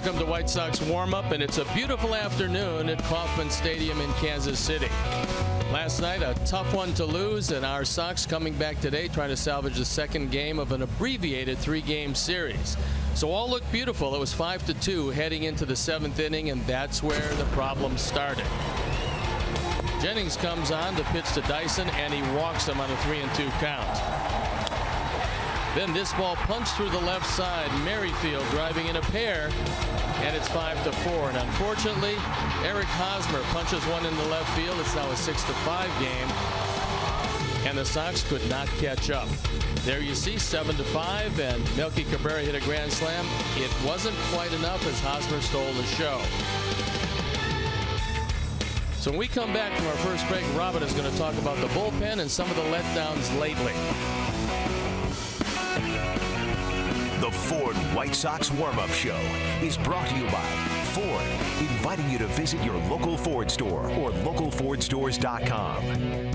Welcome to White Sox warm-up, and it's a beautiful afternoon at Kauffman Stadium in Kansas City. Last night, a tough one to lose, and our Sox coming back today trying to salvage the second game of an abbreviated three-game series. So all looked beautiful. It was 5-2 heading into the seventh inning, and that's where the problem started. Jennings comes on to pitch to Dyson, and he walks him on a 3-2 count. Then this ball punched through the left side. Merrifield driving in a pair, and it's 5-4. And unfortunately, Eric Hosmer punches one in the left field. It's now a 6-5 game, and the Sox could not catch up. There you see 7-5, and Melky Cabrera hit a grand slam. It wasn't quite enough as Hosmer stole the show. So when we come back from our first break, Robin is going to talk about the bullpen and some of the letdowns lately. The Ford White Sox warm-up show is brought to you by Ford, inviting you to visit your local Ford store or localfordstores.com.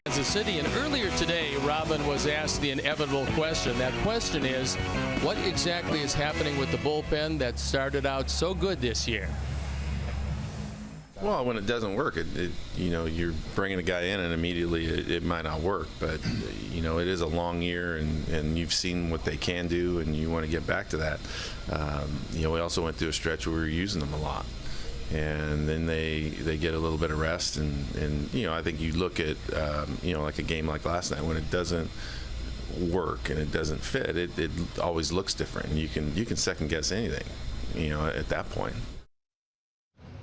Kansas City, and earlier today Robin was asked the inevitable question. That question is, what exactly is happening with the bullpen that started out so good this year? Well, when it doesn't work, you're bringing a guy in and immediately it might not work. But it is a long year, and you've seen what they can do, and you want to get back to that. We also went through a stretch where we were using them a lot, and then they get a little bit of rest, and I think you look at like a game like last night, when it doesn't work and it doesn't fit, it always looks different. You can second guess anything at that point.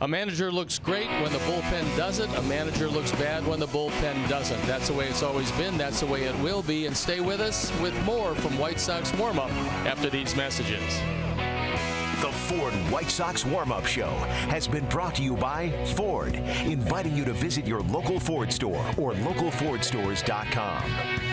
A manager looks great when the bullpen doesn't. A manager looks bad when the bullpen doesn't. That's the way it's always been. That's the way it will be. And stay with us with more from White Sox warm-up after these messages. The Ford White Sox warm-up show has been brought to you by Ford, inviting you to visit your local Ford store or localfordstores.com.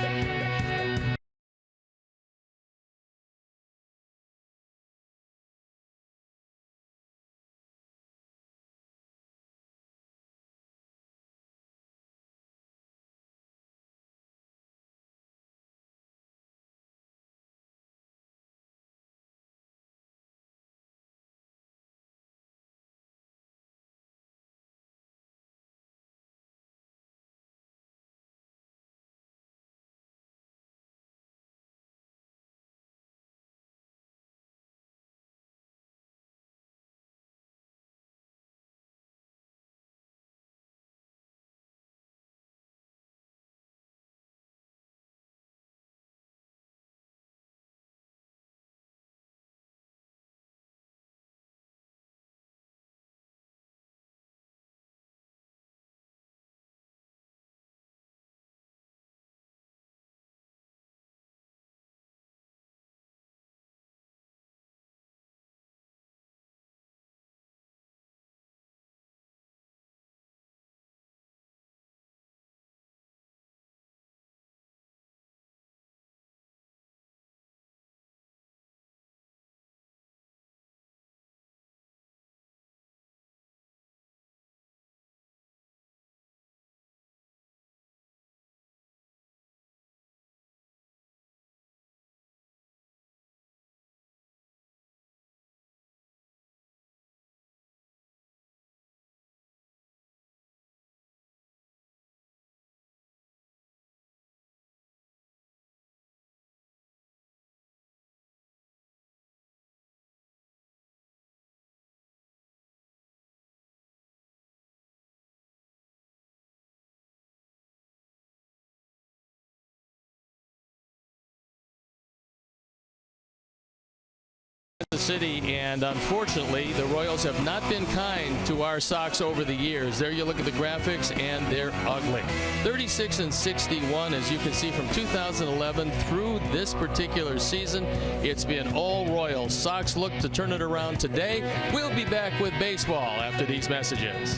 City, and unfortunately the Royals have not been kind to our Sox over the years. There you look at the graphics, and they're ugly. 36-61, as you can see, from 2011 through this particular season. It's been all Royals. Sox look to turn it around today. We'll be back with baseball after these messages.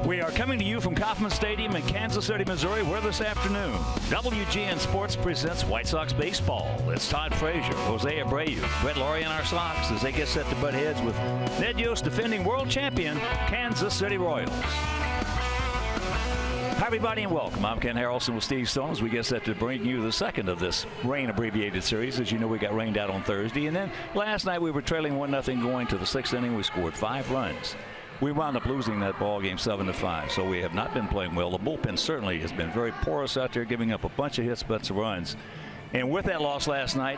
We are coming to you from Kauffman Stadium in Kansas City, Missouri, where this afternoon WGN Sports presents White Sox baseball. It's Todd Frazier, Jose Abreu, Brett Laurie, and our Sox as they get set to butt heads with Ned Yost, defending world champion Kansas City Royals. Hi, everybody, and welcome. I'm Ken Harrelson with Steve Stone as we get set to bring you the second of this rain-abbreviated series. As you know, we got rained out on Thursday, and then last night we were trailing 1-0 going to the 6th inning. We scored 5 runs. We wound up losing that ball game 7-5, so we have not been playing well. The bullpen certainly has been very porous out there, giving up a bunch of hits, bunch of runs. And with that loss last night,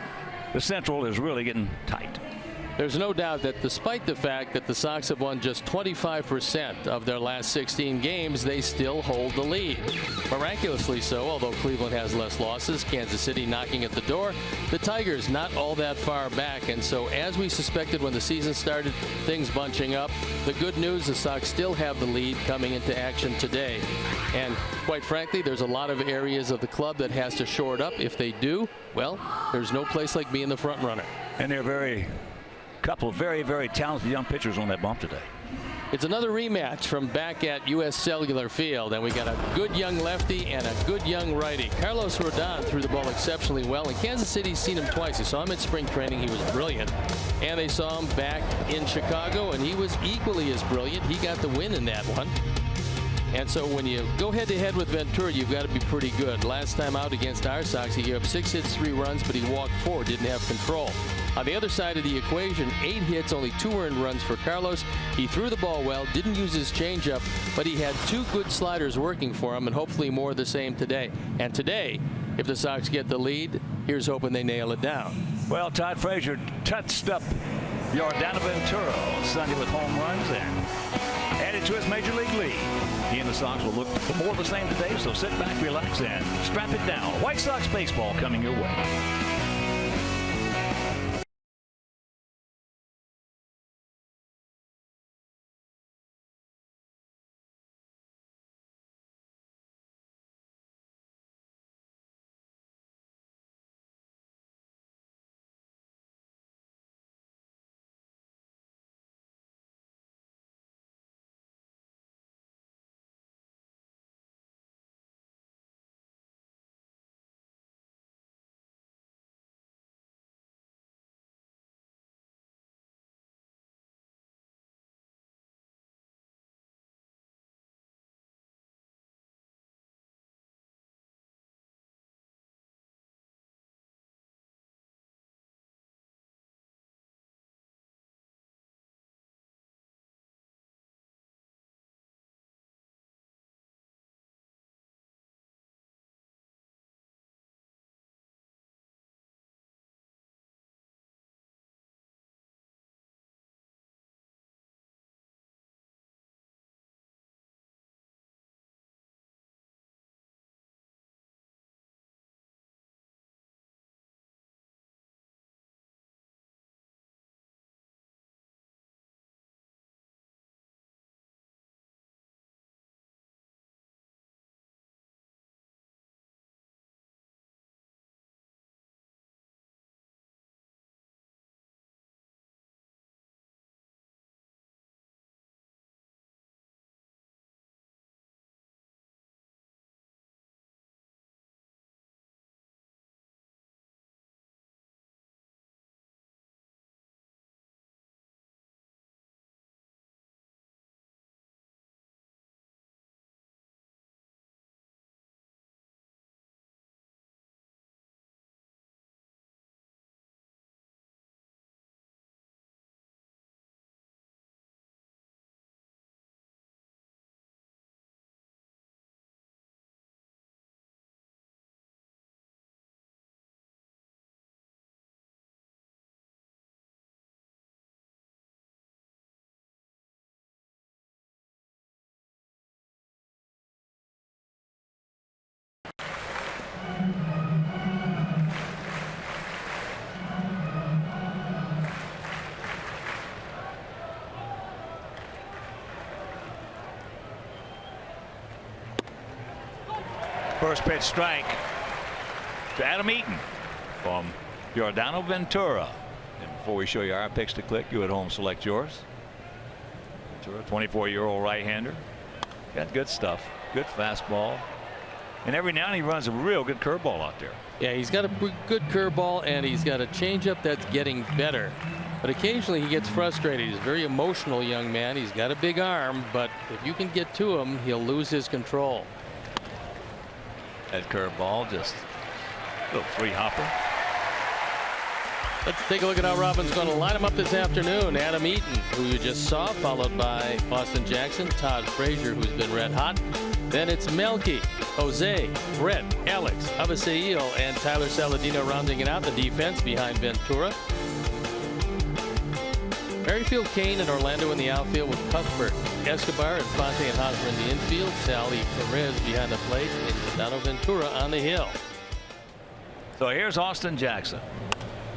the Central is really getting tight. There's no doubt that despite the fact that the Sox have won just 25% of their last 16 games, they still hold the lead. Miraculously so, although Cleveland has less losses. Kansas City knocking at the door. The Tigers not all that far back, and so as we suspected when the season started, things bunching up. The good news, the Sox still have the lead coming into action today. And quite frankly, there's a lot of areas of the club that has to shore it up. If they do, well, there's no place like being the front runner. And they're couple of very, very talented young pitchers on that bump today. It's another rematch from back at U.S. Cellular Field, and we got a good young lefty and a good young righty. Carlos Rodon threw the ball exceptionally well, and Kansas City's seen him twice. They saw him at spring training. He was brilliant. And they saw him back in Chicago, and he was equally as brilliant. He got the win in that one. And so when you go head-to-head with Ventura, you've got to be pretty good. Last time out against our Sox, he gave up 6 hits, 3 runs, but he walked 4, didn't have control. On the other side of the equation, 8 hits, only 2 earned runs for Carlos. He threw the ball well, didn't use his changeup, but he had 2 good sliders working for him, and hopefully more of the same today. And today, if the Sox get the lead, here's hoping they nail it down. Well, Todd Frazier touched up Yordano Ventura on Sunday with home runs and added to his major league lead. He and the Sox will look for more of the same today, so sit back, relax, and strap it down. White Sox baseball coming your way. First pitch strike to Adam Eaton from Yordano Ventura. And before we show you our picks to click, you at home select yours. Ventura, 24-year-old right-hander. Got good stuff. Good fastball. And every now and then he runs a real good curveball out there. Yeah, he's got a good curveball, and he's got a changeup that's getting better. But occasionally he gets frustrated. He's a very emotional young man. He's got a big arm, but if you can get to him, he'll lose his control. That curveball, just a little 3-hopper. Let's take a look at how Robin's going to line him up this afternoon. Adam Eaton, who you just saw, followed by Austin Jackson, Todd Frazier, who's been red hot. Then it's Melky, Jose, Brett, Alex, Avisail, and Tyler Saladino rounding it out, the defense behind Ventura. Merrifield, Kane, and Orlando in the outfield with Cuthbert, Escobar, and Fonte and Hosmer in the infield. Sally Perez behind the plate, and Yordano Ventura on the hill. So here's Austin Jackson.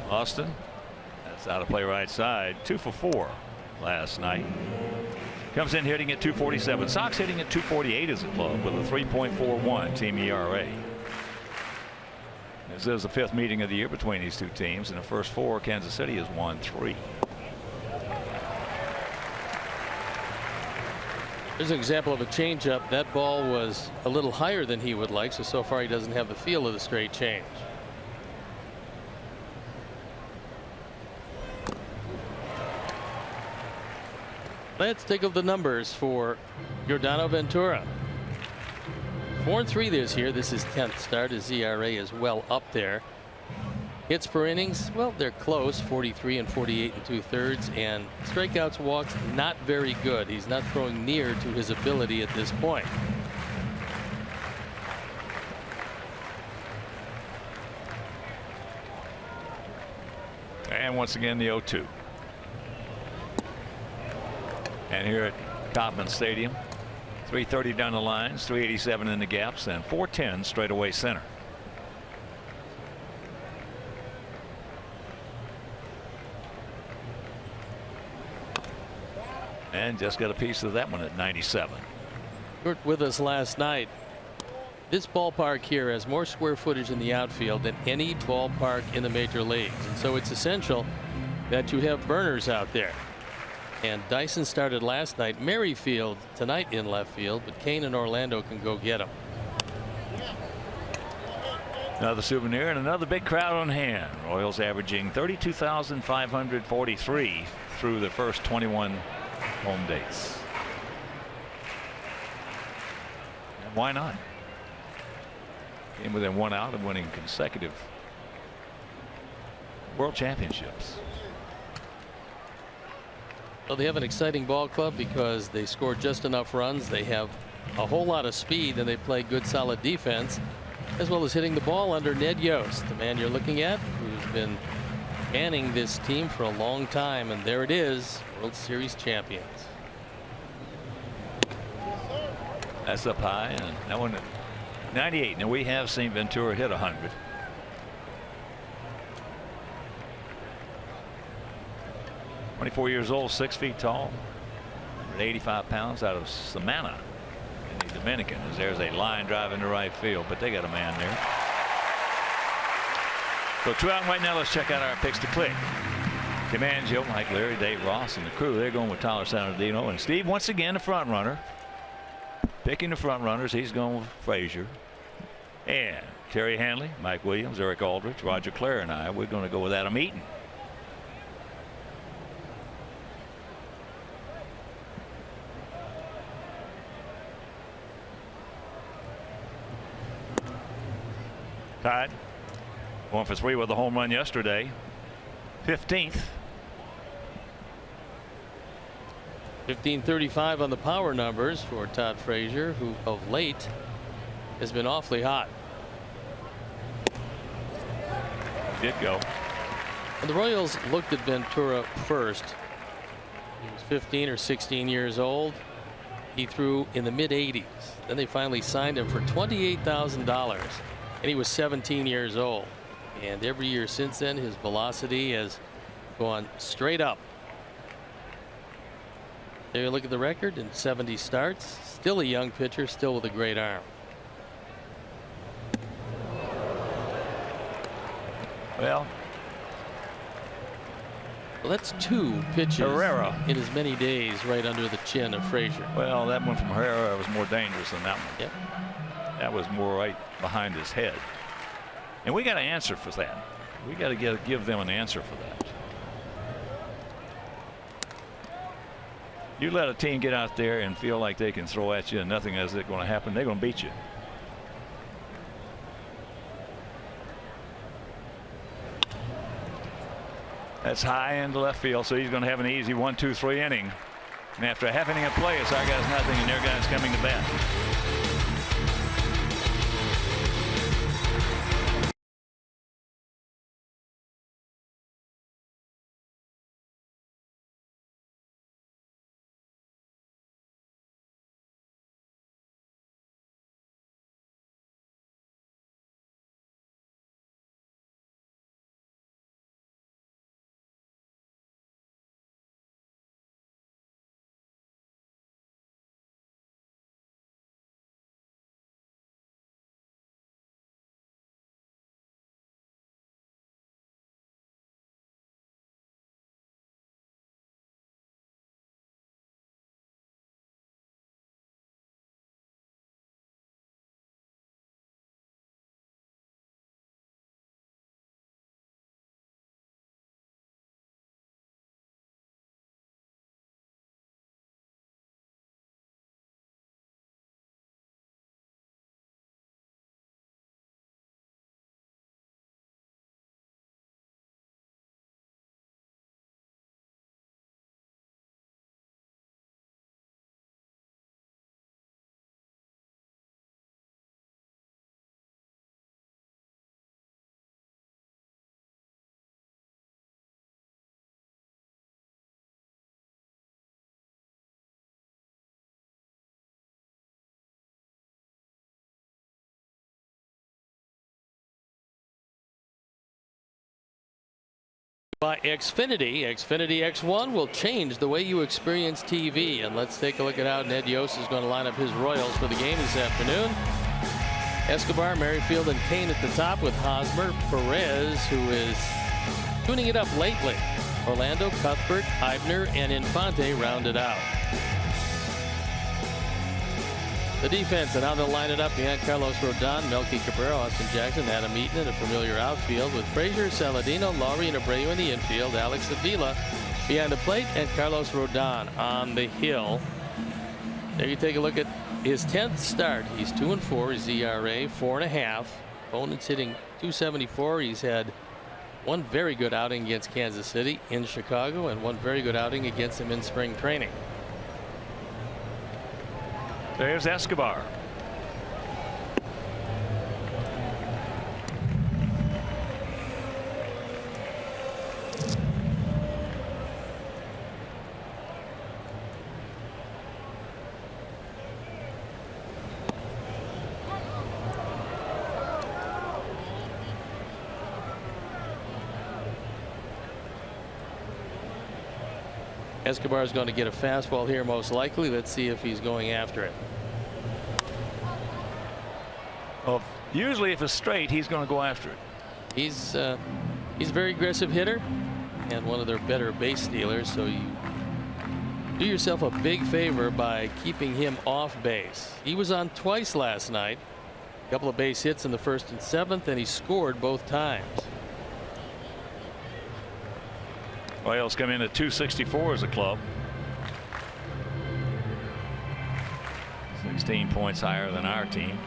Austin, that's out of play right side, 2 for 4 last night. Comes in hitting at 247. Sox hitting at 248 as a club with a 3.41 team ERA. This is the 5th meeting of the year between these two teams. In the first 4, Kansas City has won 3. Here's an example of a changeup. That ball was a little higher than he would like, so far he doesn't have the feel of the straight change. Let's take a look at the numbers for Yordano Ventura. 4-3 this year. This is 10th start. His ERA is well up there. Hits per innings, well, they're close, 43 and 48 and 2/3, and strikeouts, walks, not very good. He's not throwing near to his ability at this point. And once again, the 0-2. And here at Kauffman Stadium, 330 down the lines, 387 in the gaps, and 410 straight away center. And just got a piece of that one at 97. Kurt with us last night. This ballpark here has more square footage in the outfield than any ballpark in the major leagues. And so it's essential that you have burners out there. And Dyson started last night. Merrifield tonight in left field, but Kane and Orlando can go get him. Another souvenir and another big crowd on hand. Royals averaging 32,543 through the first 21 home dates. And why not? Came within 1 out of winning consecutive World Championships. Well, they have an exciting ball club because they score just enough runs. They have a whole lot of speed, and they play good solid defense, as well as hitting the ball under Ned Yost, the man you're looking at, who's been manning this team for a long time. And there it is, World Series champions. That's up high, and that one at 98. Now we have seen Ventura hit 100. "24 years old, 6 feet tall, 85 pounds, out of Samana in the Dominican." As there's a line drive into right field, but they got a man there. So 2 out right now. Let's check out our picks to click. Tim Angel, Mike Larry, Dave Ross, and the crew. They're going with Tyler Sanadino. And Steve, once again, the front runner. Picking the front runners. He's going with Frazier. And Terry Hanley, Mike Williams, Eric Aldrich, Roger Clare, and I, we're going to go with Adam Eaton. Tied. 1 for 3 with a home run yesterday. 15th. 1535 on the power numbers for Todd Frazier, who of late has been awfully hot. Did go. And the Royals looked at Ventura first. He was 15 or 16 years old. He threw in the mid-80s. Then they finally signed him for $28,000, and he was 17 years old. And every year since then, his velocity has gone straight up. There you look at the record in 70 starts. Still a young pitcher, still with a great arm. Well, that's 2 pitches Herrera in as many days right under the chin of Frazier. Well, that one from Herrera was more dangerous than that one. Yep. That was more right behind his head. And we got an answer for that. We got to give them an answer for that. You let a team get out there and feel like they can throw at you and nothing is going to happen, they're going to beat you. That's high into left field, so he's going to have an easy 1-2-3 inning. And after a half inning of play, it's our guys nothing, and their guys coming to bat. by Xfinity. Xfinity X1 will change the way you experience TV. And let's take a look at how Ned Yost is going to line up his Royals for the game this afternoon. Escobar, Merrifield, and Kane at the top with Hosmer, Perez, who is tuning it up lately. Orlando, Cuthbert, Eibner, and Infante rounded out. The defense and how they'll line it up behind Carlos Rodon, Melky Cabrera, Austin Jackson, Adam Eaton in a familiar outfield with Frazier, Saladino, Laurie, and Abreu in the infield. Alex Avila behind the plate and Carlos Rodon on the hill. There you take a look at his 10th start. He's 2-4. His ERA 4.5. Opponents hitting .274. He's had one very good outing against Kansas City in Chicago and one very good outing against him in spring training. There's Escobar. Escobar is going to get a fastball here most likely. Let's see if he's going after it. Well, usually if it's straight, he's going to go after it. He's a very aggressive hitter and one of their better base stealers. So you do yourself a big favor by keeping him off base. He was on twice last night. A couple of base hits in the 1st and 7th, and he scored both times. Royals come in at .264 as a club. 16 points higher than our team.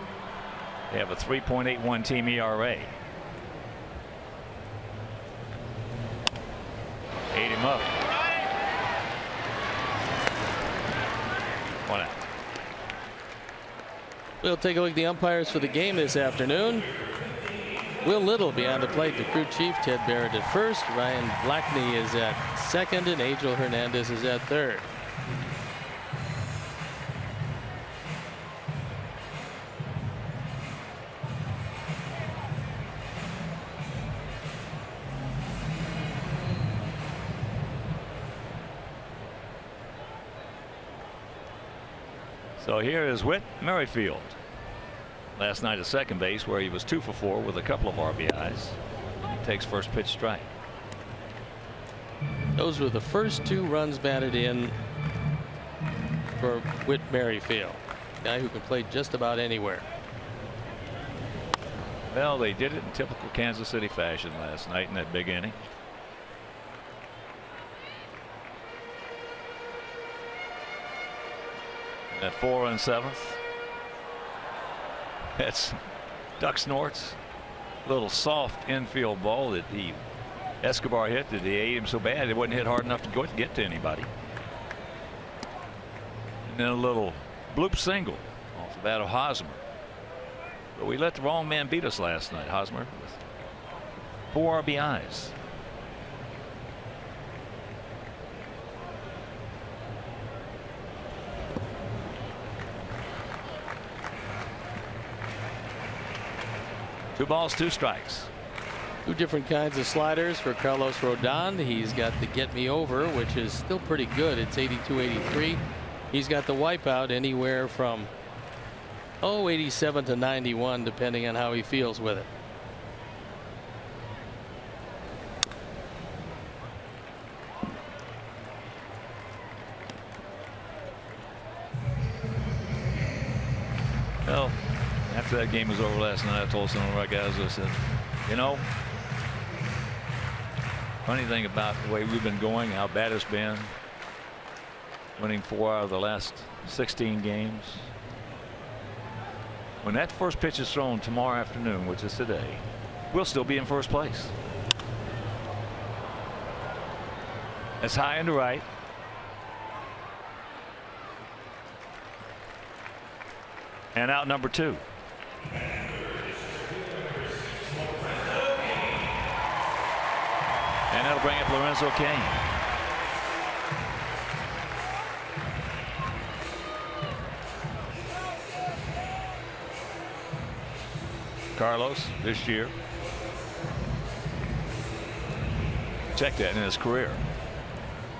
They have a 3.81 team ERA. Ate him up. 1 out. We'll take a look at the umpires for the game this afternoon. Will Little behind the plate, the crew chief. Ted Barrett at first. Ryan Blackney is at second, and Angel Hernandez is at third. So here is Whit Merrifield. Last night at second base, where he was 2 for 4 with a couple of RBIs. He takes first pitch strike. Those were the first 2 runs batted in for Whit Merrifield, a guy who can play just about anywhere. Well, they did it in typical Kansas City fashion last night in that big inning. At 4 and 7th. That's Duck Snorts. Little soft infield ball that Escobar hit that he ate him so bad it wasn't hit hard enough to get to anybody. And then a little bloop single off the bat of Hosmer. But we let the wrong man beat us last night. Hosmer with 4 RBIs. Two balls, 2 strikes. 2 different kinds of sliders for Carlos Rodon. He's got the get me over, which is still pretty good. It's 82-83. He's got the wipeout anywhere from 87 to 91, depending on how he feels with it. Well, after that game was over last night, I told some of our guys, I said, you know, funny thing about the way we've been going, how bad it's been, winning 4 out of the last 16 games. When that first pitch is thrown tomorrow afternoon, which is today, we'll still be in first place. That's high and to right. And out number 2. And that'll bring up Lorenzo Cain. Carlos this year Check that in his career.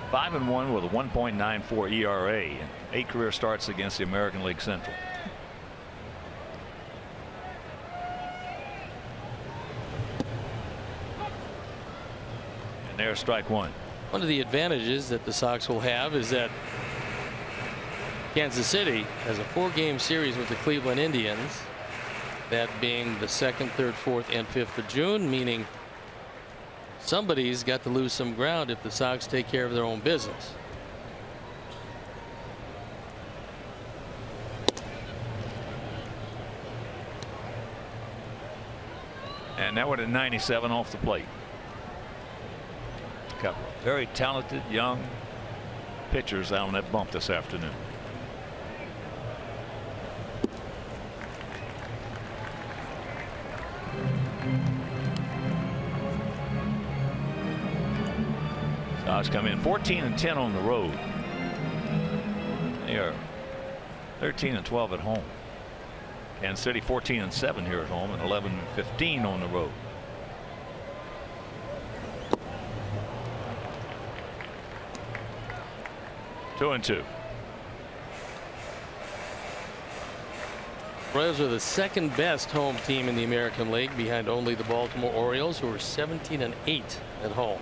5-1 with a 1.94 ERA and 8 career starts against the American League Central. And there's strike one. One of the advantages that the Sox will have is that Kansas City has a 4-game series with the Cleveland Indians, that being the 2nd, 3rd, 4th, and 5th of June, meaning somebody's got to lose some ground if the Sox take care of their own business. And that one at 97 off the plate. Couple of very talented young pitchers out on that bump this afternoon. Sox come in 14-10 on the road. They are 13-12 at home. Kansas City 14-7 here at home and 11-15 on the road. Two and two. Royals are the 2nd best home team in the American League, behind only the Baltimore Orioles, who are 17-8 at home.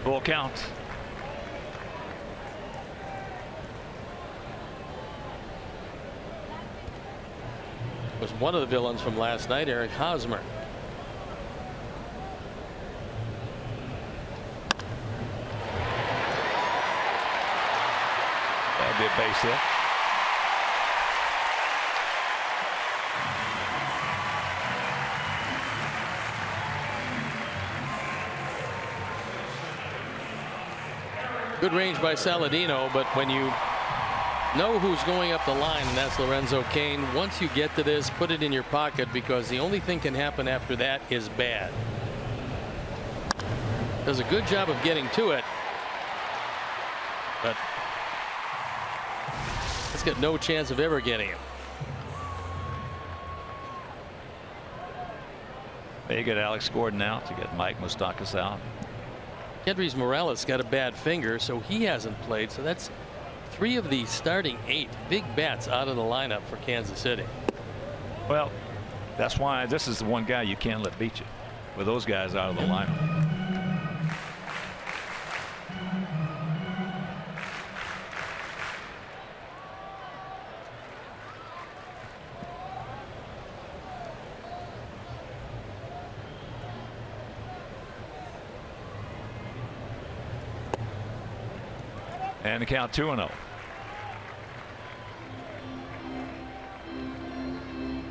Full count. Was one of the villains from last night, Eric Hosmer. That'd be a base hit. Good range by Saladino, but when you know who's going up the line, and that's Lorenzo Cain, once you get to this, put it in your pocket, because the only thing can happen after that is bad. Does a good job of getting to it, but it's got no chance of ever getting it. They get Alex Gordon out to get Mike Moustakas out. Kendrys Morales got a bad finger, so he hasn't played. So that's 3 of the starting 8 big bats out of the lineup for Kansas City. Well, that's why this is the one guy you can't let beat you with those guys out of the lineup. And the count 2-0.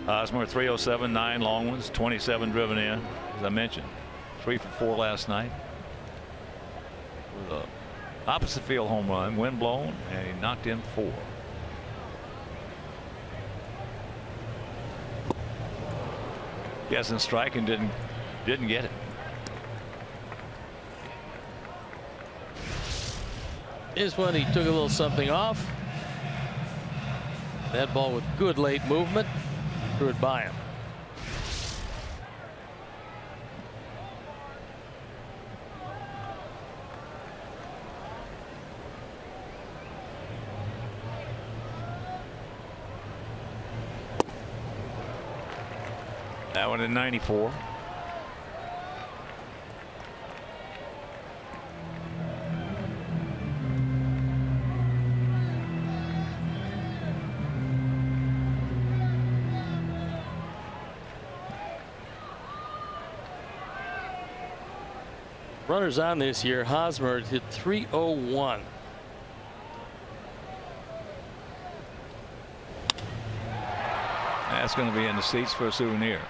Hosmer 307, 9 long ones, 27 driven in. As I mentioned, 3 for 4 last night. With a opposite field home run, wind blown, and he knocked in 4. Guessing strike and didn't get it. Is when he took a little something off. That ball with good late movement threw it by him. That one in 94. Runners on this year, Hosmer hit .301. That's going to be in the seats for a souvenir.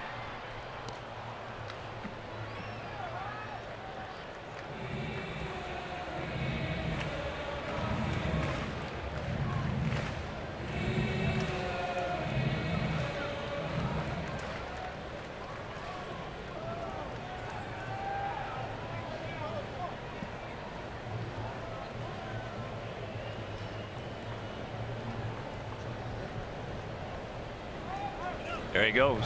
There he goes.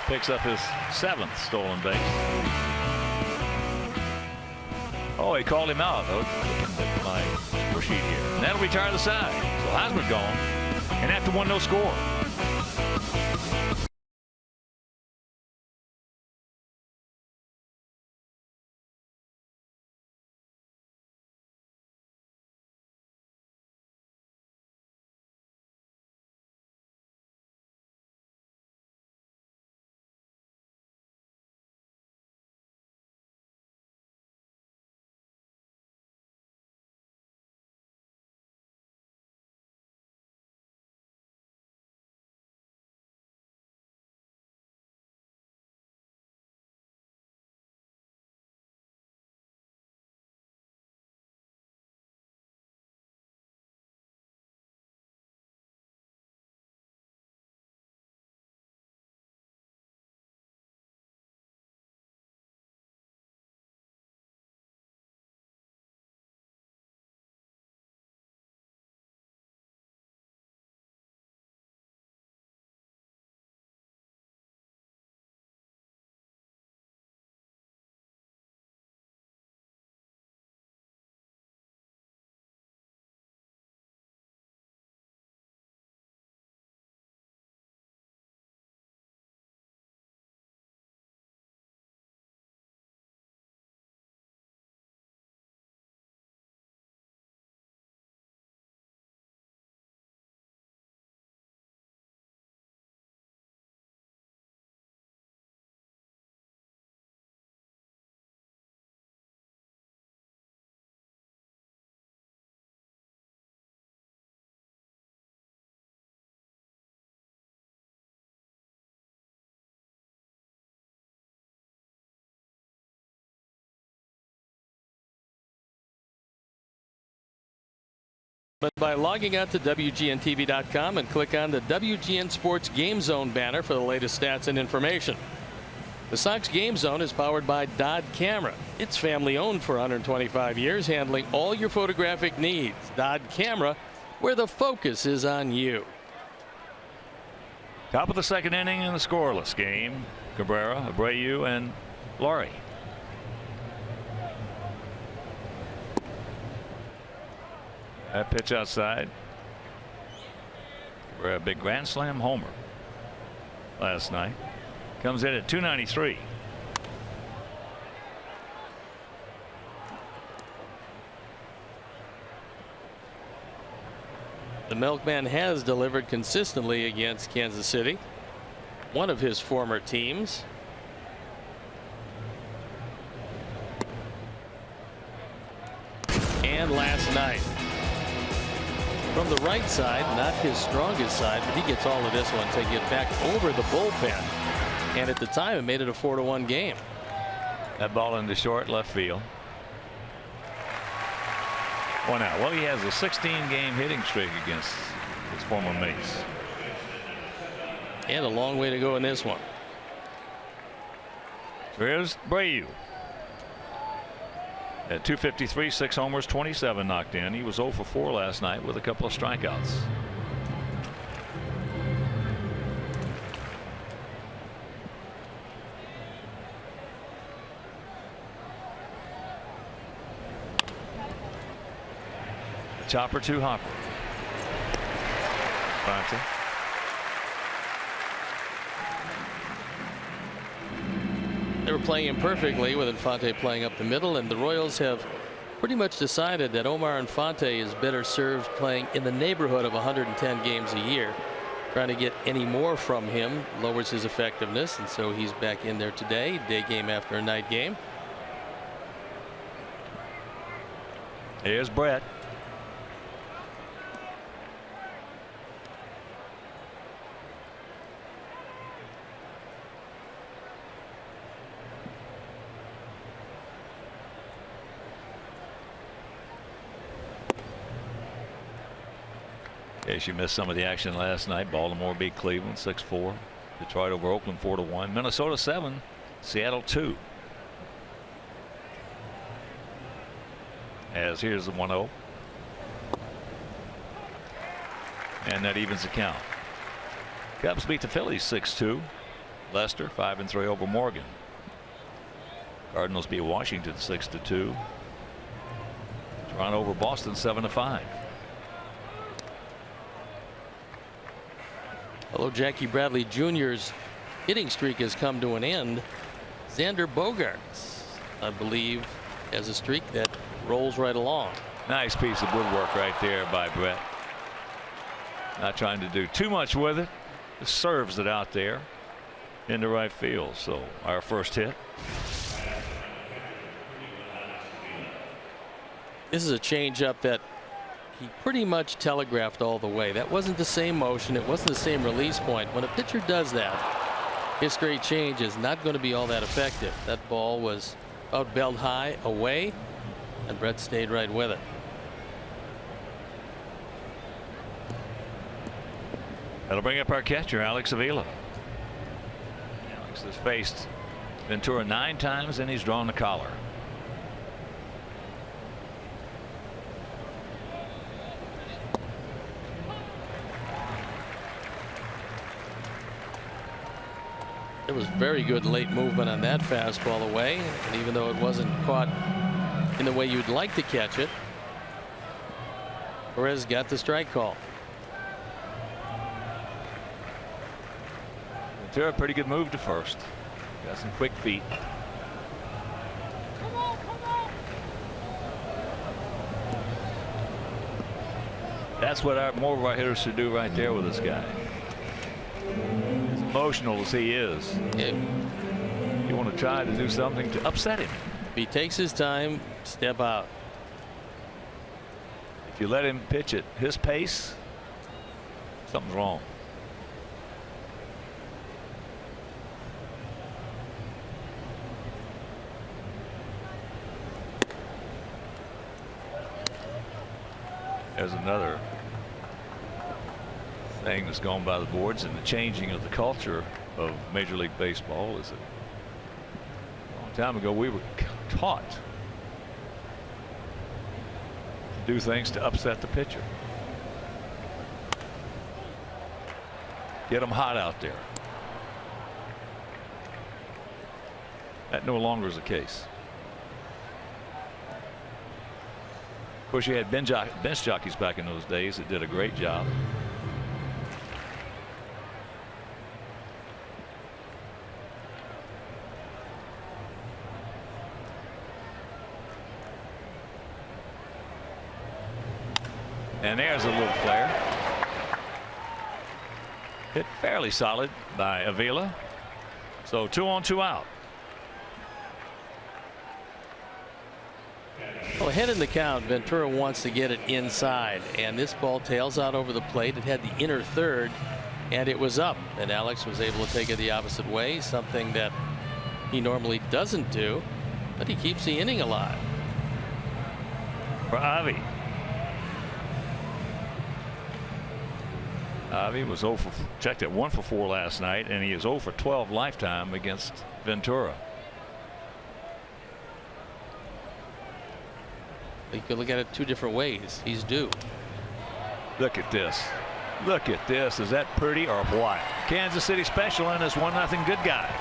Picks up his 7th stolen base. Oh, he called him out. My score sheet here. And that'll retire the side. So Hosmer gone. And after 1, no score. But by logging out to WGNTV.com and click on the WGN Sports Game Zone banner for the latest stats and information. The Sox Game Zone is powered by Dodd Camera. It's family owned for 125 years, handling all your photographic needs. Dodd Camera, where the focus is on you. Top of the 2nd inning in the scoreless game. Cabrera, Abreu, and Laurie. That pitch outside. Cabrera, a big grand slam homer last night. Comes in at 293. The Milkman has delivered consistently against Kansas City, one of his former teams. And last night, from the right side, not his strongest side, but he gets all of this one to get back over the bullpen. And at the time, it made it a 4-1 game. That ball into short left field. 1 out. Well, he has a 16-game hitting streak against his former mates. And a long way to go in this one. Here's Abreu. At 253, 6 homers, 27 knocked in. He was 0 for 4 last night with a couple of strikeouts. A chopper to Hopper. Fonte. They were playing imperfectly with Infante playing up the middle, and the Royals have pretty much decided that Omar Infante is better served playing in the neighborhood of 110 games a year. Trying to get any more from him lowers his effectiveness, and so he's back in there today, day game after a night game. Here's Brett. She missed some of the action last night. Baltimore beat Cleveland 6-4. Detroit over Oakland 4-1. Minnesota 7. Seattle 2. As here's the 1-0. And that evens the count. Cubs beat the Phillies 6-2. Lester 5-3 over Morgan. Cardinals beat Washington 6-2. Toronto over Boston 7-5. Although Jackie Bradley Jr.'s hitting streak has come to an end, Xander Bogaerts, I believe, has a streak that rolls right along. Nice piece of woodwork right there by Brett. Not trying to do too much with it. Just serves it out there into right field. So our first hit. This is a changeup that he pretty much telegraphed all the way. That wasn't the same motion. It wasn't the same release point. When a pitcher does that, his straight change is not going to be all that effective. That ball was out belt high away, and Brett stayed right with it. That'll bring up our catcher, Alex Avila. Alex has faced Ventura 9 times, and he's drawn the collar. It was very good late movement on that fastball away, and even though it wasn't caught in the way you'd like to catch it, Perez got the strike call. Ventura, pretty good move to first. Got some quick feet. That's what more of our hitters should do right there with this guy. As emotional as he is, you want to try to do something to upset him. If he takes his time, step out. If you let him pitch at his pace, something's wrong. There's another thing that's gone by the boards in the changing of the culture of Major League Baseball. Is that a long time ago we were taught to do things to upset the pitcher. Get them hot out there. That no longer is the case. Of course, you had bench jockeys back in those days that did a great job. And there's a little flare. Hit fairly solid by Avila. So 2 on 2 out. Well, ahead in the count, Ventura wants to get it inside, and this ball tails out over the plate. It had the inner third, and it was up, and Alex was able to take it the opposite way, something that he normally doesn't do, but he keeps the inning alive. For Avi. Avi was checked at 1 for 4 last night, and he is 0 for 12 lifetime against Ventura. You could look at it 2 different ways. He's due. Look at this. Look at this. Is that pretty or what? Kansas City special in as 1-0 good guys.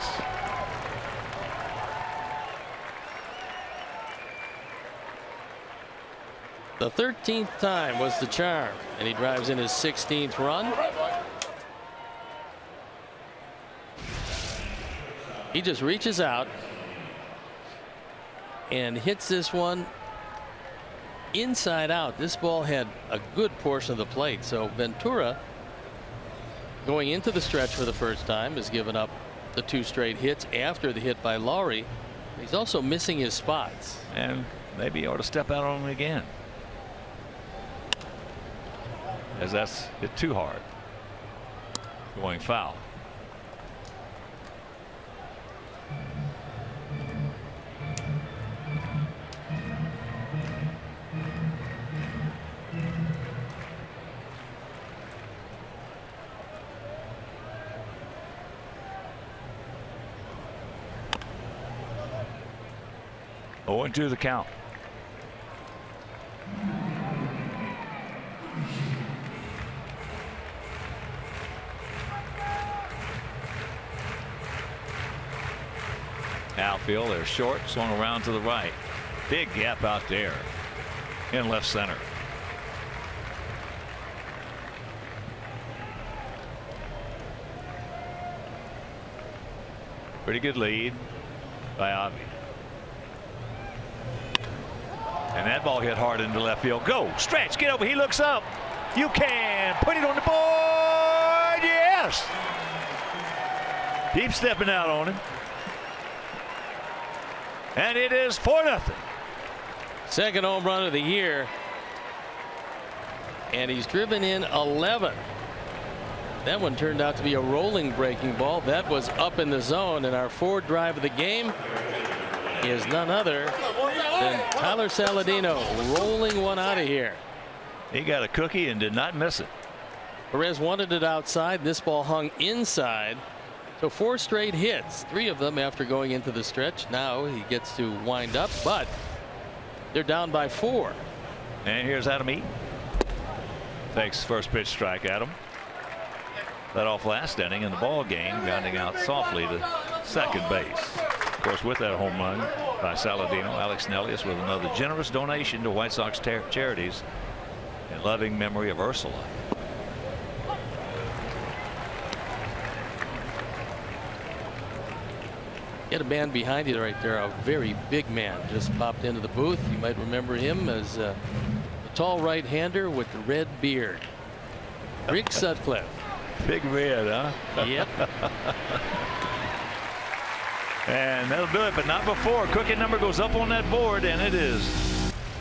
The 13th time was the charm, and he drives in his 16th run. He just reaches out and hits this one inside out. This ball had a good portion of the plate, so Ventura, going into the stretch for the first time, has given up the 2 straight hits after the hit by Lowry. He's also missing his spots, and maybe he ought to step out on him again, as that's hit too hard. Going foul. Into the count. Outfield, they're short, swung around to the right. Big gap out there in left center. Pretty good lead by Avi. And that ball hit hard into left field. Go, stretch, get over. He looks up. You can put it on the board. Yes. Deep stepping out on him. And it is 4-0. Second home run of the year. And he's driven in 11. That one turned out to be a rolling breaking ball. That was up in the zone, and our fourth drive of the game is none other than Tyler Saladino rolling one out of here. He got a cookie and did not miss it. Perez wanted it outside. This ball hung inside. So 4 straight hits, 3 of them after going into the stretch. Now he gets to wind up, but they're down by 4. And here's Adam Eaton. Takes first pitch strike at him. Led off last inning in the ball game, grounding out softly to second base. Of course, with that home run by Saladino, Alex Nellius with another generous donation to White Sox charities in loving memory of Ursula. Get a man behind you right there, a very big man just popped into the booth. You might remember him as a tall right-hander with the red beard. Rick Sutcliffe. Big red, huh? Yep. And that'll do it, but not before. Cookie number goes up on that board, and it is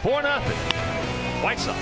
4-0. White Sox.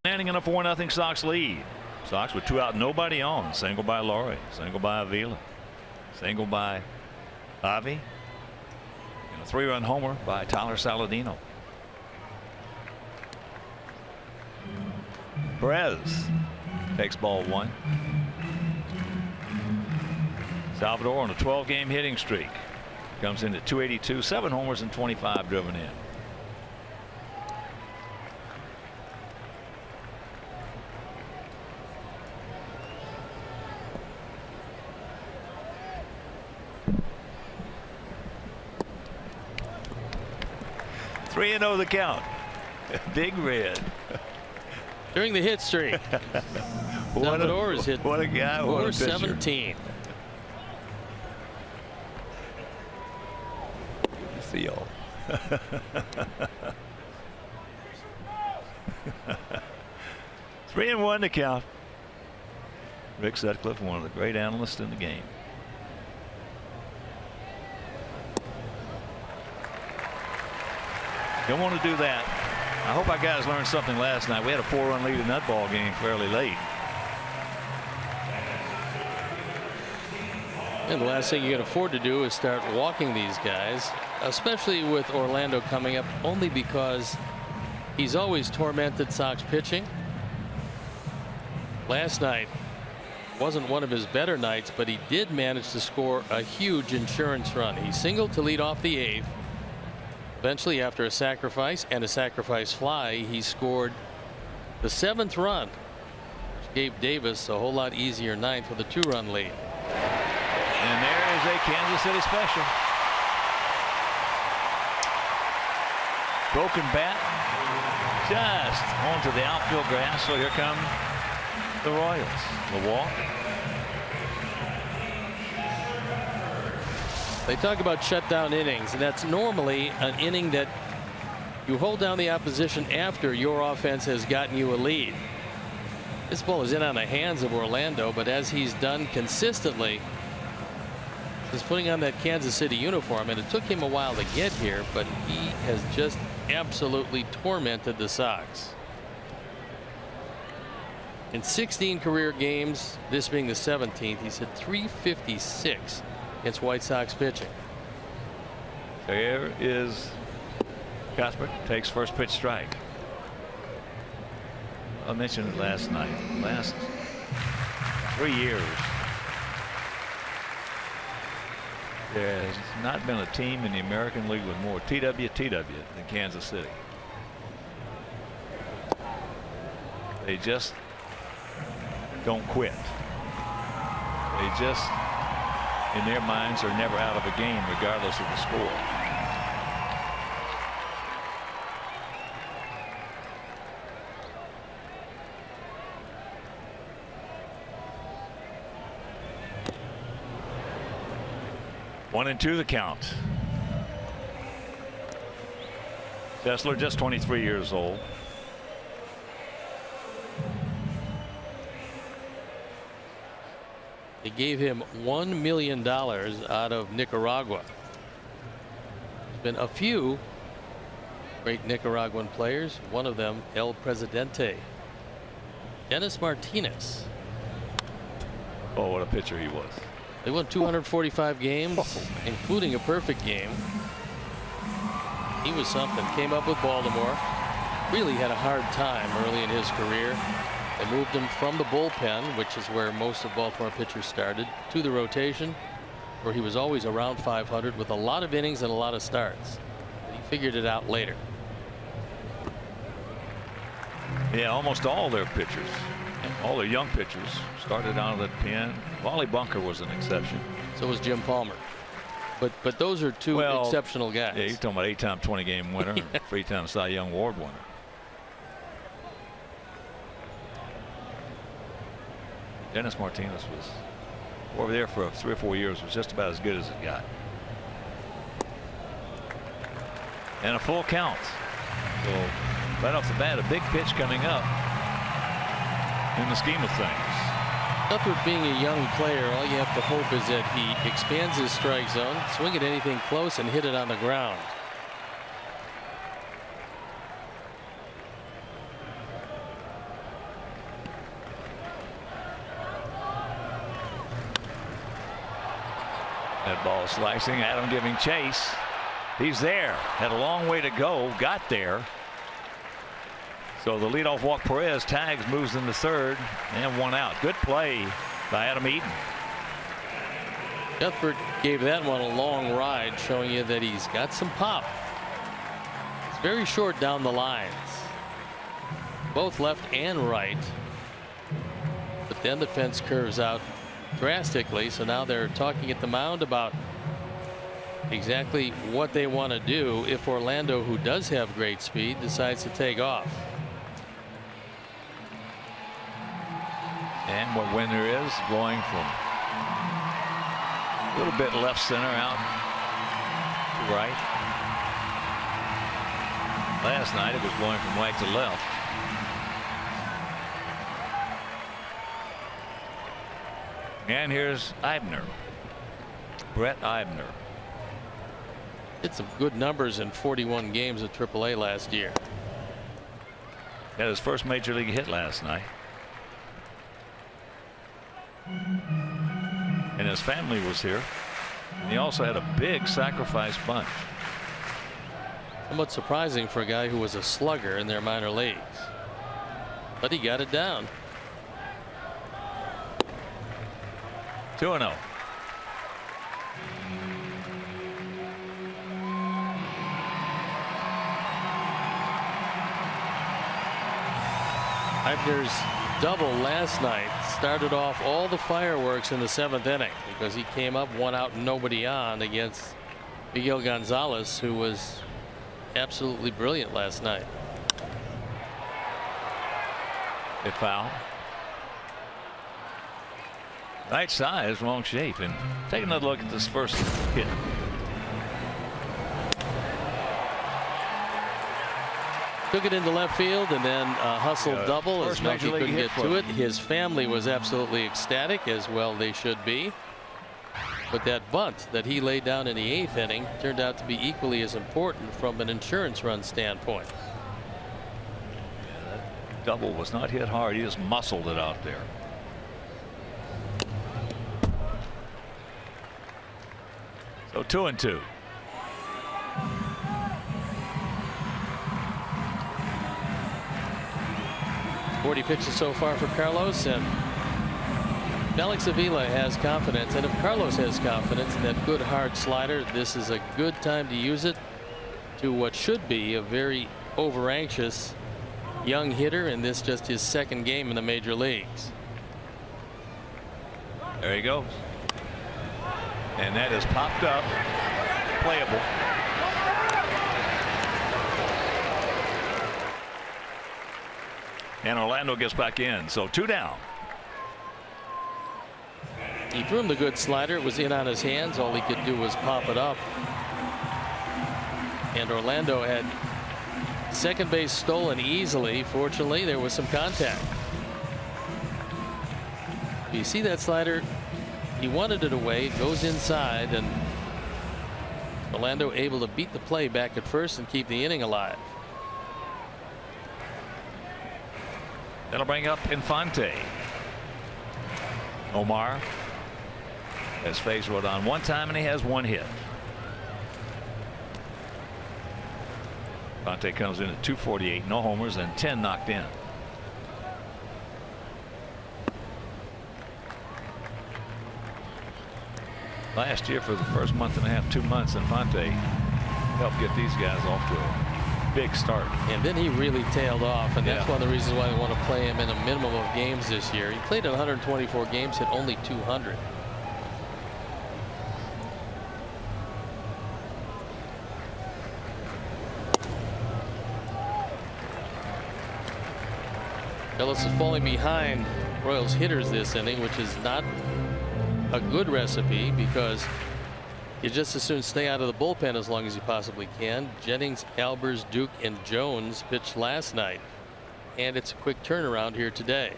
Landing in a 4-0 Sox lead. Sox with 2 out, nobody on. Single by Laurie, single by Avila, single by Avi, and a 3-run homer by Tyler Saladino. Perez takes ball 1. Salvador on a 12-game hitting streak. Comes in at 282, 7 homers and 25 driven in. Three and 0 the count. Big Red. During the hit streak. Salvador has hit what a guy. 417. See y'all. 3-1 to count. Rick Sutcliffe, one of the great analysts in the game. Don't want to do that. I hope our guys learned something last night. We had a 4-run lead in that ball game fairly late. And the last thing you can afford to do is start walking these guys, especially with Orlando coming up, only because he's always tormented Sox pitching. Last night wasn't one of his better nights, but he did manage to score a huge insurance run. He singled to lead off the 8th. Eventually, after a sacrifice and a sacrifice fly, he scored the 7th run, which gave Davis a whole lot easier 9th with a 2-run lead. And there is a Kansas City special. Broken bat just onto the outfield grass. So here come the Royals. The walk. They talk about shutdown innings, and that's normally an inning that you hold down the opposition after your offense has gotten you a lead. This ball is in on the hands of Orlando, but as he's done consistently since putting on that Kansas City uniform, and it took him a while to get here, but he has just absolutely tormented the Sox. In 16 career games, this being the 17th, he's hit .356 against White Sox pitching. There is Cuthbert, takes first pitch strike. I mentioned it last night. Last 3 years, there has not been a team in the American League with more TW than Kansas City. They just don't quit. They just, in their minds, are never out of a game regardless of the score. One and two the count. Kessler just 23 years old. They gave him $1 million out of Nicaragua. There's been a few great Nicaraguan players. One of them, El Presidente, Dennis Martinez. Oh, what a pitcher he was. They won 245 games, including a perfect game. He was something. Came up with Baltimore. Really had a hard time early in his career. They moved him from the bullpen, which is where most of Baltimore pitchers started, to the rotation, where he was always around 500 with a lot of innings and a lot of starts. But he figured it out later. Yeah, almost all their pitchers, all their young pitchers, started out of the pen. Wally Bunker was an exception. So was Jim Palmer. But those are two exceptional guys. Yeah, you're talking about 8-time 20-game winner, and 3-time Cy Young Award winner. Dennis Martinez was over there for 3 or 4 years, was just about as good as it got. And a full count. So right off the bat, a big pitch coming up in the scheme of things. Cuthbert being a young player, all you have to hope is that he expands his strike zone, swing at anything close, and hit it on the ground. That ball slicing, Adam giving chase. He's there. Had a long way to go. Got there. So the leadoff walk, Perez tags, moves into third, and 1 out. Good play by Adam Eaton. Cuthbert gave that one a long ride, showing you that he's got some pop. It's very short down the lines, both left and right. But then the fence curves out drastically, so now they're talking at the mound about exactly what they want to do if Orlando, who does have great speed, decides to take off. And what Winder is going from a little bit left center out to right. Last night it was going from right to left. And here's Eibner. Brett Eibner. Did some good numbers in 41 games at AAA last year. Had his first major league hit last night. And his family was here. And he also had a big sacrifice bunt. Somewhat surprising for a guy who was a slugger in their minor leagues. But he got it down. 2-0. Eibner's double last night started off all the fireworks in the 7th inning because he came up 1 out and nobody on against Miguel Gonzalez, who was absolutely brilliant last night. Hit foul. Right size, wrong shape. And take another look at this first hit. Took it into left field and then hustled double as Melky couldn't get to it. His family was absolutely ecstatic, as well they should be. But that bunt that he laid down in the 8th inning turned out to be equally as important from an insurance run standpoint. Yeah, that double was not hit hard. He just muscled it out there. So 2-2. Forty pitches so far for Carlos, and Alex Avila has confidence, and if Carlos has confidence in that good hard slider, this is a good time to use it to what should be a very over anxious young hitter, and this just his 2nd game in the major leagues. There he goes. And that is popped up. Playable. And Orlando gets back in, so 2 down. He threw him the good slider. It was in on his hands. All he could do was pop it up. And Orlando had second base stolen easily. Fortunately, there was some contact. You see that slider? He wanted it away. It goes inside, and Orlando able to beat the play back at first and keep the inning alive. That'll bring up Infante. Omar has faced Rodon 1 time and he has 1 hit. Infante comes in at 248, no homers and 10 knocked in. Last year, for the first month and a half, 2 months, Infante helped get these guys off to a big start. And then he really tailed off, and that's one of the reasons why they want to play him in a minimum of games this year. He played in 124 games, hit only 200. Ellis is falling behind Royals hitters this inning, which is not a good recipe because you just as soon stay out of the bullpen as long as you possibly can. Jennings, Albers, Duke, and Jones pitched last night, and it's a quick turnaround here today.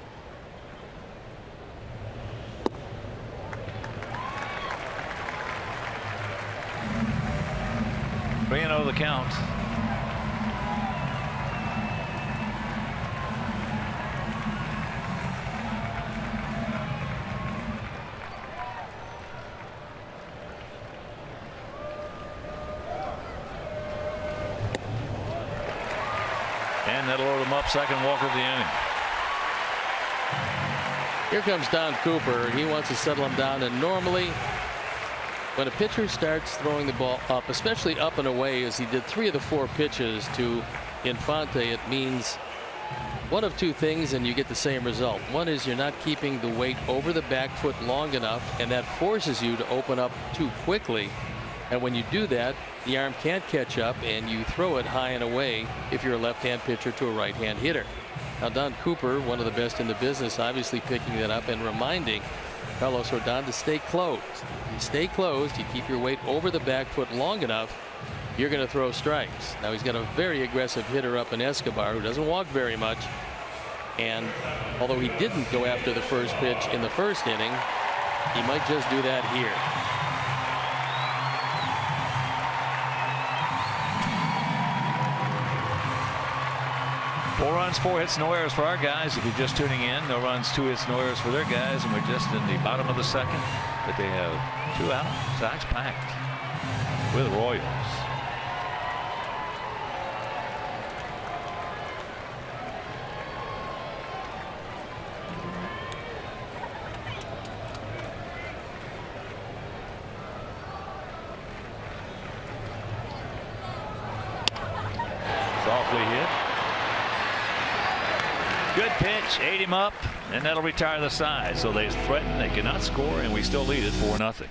Bringing over the count. And that'll load him up, second walk of the inning. Here comes Don Cooper. He wants to settle him down, and normally when a pitcher starts throwing the ball up, especially up and away, as he did 3 of the 4 pitches to Infante, it means one of 2 things and you get the same result. One is you're not keeping the weight over the back foot long enough, and that forces you to open up too quickly. And when you do that, the arm can't catch up and you throw it high and away if you're a left-hand pitcher to a right-hand hitter. Now Don Cooper, one of the best in the business, obviously picking that up and reminding Carlos Rodon to stay closed. You stay closed, you keep your weight over the back foot long enough, you're going to throw strikes. Now he's got a very aggressive hitter up in Escobar who doesn't walk very much, and although he didn't go after the first pitch in the first inning, He might just do that here. 4 runs, 4 hits, no errors for our guys. If you're just tuning in, no runs, 2 hits, no errors for their guys, and we're just in the bottom of the second. But they have 2 out. Sox packed with Royals. Softly hit. Good pitch, ate him up, and that'll retire the side. So they threaten, they cannot score, and we still lead it 4-0.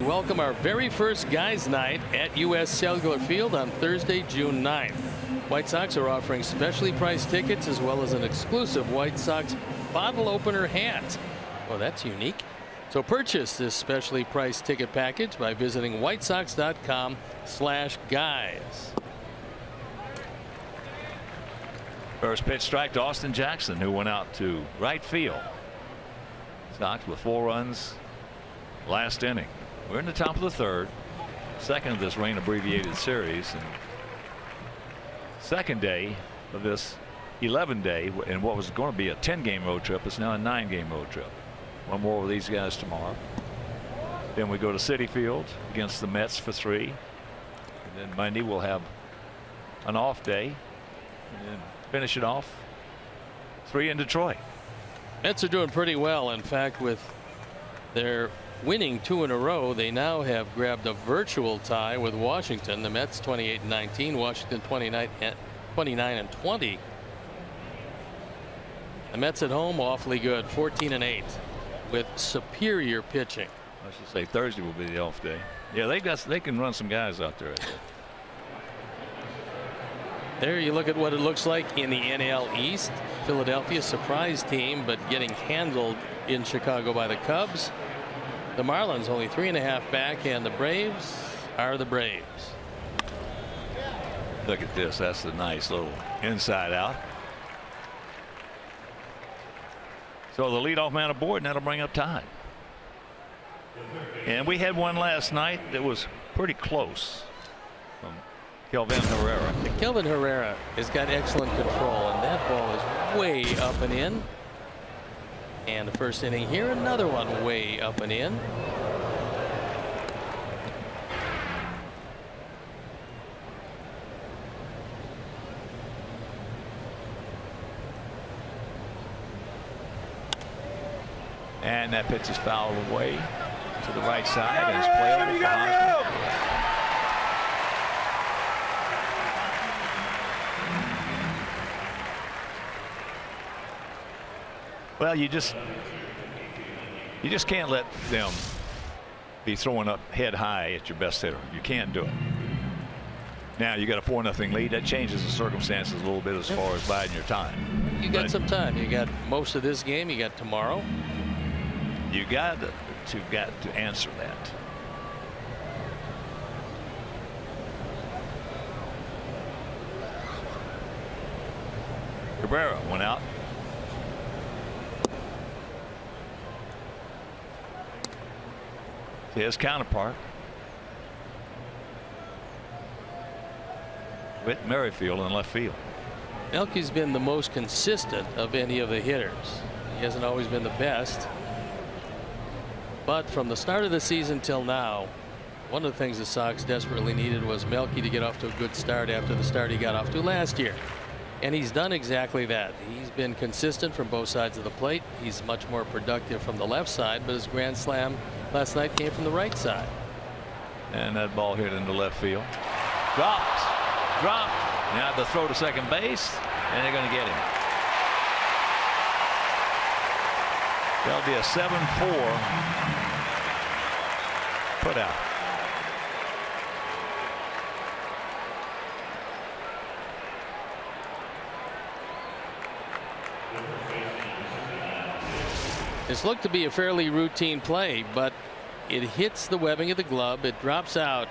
Welcome our very first guys night at U.S. Cellular Field on Thursday, June 9th. White Sox are offering specially priced tickets as well as an exclusive White Sox bottle opener hat. Oh, that's unique. So purchase this specially priced ticket package by visiting whitesox.com/guys. First pitch strike to Austin Jackson, who went out to right field. Sox with 4 runs last inning. We're in the top of the third, second of this rain abbreviated series, and second day of this 11-day and what was going to be a 10-game road trip is now a 9-game road trip. One more with these guys tomorrow. Then we go to Citi Field against the Mets for 3, and then Monday we'll have an off day and then finish it off 3 in Detroit. Mets are doing pretty well. In fact, with their winning 2 in a row, they now have grabbed a virtual tie with Washington. The Mets 28-19, Washington 29-20. The Mets at home awfully good, 14-8 with superior pitching. I should say Thursday will be the off day. Yeah, they can run some guys out there. There you look at what it looks like in the NL East. Philadelphia surprise team, but getting handled in Chicago by the Cubs. The Marlins only 3.5 back, and the Braves are the Braves. Look at this. That's a nice little inside out. So the leadoff man aboard, and that'll bring up time. And we had one last night that was pretty close from Kelvin Herrera. Kelvin Herrera has got excellent control, and that ball is way up and in. And the first inning here, another one way up and in. And that pitch is fouled away to the right side, and it's playable for Hosmer. Well, you just can't let them be throwing up head high at your best hitter. You can't do it. Now you got a 4-0 lead. That changes the circumstances a little bit as far as biding your time. You got some time. You got most of this game. You got tomorrow. You got to answer that. Cabrera went out. His counterpart, Whit Merrifield in left field. Melky's been the most consistent of any of the hitters. He hasn't always been the best. But from the start of the season till now, one of the things the Sox desperately needed was Melky to get off to a good start after the start he got off to last year. And he's done exactly that. He's been consistent from both sides of the plate. He's much more productive from the left side, but his grand slam last night came from the right side. And that ball hit into left field. Dropped. Now the throw to second base, and they're going to get him. That'll be a 7-4 put out. It's looked to be a fairly routine play, but it hits the webbing of the glove. It drops out.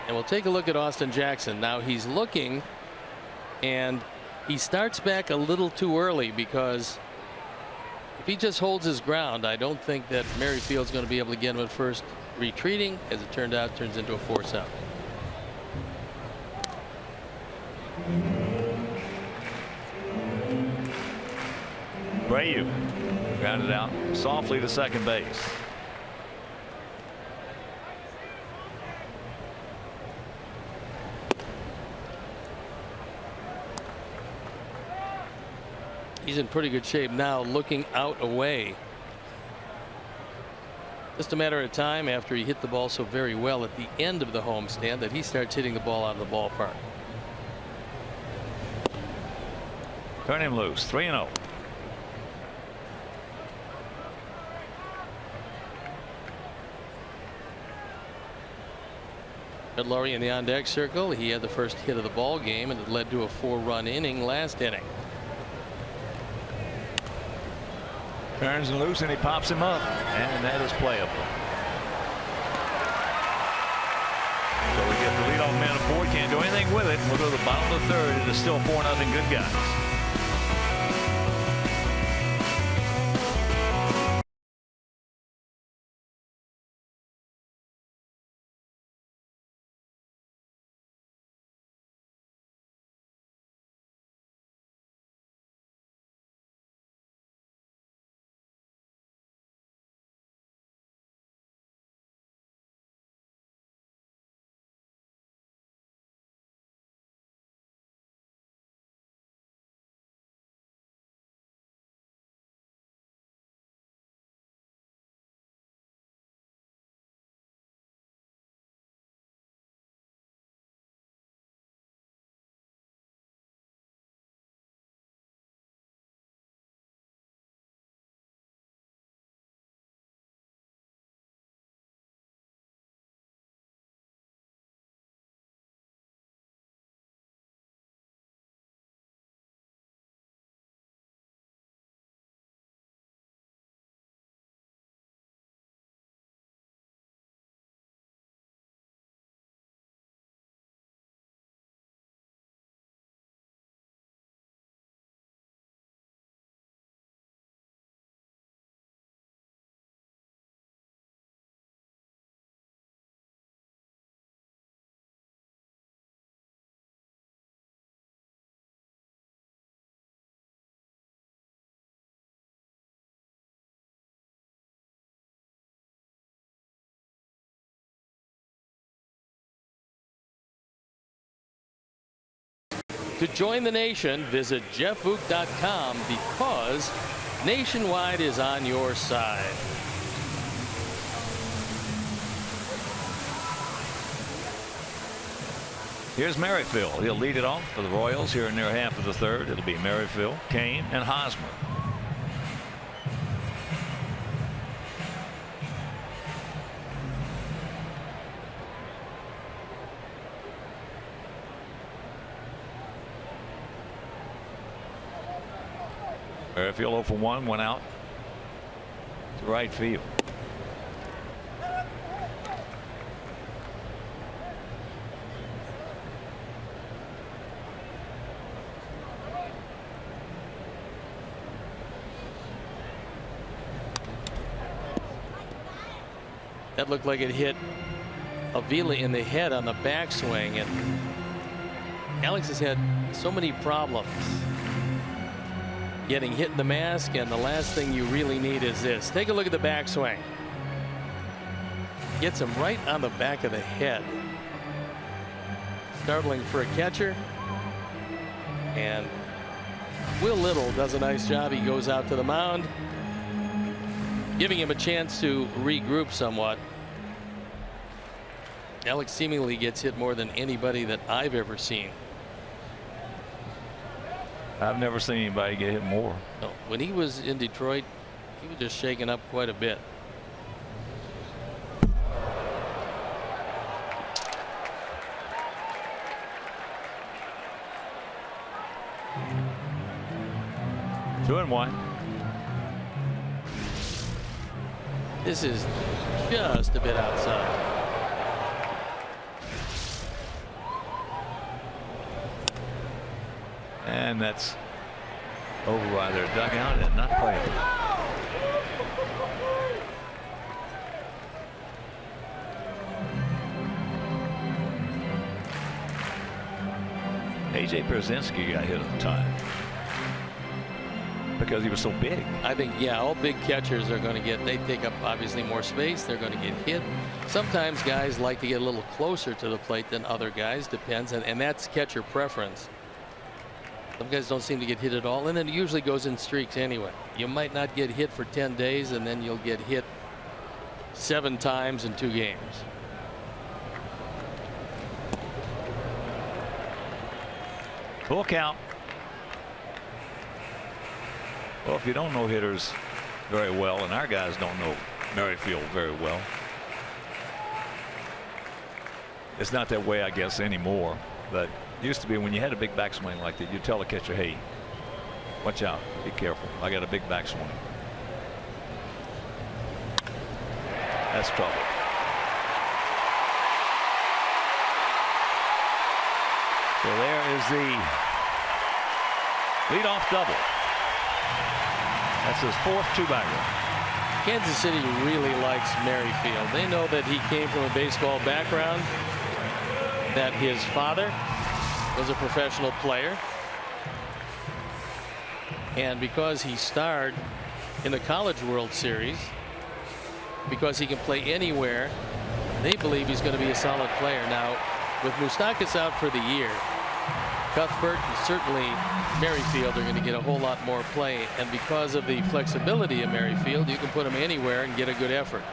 And we'll take a look at Austin Jackson. Now he's looking, and he starts back a little too early, because if he just holds his ground, I don't think that Merrifield's going to be able to get him at first. Retreating, as it turned out, turns into a force out. Brayu grounded out softly to second base. He's in pretty good shape now, looking out away. Just a matter of time after he hit the ball so very well at the end of the homestand that he starts hitting the ball out of the ballpark. Turn him loose. 3-0. Ed Laurie in the on deck circle. He had the first hit of the ball game, and it led to a 4-run inning last inning. Turns and loose, and he pops him up, and that is playable. So we get the leadoff man of 4. Can't do anything with it. We'll go to the bottom of the third. It is still 4-0 good guys. To join the nation, visit jeffvook.com, because Nationwide is on your side. Here's Merrifield. He'll lead it off for the Royals here in their half of the third. It'll be Merrifield, Kane, and Hosmer. Merrifield 0 for 1, one out to right field. That looked like it hit Avila in the head on the backswing, and Alex has had so many problems getting hit in the mask, and the last thing you really need is this. Take a look at the backswing. Gets him right on the back of the head. Startling for a catcher. And Will Little does a nice job. He goes out to the mound, giving him a chance to regroup somewhat. Alex seemingly gets hit more than anybody that I've ever seen. I've never seen anybody get hit more. No, when he was in Detroit, he was just shaken up quite a bit. Two and one. This is just a bit outside. And that's over by their dugout and not playable. A.J. Pierzynski got hit at the time because he was so big. I think, yeah, all big catchers are going to get, they take up obviously more space. They're going to get hit. Sometimes guys like to get a little closer to the plate than other guys, depends, and that's catcher preference. Some guys don't seem to get hit at all, and then it usually goes in streaks anyway. You might not get hit for 10 days, and then you'll get hit 7 times in 2 games. Full count. Well, if you don't know hitters very well, and our guys don't know Merrifield very well, it's not that way, I guess, anymore. But it used to be when you had a big backswing like that, you'd tell the catcher, hey, watch out, be careful, I got a big backswing. That's trouble. So there is the leadoff double. That's his 4th 2-bagger. Kansas City really likes Merrifield. They know that he came from a baseball background, that his father was a professional player, and because he starred in the College World Series, because he can play anywhere, they believe he's going to be a solid player. Now, with Moustakas out for the year, Cuthbert and certainly Merrifield are going to get a whole lot more play, and because of the flexibility of Merrifield, you can put him anywhere and get a good effort.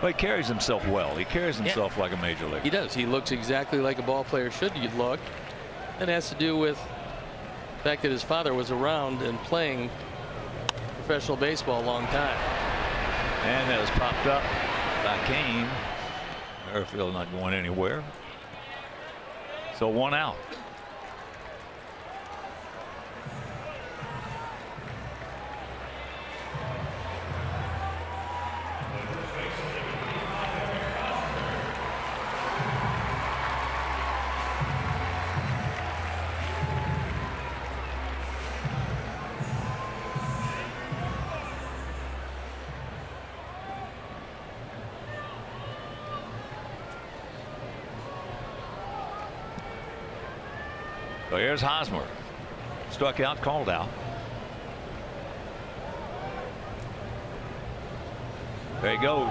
Well, he carries himself well. He carries himself like a major leaguer. He does. He looks exactly like a ball player should look. That has to do with the fact that his father was around and playing professional baseball a long time. And that was popped up by Kane. Merrifield not going anywhere. So 1 out. So here's Hosmer. Struck out, called out. There he goes.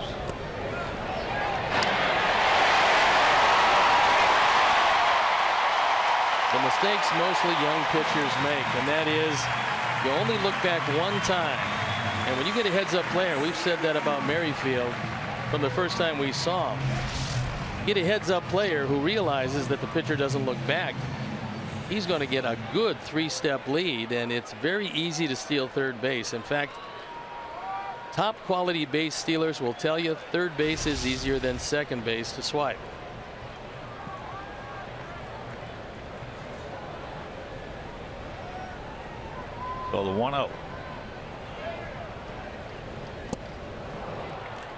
The mistakes mostly young pitchers make, and that is you only look back one time. And when you get a heads-up player, we've said that about Merrifield from the first time we saw him. Get a heads-up player who realizes that the pitcher doesn't look back. He's going to get a good 3-step lead, and it's very easy to steal third base. In fact, top quality base stealers will tell you third base is easier than second base to swipe. So the 1-0.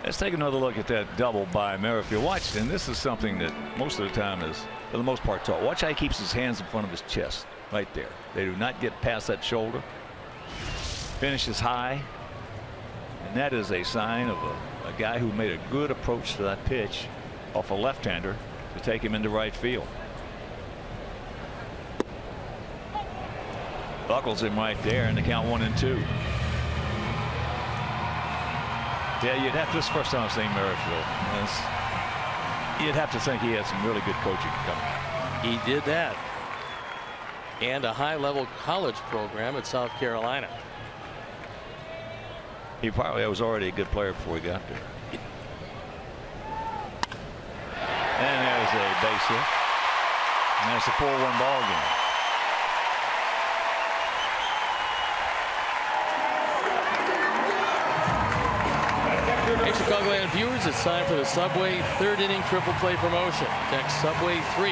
Let's take another look at that double by Merrifield. Watch, and this is something that most of the time is, for the most part, taught. Watch how he keeps his hands in front of his chest, right there. They do not get past that shoulder. Finishes high, and that is a sign of a guy who made a good approach to that pitch off a left-hander to take him into right field. Buckles him right there, and the count 1-2. Yeah, you'd have, this first time I've seen Merrifield, you'd have to think he had some really good coaching coming. He did that. And a high-level college program at South Carolina. He probably was already a good player before he got there. And there's a base hit. And that's a 4-1 ball game. Hey, Chicagoland viewers, it's time for the Subway third inning triple play promotion. Text Subway 3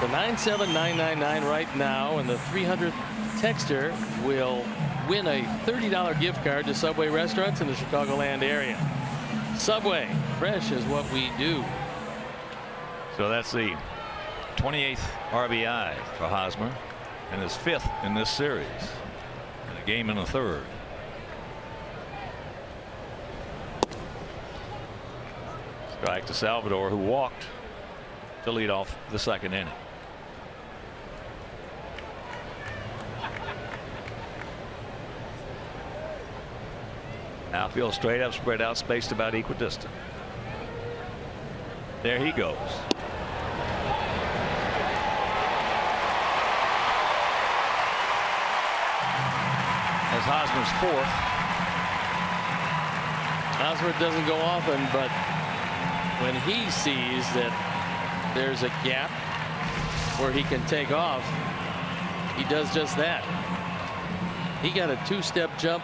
to 97999 right now, and the 300th texter will win a $30 gift card to Subway restaurants in the Chicagoland area. Subway, fresh is what we do. So that's the 28th RBI for Hosmer, and his 5th in this series. And a game in the third. Strike to Salvador, who walked to lead off the second inning. Outfield straight up, spread out, spaced about equidistant. There he goes. As Hosmer's 4th. Hosmer doesn't go often, but when he sees that there's a gap where he can take off, he does just that. He got a 2-step jump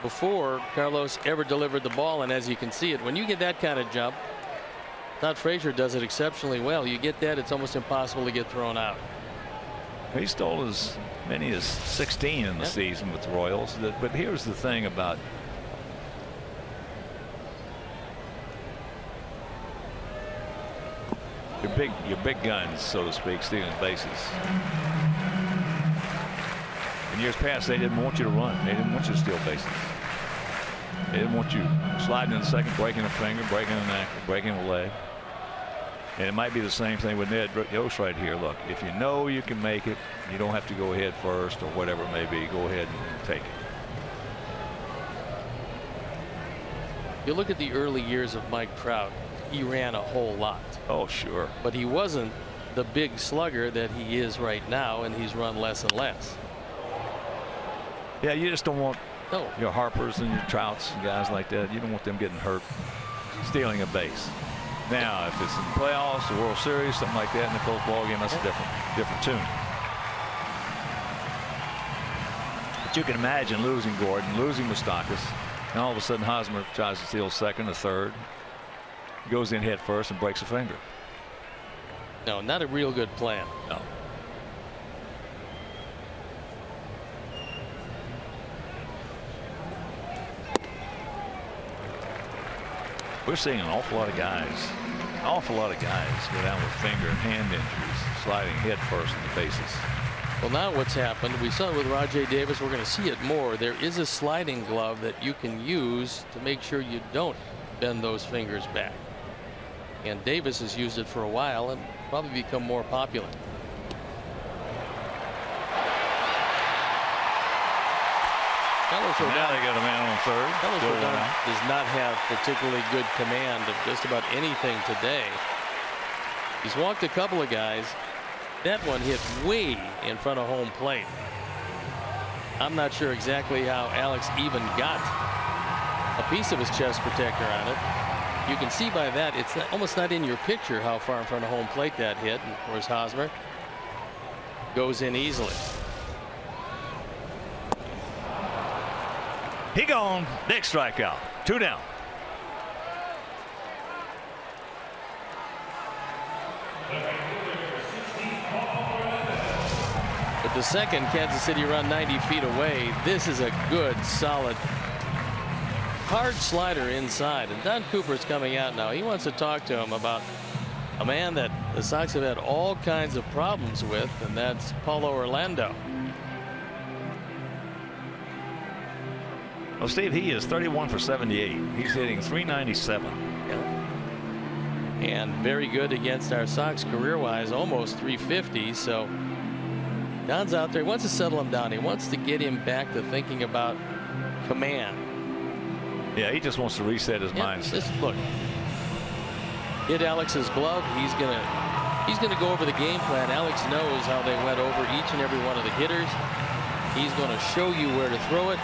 before Carlos ever delivered the ball, and as you can see it, when you get that kind of jump, Todd Frazier does it exceptionally well. You get that, it's almost impossible to get thrown out. He stole as many as 16 in the season with the Royals. But here's the thing about your big guns, so to speak, stealing bases. In years past, they didn't want you to run. They didn't want you to steal bases. They didn't want you sliding in the second, breaking a finger, breaking an ankle, breaking a leg. And it might be the same thing with Ned Yost right here. Look, if you know you can make it, you don't have to go ahead first or whatever it may be. Go ahead and take it. You look at the early years of Mike Trout, he ran a whole lot. Oh, sure. But he wasn't the big slugger that he is right now, and he's run less and less. Yeah, you just don't want No. your Harpers and your Trouts and guys like that. You don't want them getting hurt stealing a base. Now, if it's in the playoffs, the World Series, something like that in a close ball game, that's a different tune. But you can imagine losing Gordon, losing Moustakas, and all of a sudden Hosmer tries to steal second or third, goes in head first and breaks a finger. No, not a real good plan. No. We're seeing an awful lot of guys go down with finger and hand injuries, sliding head first in the bases. Well, now what's happened, we saw it with Rajai Davis. We're going to see it more. There is a sliding glove that you can use to make sure you don't bend those fingers back. And Davis has used it for a while and probably become more popular. Now they got a man on third. Carlos Rodon does not have particularly good command of just about anything today. He's walked a couple of guys. That one hit way in front of home plate. I'm not sure exactly how Alex even got a piece of his chest protector on it. You can see by that it's almost not in your picture how far in front of home plate that hit. And of course Hosmer goes in easily. He gone. Big strikeout. 2 down. But the second Kansas City run 90 feet away. This is a good solid hard slider inside, and Don Cooper's coming out now. He wants to talk to him about a man that the Sox have had all kinds of problems with, and that's Paulo Orlando. Well, Steve, he is 31 for 78. He's hitting .397. And very good against our Sox career-wise, almost .350. So Don's out there. He wants to settle him down. He wants to get him back to thinking about command. Yeah, he just wants to reset his mind. Just look. Hit Alex's glove. He's gonna go over the game plan. Alex knows how they went over each and every one of the hitters. He's going to show you where to throw it.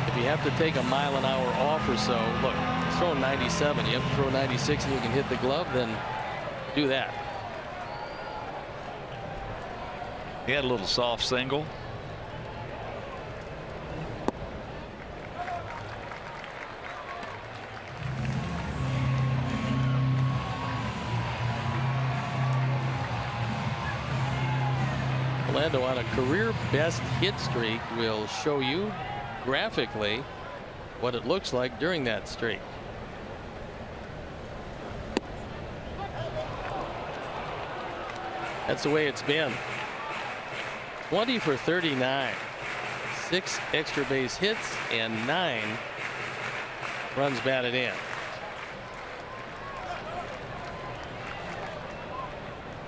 If you have to take a mile an hour off or so, look, he's throwing 97. You have to throw 96 and you can hit the glove, then do that. He had a little soft single. Orlando on a career best hit streak. Will show you graphically what it looks like during that streak. That's the way it's been. 20 for 39, 6 extra base hits and 9 runs batted in.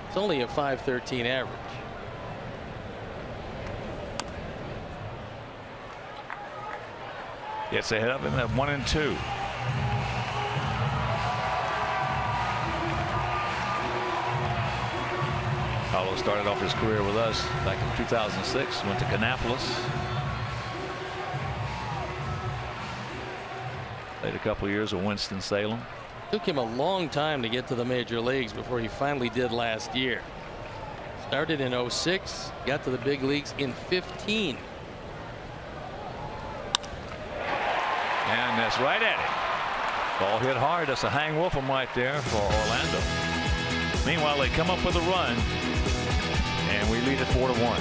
It's only a .513 average. Gets ahead of him at 1-2. Paulo started off his career with us back in 2006. Went to Kannapolis. Played a couple years with Winston-Salem. Took him a long time to get to the major leagues before he finally did last year. Started in '06, got to the big leagues in '15. And that's right at it. Ball hit hard. That's a hang Wolfram right there for Orlando. Meanwhile, they come up with a run, and we lead it 4-1.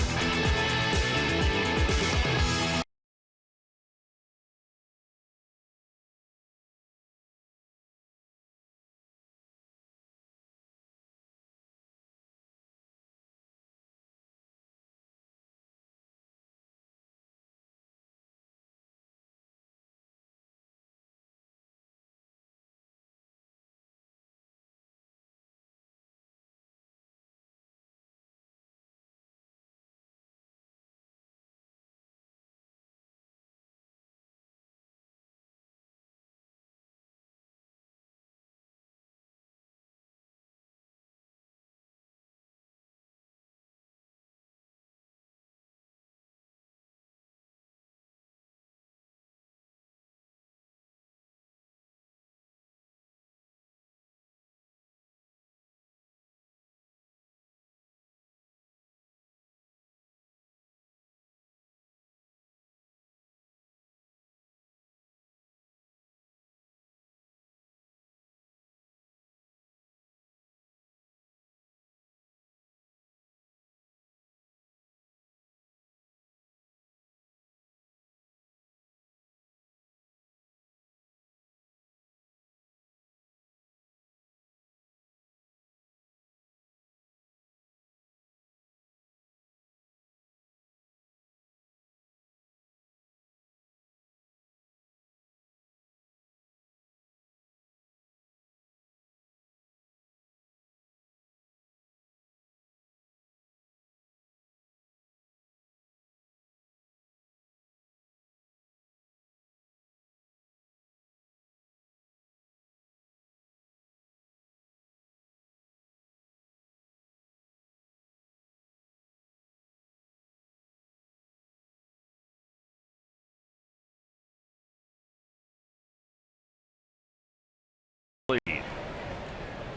Lead.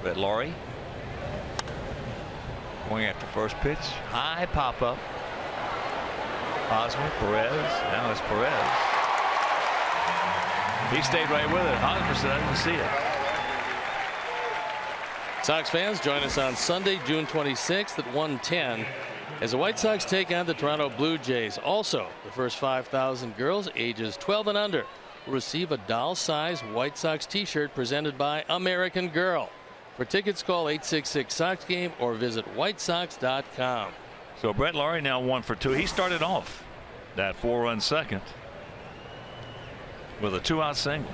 Brett Laurie going after first pitch. High pop up. Hosmer, Perez. Now it's Perez. He stayed right with it. Hosmer said, I didn't see it. Sox fans, join us on Sunday, June 26th at 1:10 as the White Sox take on the Toronto Blue Jays. Also, the first 5,000 girls ages 12 and under receive a doll-sized White Sox t-shirt presented by American Girl. For tickets, call 866-SOX-GAME or visit whitesox.com. So Brett Laurie now 1 for 2. He started off that 4-run second with a 2-out single.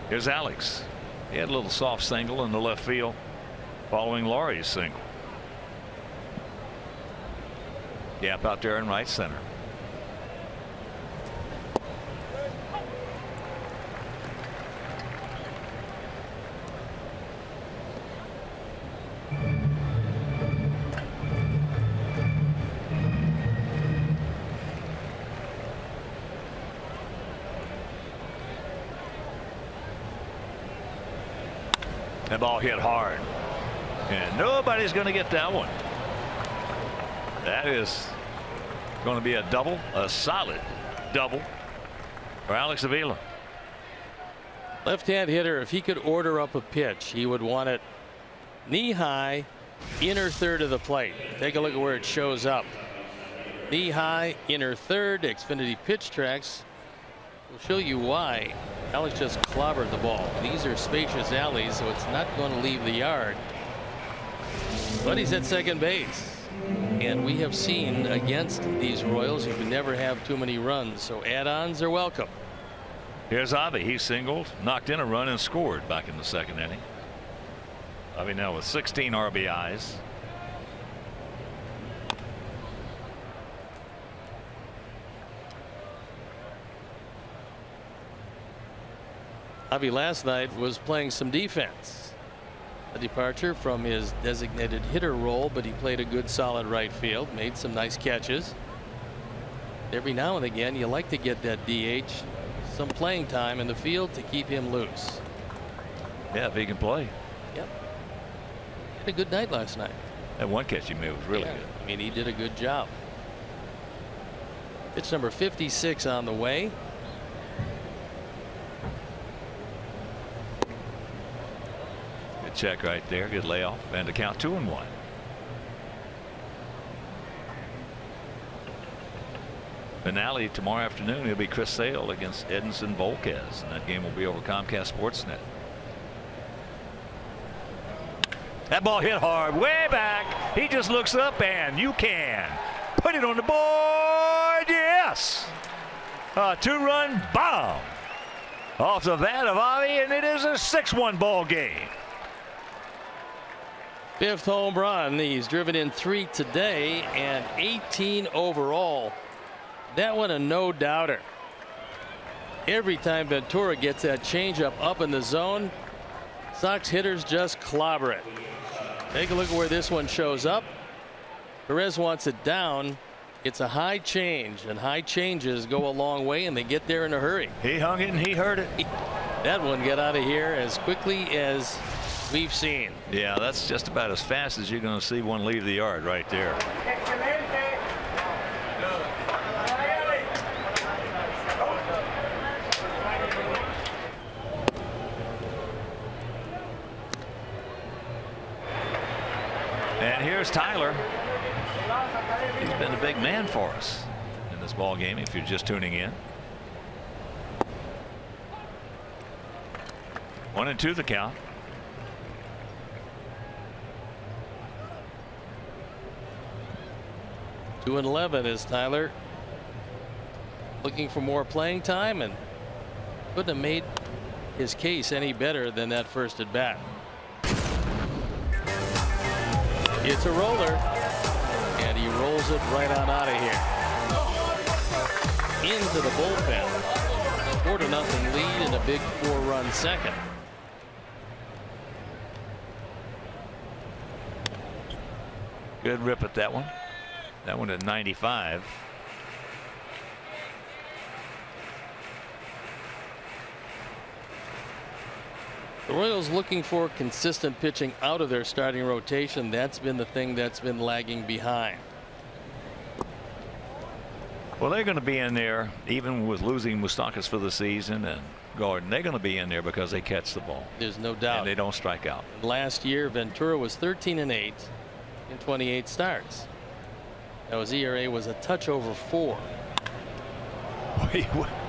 Here's Alex. He had a little soft single in the left field following Laurie's single. Gap out there in right center. That ball hit hard, and nobody's going to get that one. That is going to be a double, a solid double for Alex Avila. Left-hand hitter, if he could order up a pitch, he would want it knee high, inner third of the plate. Take a look at where it shows up. Knee high, inner third. Xfinity Pitch Tracks will show you why. Alex just clobbered the ball. These are spacious alleys, so it's not going to leave the yard. But he's at second base. And we have seen against these Royals, you can never have too many runs, so add-ons are welcome. Here's Avi. He singled, knocked in a run, and scored back in the second inning. Avi now with 16 RBIs. Avi last night was playing some defense. A departure from his designated hitter role, but he played a good solid right field, made some nice catches. Every now and again you like to get that DH some playing time in the field to keep him loose. Yeah, if he can play. Yep. Had a good night last night. That one catch he made was really good. I mean, he did a good job. Pitch number 56 on the way. Good check right there. Good layoff. And to count 2-1. Finale tomorrow afternoon. It'll be Chris Sale against Edinson Volquez, and that game will be over Comcast Sportsnet. That ball hit hard, way back. He just looks up, and you can put it on the board. Yes, a 2-run bomb off the bat of Avi, and it is a 6-1 ball game. 5th home run. He's driven in 3 today and 18 overall. That one a no-doubter. Every time Ventura gets that changeup up in the zone, Sox hitters just clobber it. Take a look at where this one shows up. Perez wants it down. It's a high change, and high changes go a long way, and they get there in a hurry. He hung it and he heard it. That one got out of here as quickly as we've seen. Yeah, that's just about as fast as you're going to see one leave the yard right there. And here's Tyler. He's been a big man for us in this ball game if you're just tuning in. 1-2 the count. Two and 11 is Tyler looking for more playing time, and couldn't have made his case any better than that first at bat. It's a roller, and he rolls it right on out of here into the bullpen. 4-0 lead and a big 4-run second. Good rip at that one. That one at 95. The Royals looking for consistent pitching out of their starting rotation. That's been the thing that's been lagging behind. Well, they're going to be in there even with losing Moustakas for the season and Gordon. They're going to be in there because they catch the ball. There's no doubt. And they don't strike out. Last year Ventura was 13-8 in in 28 starts. Now his ERA was a touch over 4. He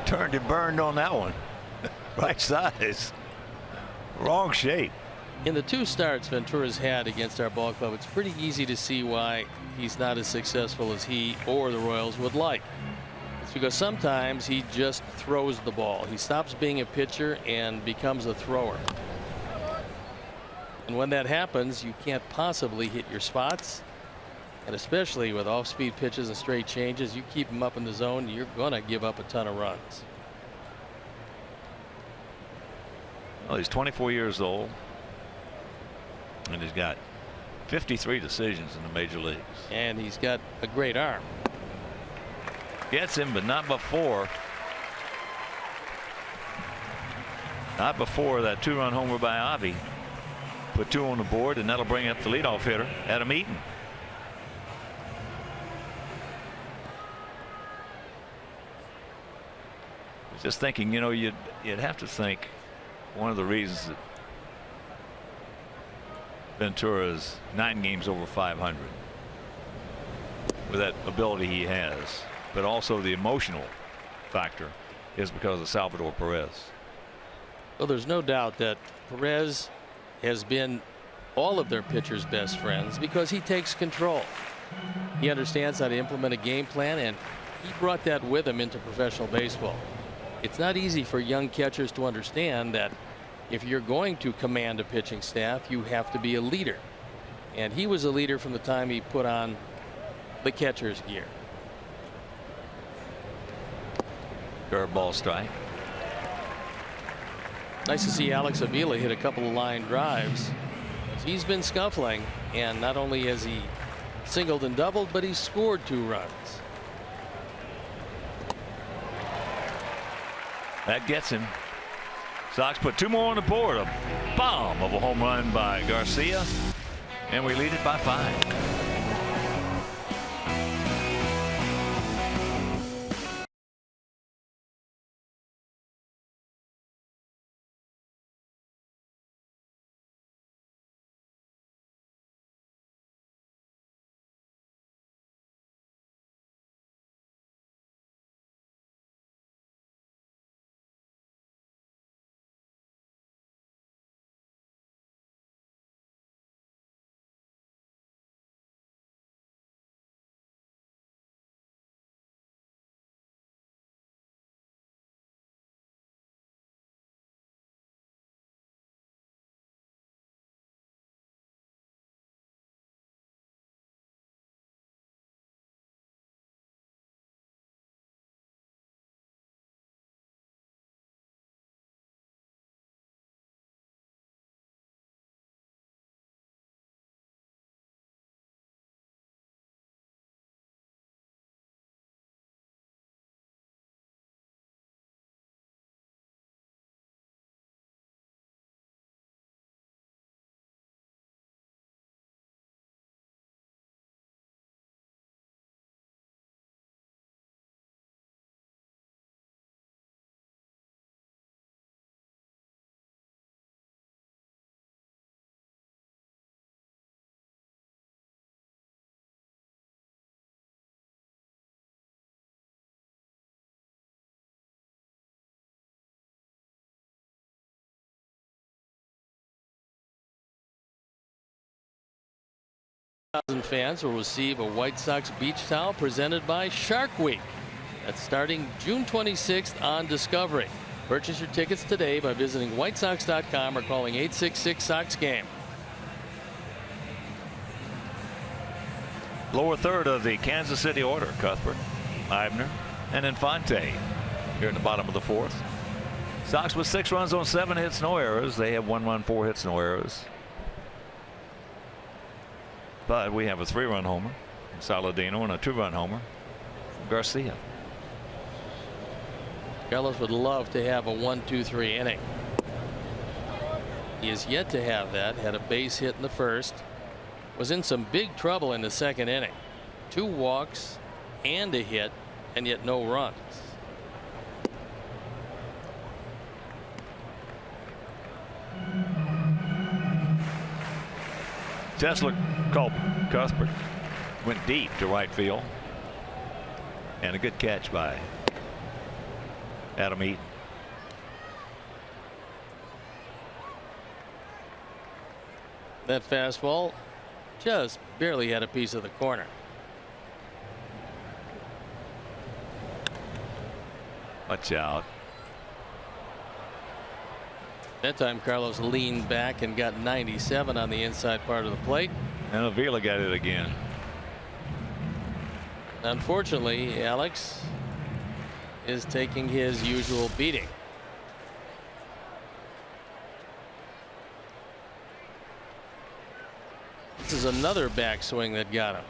turned and burned on that one. Right size. Wrong shape. In the 2 starts Ventura's had against our ball club, it's pretty easy to see why he's not as successful as he or the Royals would like. It's because sometimes he just throws the ball. He stops being a pitcher and becomes a thrower. And when that happens, you can't possibly hit your spots. And especially with off-speed pitches and straight changes, you keep him up in the zone, you're going to give up a ton of runs. Well, he's 24 years old. And he's got 53 decisions in the major leagues. And he's got a great arm. Gets him, but not before. Not before that 2-run homer by Avi. Put 2 on the board, and that'll bring up the leadoff hitter, Adam Eaton. I was just thinking, you know, you'd have to think one of the reasons that Ventura's 9 games over 500 with that ability he has, but also the emotional factor is because of Salvador Perez. Well, there's no doubt that Perez has been all of their pitchers' best friends because he takes control. He understands how to implement a game plan, and he brought that with him into professional baseball. It's not easy for young catchers to understand that if you're going to command a pitching staff, you have to be a leader. And he was a leader from the time he put on the catcher's gear. Curveball strike. Nice to see Alex Avila hit a couple of line drives. He's been scuffling, and not only has he singled and doubled, but he's scored 2 runs. That gets him. Sox put 2 more on the board. A bomb of a home run by Garcia, and we lead it by 5. Fans will receive a White Sox beach towel presented by Shark Week. That's starting June 26th on Discovery. Purchase your tickets today by visiting whitesox.com or calling 866-SOX-GAME. Lower third of the Kansas City order. Cuthbert, Eibner, and Infante here in the bottom of the 4th. Sox with 6 runs on 7 hits, no errors. They have 1 run, 4 hits, no errors. But we have a 3-run homer from Saladino and a 2-run homer from Garcia. Carlos would love to have a 1-2-3 inning. He has yet to have that. Had a base hit in the first. Was in some big trouble in the second inning. 2 walks and a hit, and yet no runs. Tesla called Cuthbert. Went deep to right field. And a good catch by Adam Eaton. That fastball just barely had a piece of the corner. Watch out. That time Carlos leaned back and got 97 on the inside part of the plate. And Avila got it again. Unfortunately, Alex is taking his usual beating. This is another backswing that got him.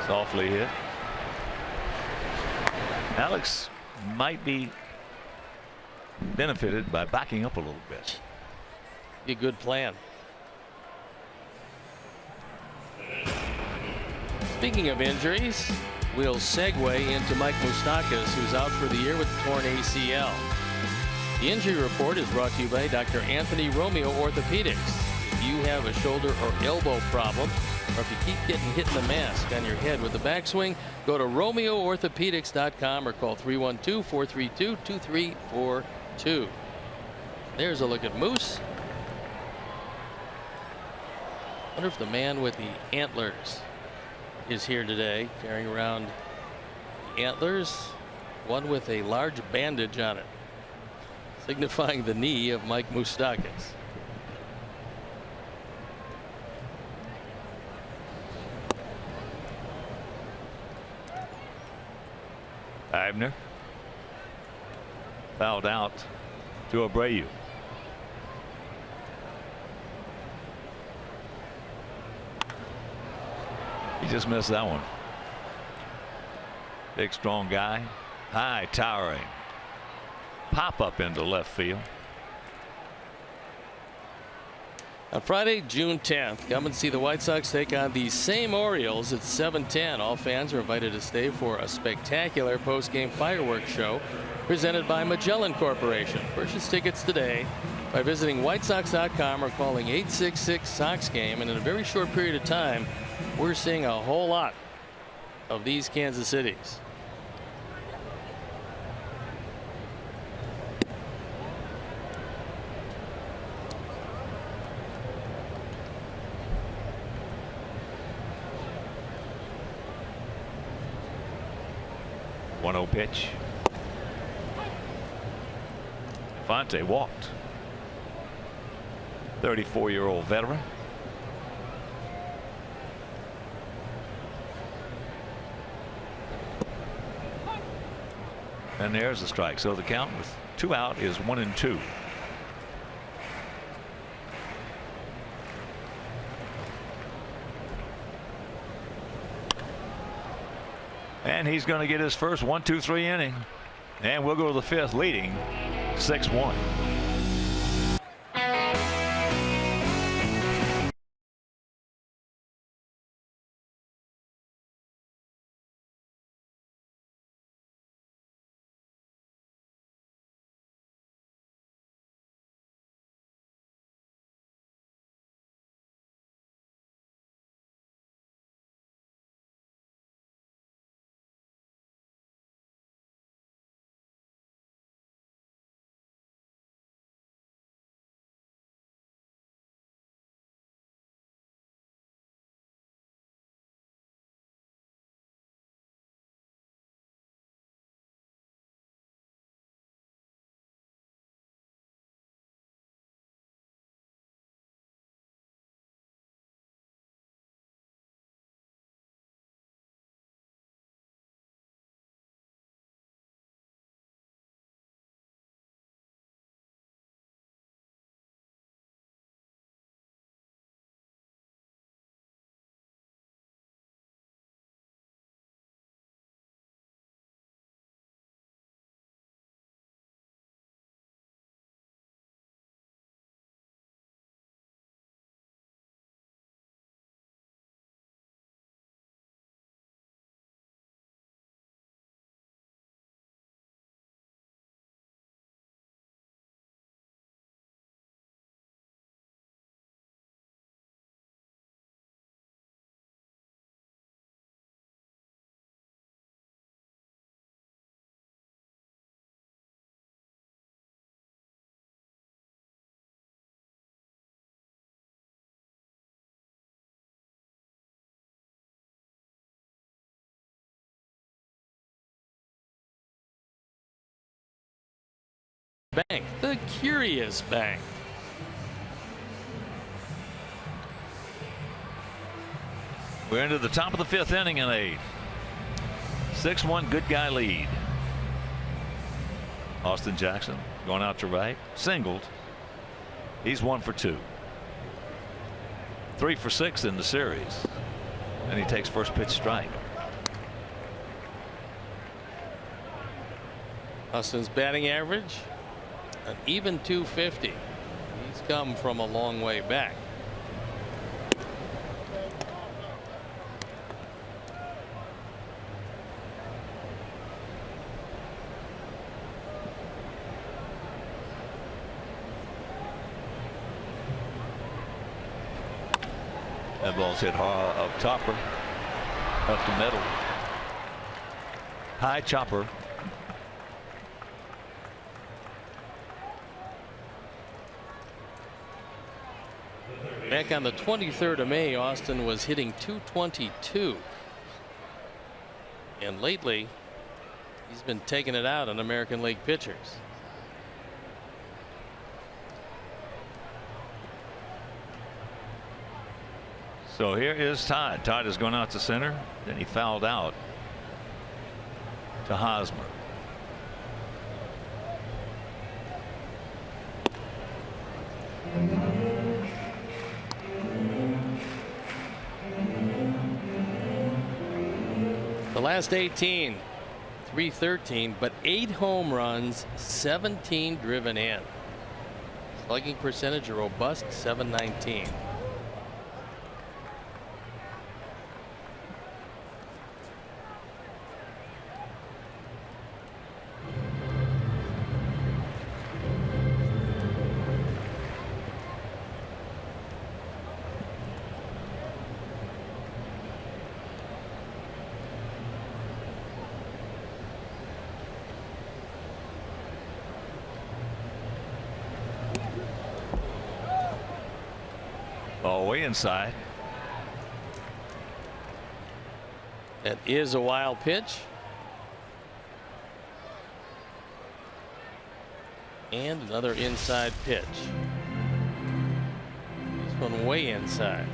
Softly hit. Alex might be benefited by backing up a little bit. Be a good plan. Speaking of injuries, we'll segue into Mike Moustakas, who's out for the year with a torn ACL. The injury report is brought to you by Dr. Anthony Romeo Orthopedics. If you have a shoulder or elbow problem, or if you keep getting hit in the mask on your head with the backswing, go to RomeoOrthopedics.com or call 312-432-2342. There's a look at Moose. Wonder if the man with the antlers is here today, carrying around the antlers, one with a large bandage on it, signifying the knee of Mike Moustakas. Abner fouled out to Abreu. He just missed that one. Big strong guy, high towering pop up into left field. On Friday, June 10th, come and see the White Sox take on the same Orioles at 7:10. All fans are invited to stay for a spectacular post-game fireworks show presented by Magellan Corporation. Purchase tickets today by visiting whitesox.com or calling 866-SOX-GAME. And in a very short period of time, we're seeing a whole lot of these Kansas Cities. One-0 pitch. Fonte walked. 34-year-old veteran. And there's the strike. So the count with 2 out is 1-2. And he's going to get his first 1-2-3 inning. And we'll go to the 5th leading 6-1. Bank, the Curious Bank. We're into the top of the 5th inning in a 6-1 good guy lead. Austin Jackson going out to right, singled. He's 1 for 2. 3 for 6 in the series. And he takes first pitch strike. Austin's batting average, an even 250. He's come from a long way back. That ball's hit hard up topper, up the middle. High chopper. Back on the 23rd of May, Austin was hitting .222. And lately, he's been taking it out on American League pitchers. So here is Todd. Todd is going out to center. Then he fouled out to Hosmer. The last 18, 313, but 8 home runs, 17 driven in. Slugging percentage a robust .719. Ball way inside. That is a wild pitch. And another inside pitch. This one way inside.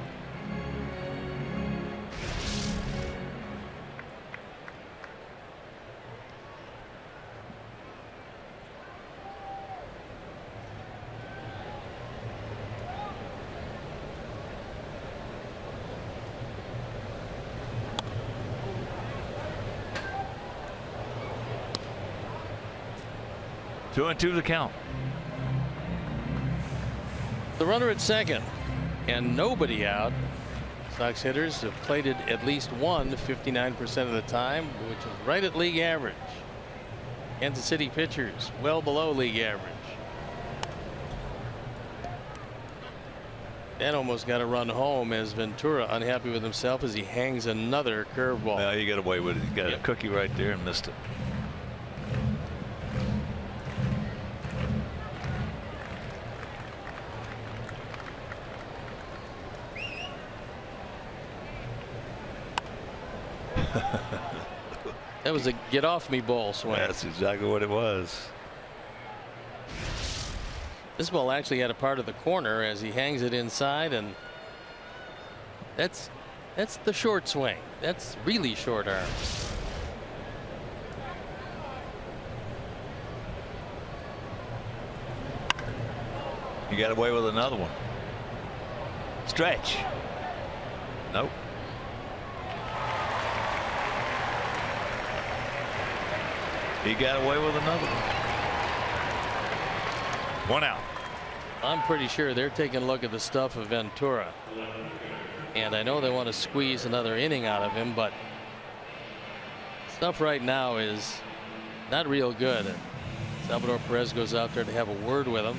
Two and two the count. The runner at second and nobody out. Sox hitters have plated at least one 59% of the time, which is right at league average. Kansas City pitchers well below league average. That almost got a run home as Ventura unhappy with himself as he hangs another curveball. Well, you got away with it. You got a cookie right there and missed it. That was a get off me ball swing. That's exactly what it was. This ball actually had a part of the corner as he hangs it inside, and that's the short swing. That's really short arm. You got away with another one. Stretch. Nope. He got away with another one. One out. I'm pretty sure they're taking a look at the stuff of Ventura. And I know they want to squeeze another inning out of him, but stuff right now is not real good. And Salvador Perez goes out there to have a word with him,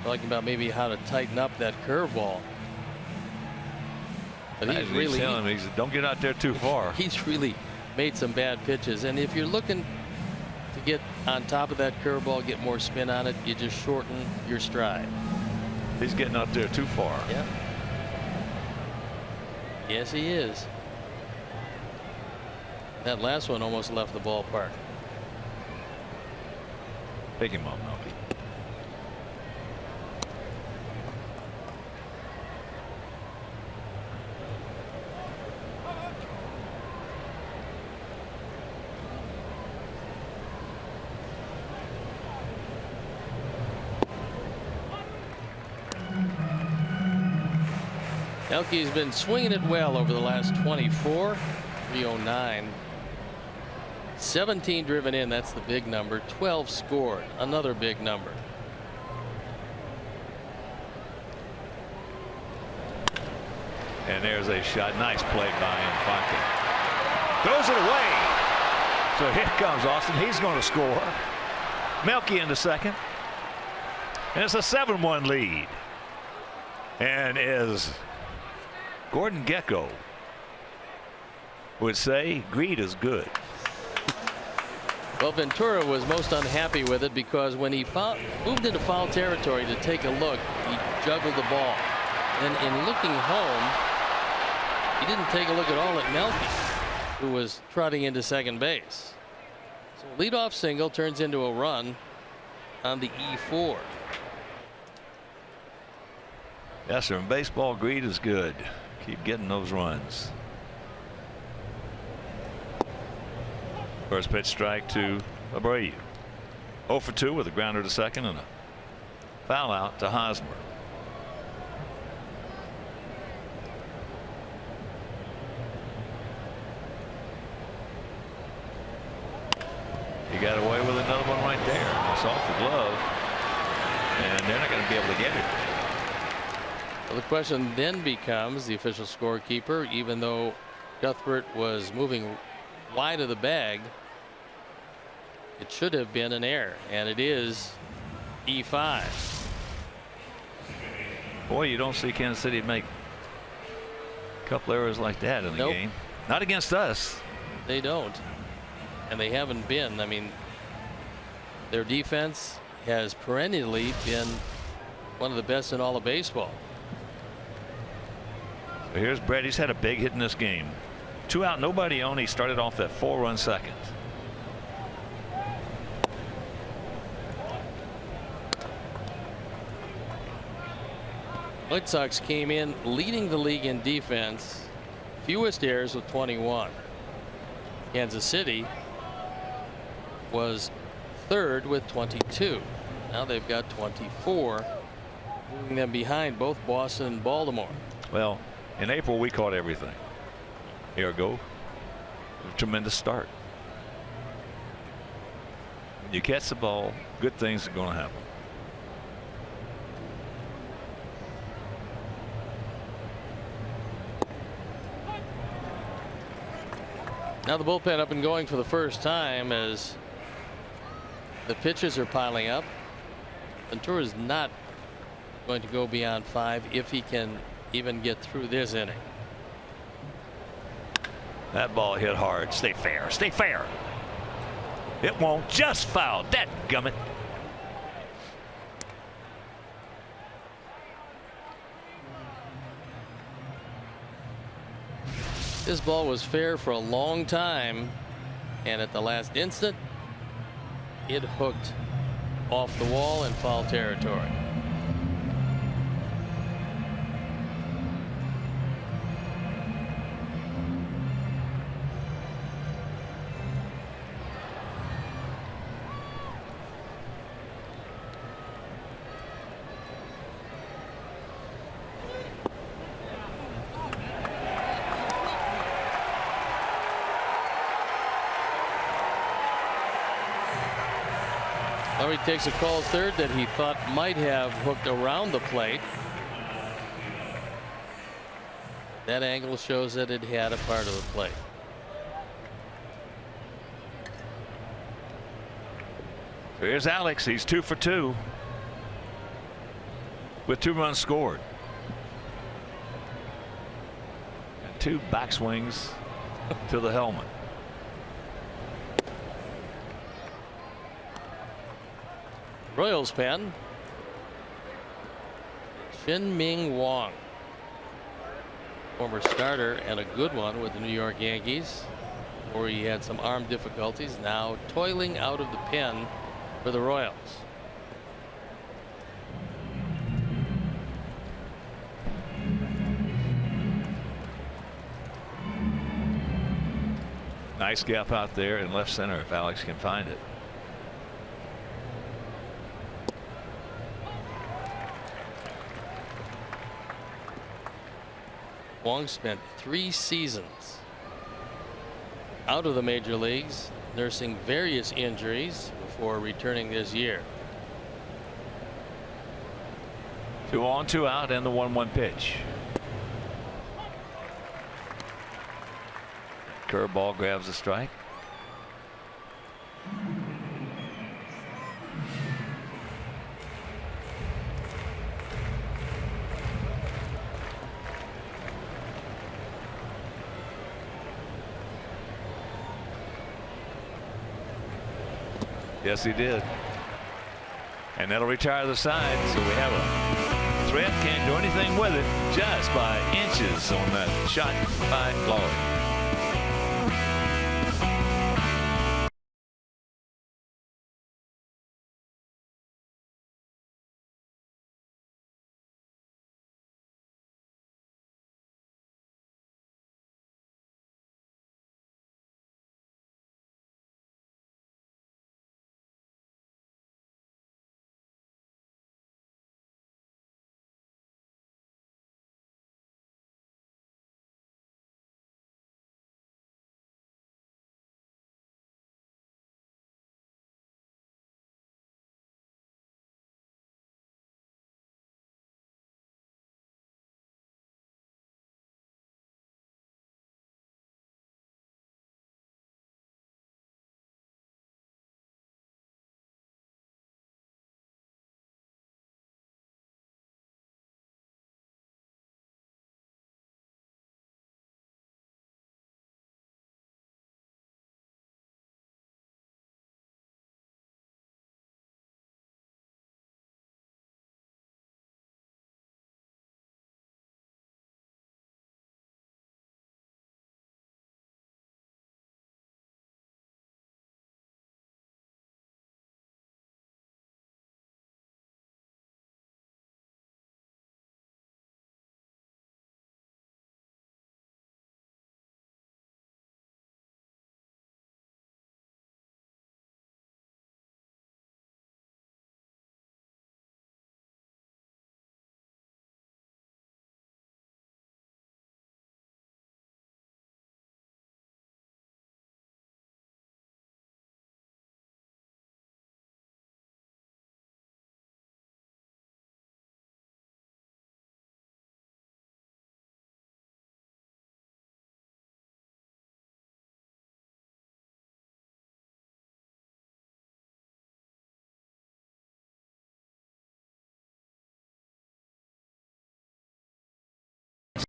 talking about maybe how to tighten up that curveball. But he's really telling him, don't get out there too far. He's really made some bad pitches, and if you're looking to get on top of that curveball, get more spin on it, you just shorten your stride. He's getting out there too far. Yeah. Yes, he is. That last one almost left the ballpark. Pick him up, Melky. Melky's been swinging it well over the last 24. 309. 17 driven in. That's the big number. 12 scored. Another big number. And there's a shot. Nice play by Infante. Throws it away. So here comes Austin. He's going to score. Melky in the second. And it's a 7-1 lead. And as Gordon Gekko would say, greed is good. Well, Ventura was most unhappy with it because when he moved into foul territory to take a look, he juggled the ball. And in looking home, he didn't take a look at all at Melky, who was trotting into second base. So leadoff single turns into a run on the E4. Yes, sir. In baseball, greed is good. Keep getting those runs. First pitch strike to Abreu. 0 for 2 with a grounder to second and a foul out to Hosmer. He got away with another one right there. It's off the glove, and they're not going to be able to get it. Well, the question then becomes, the official scorekeeper, even though Cuthbert was moving wide of the bag, it should have been an error, and it is E5. Boy, you don't see Kansas City make a couple errors like that in the game. Not against us. They don't, and they haven't been. I mean, their defense has perennially been one of the best in all of baseball. So here's Brett. He's had a big hit in this game. 2 out, nobody on. He started off that 4-run second. White Sox came in leading the league in defense, fewest errors with 21. Kansas City was third with 22. Now they've got 24, moving them behind both Boston and Baltimore. Well, in April we caught everything. Here we go. A tremendous start. When you catch the ball, good things are going to happen. Now the bullpen up and going for the first time as the pitches are piling up. Ventura is not going to go beyond 5 if he can even get through this inning. That ball hit hard. Stay fair. Stay fair. It won't. Just foul. Dadgummit. This ball was fair for a long time, and at the last instant it hooked off the wall in foul territory. He takes a call third that he thought might have hooked around the plate. That angle shows that it had a part of the plate. Here's Alex. He's 2 for 2 with 2 runs scored and 2 backswings to the helmet. Royals pen. Shin-Ming Wong, former starter and a good one with the New York Yankees, where he had some arm difficulties. Now toiling out of the pen for the Royals. Nice gap out there in left center if Alex can find it. Wong spent 3 seasons out of the major leagues, nursing various injuries before returning this year. 2 on, 2 out, and the 1-1 pitch. Curveball grabs a strike. Yes, he did. And that'll retire the side. So we have a threat. Can't do anything with it just by inches on that shot by Lawrie.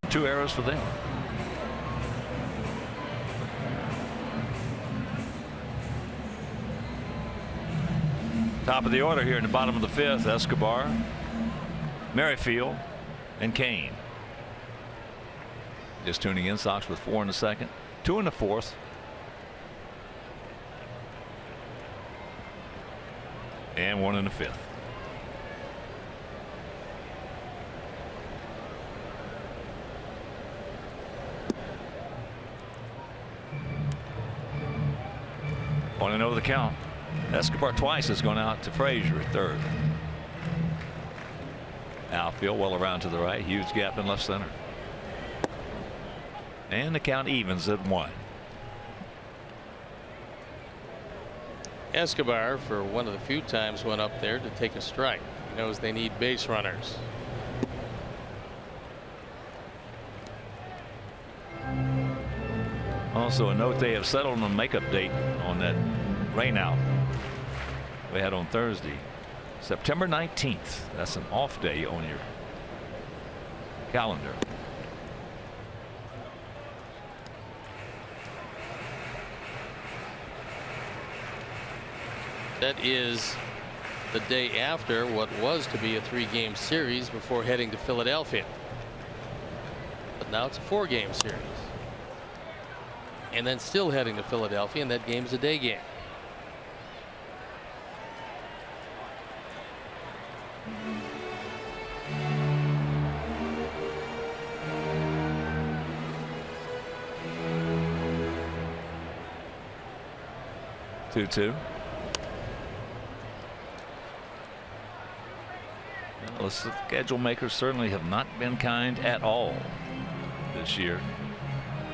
Two errors for them. Top of the order here in the bottom of the 5th. Escobar, Merrifield, and Kane. Just tuning in. Sox with 4 in the 2nd, 2 in the 4th. And 1 in the 5th. Want to know the count. Escobar twice has gone out to Frazier at 3rd. Outfield well around to the right. Huge gap in left center. And the count evens at 1. Escobar, for one of the few times, went up there to take a strike. He knows they need base runners. Also a note, they have settled on a makeup date on that rainout we had on Thursday. September 19th. That's an off day on your calendar. That is the day after what was to be a 3-game series before heading to Philadelphia. But now it's a 4-game series. And then still heading to Philadelphia, and that game's a day game. 2-2. Well, the schedule makers certainly have not been kind at all this year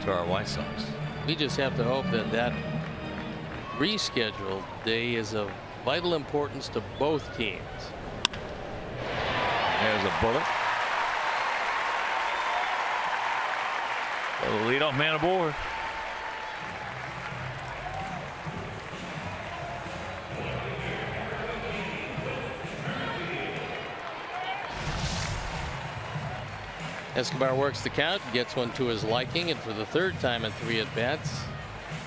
to our White Sox. We just have to hope that that rescheduled day is of vital importance to both teams. There's a bullet. The leadoff man aboard. Escobar works the count, gets one to his liking, and for the third time in 3 at-bats,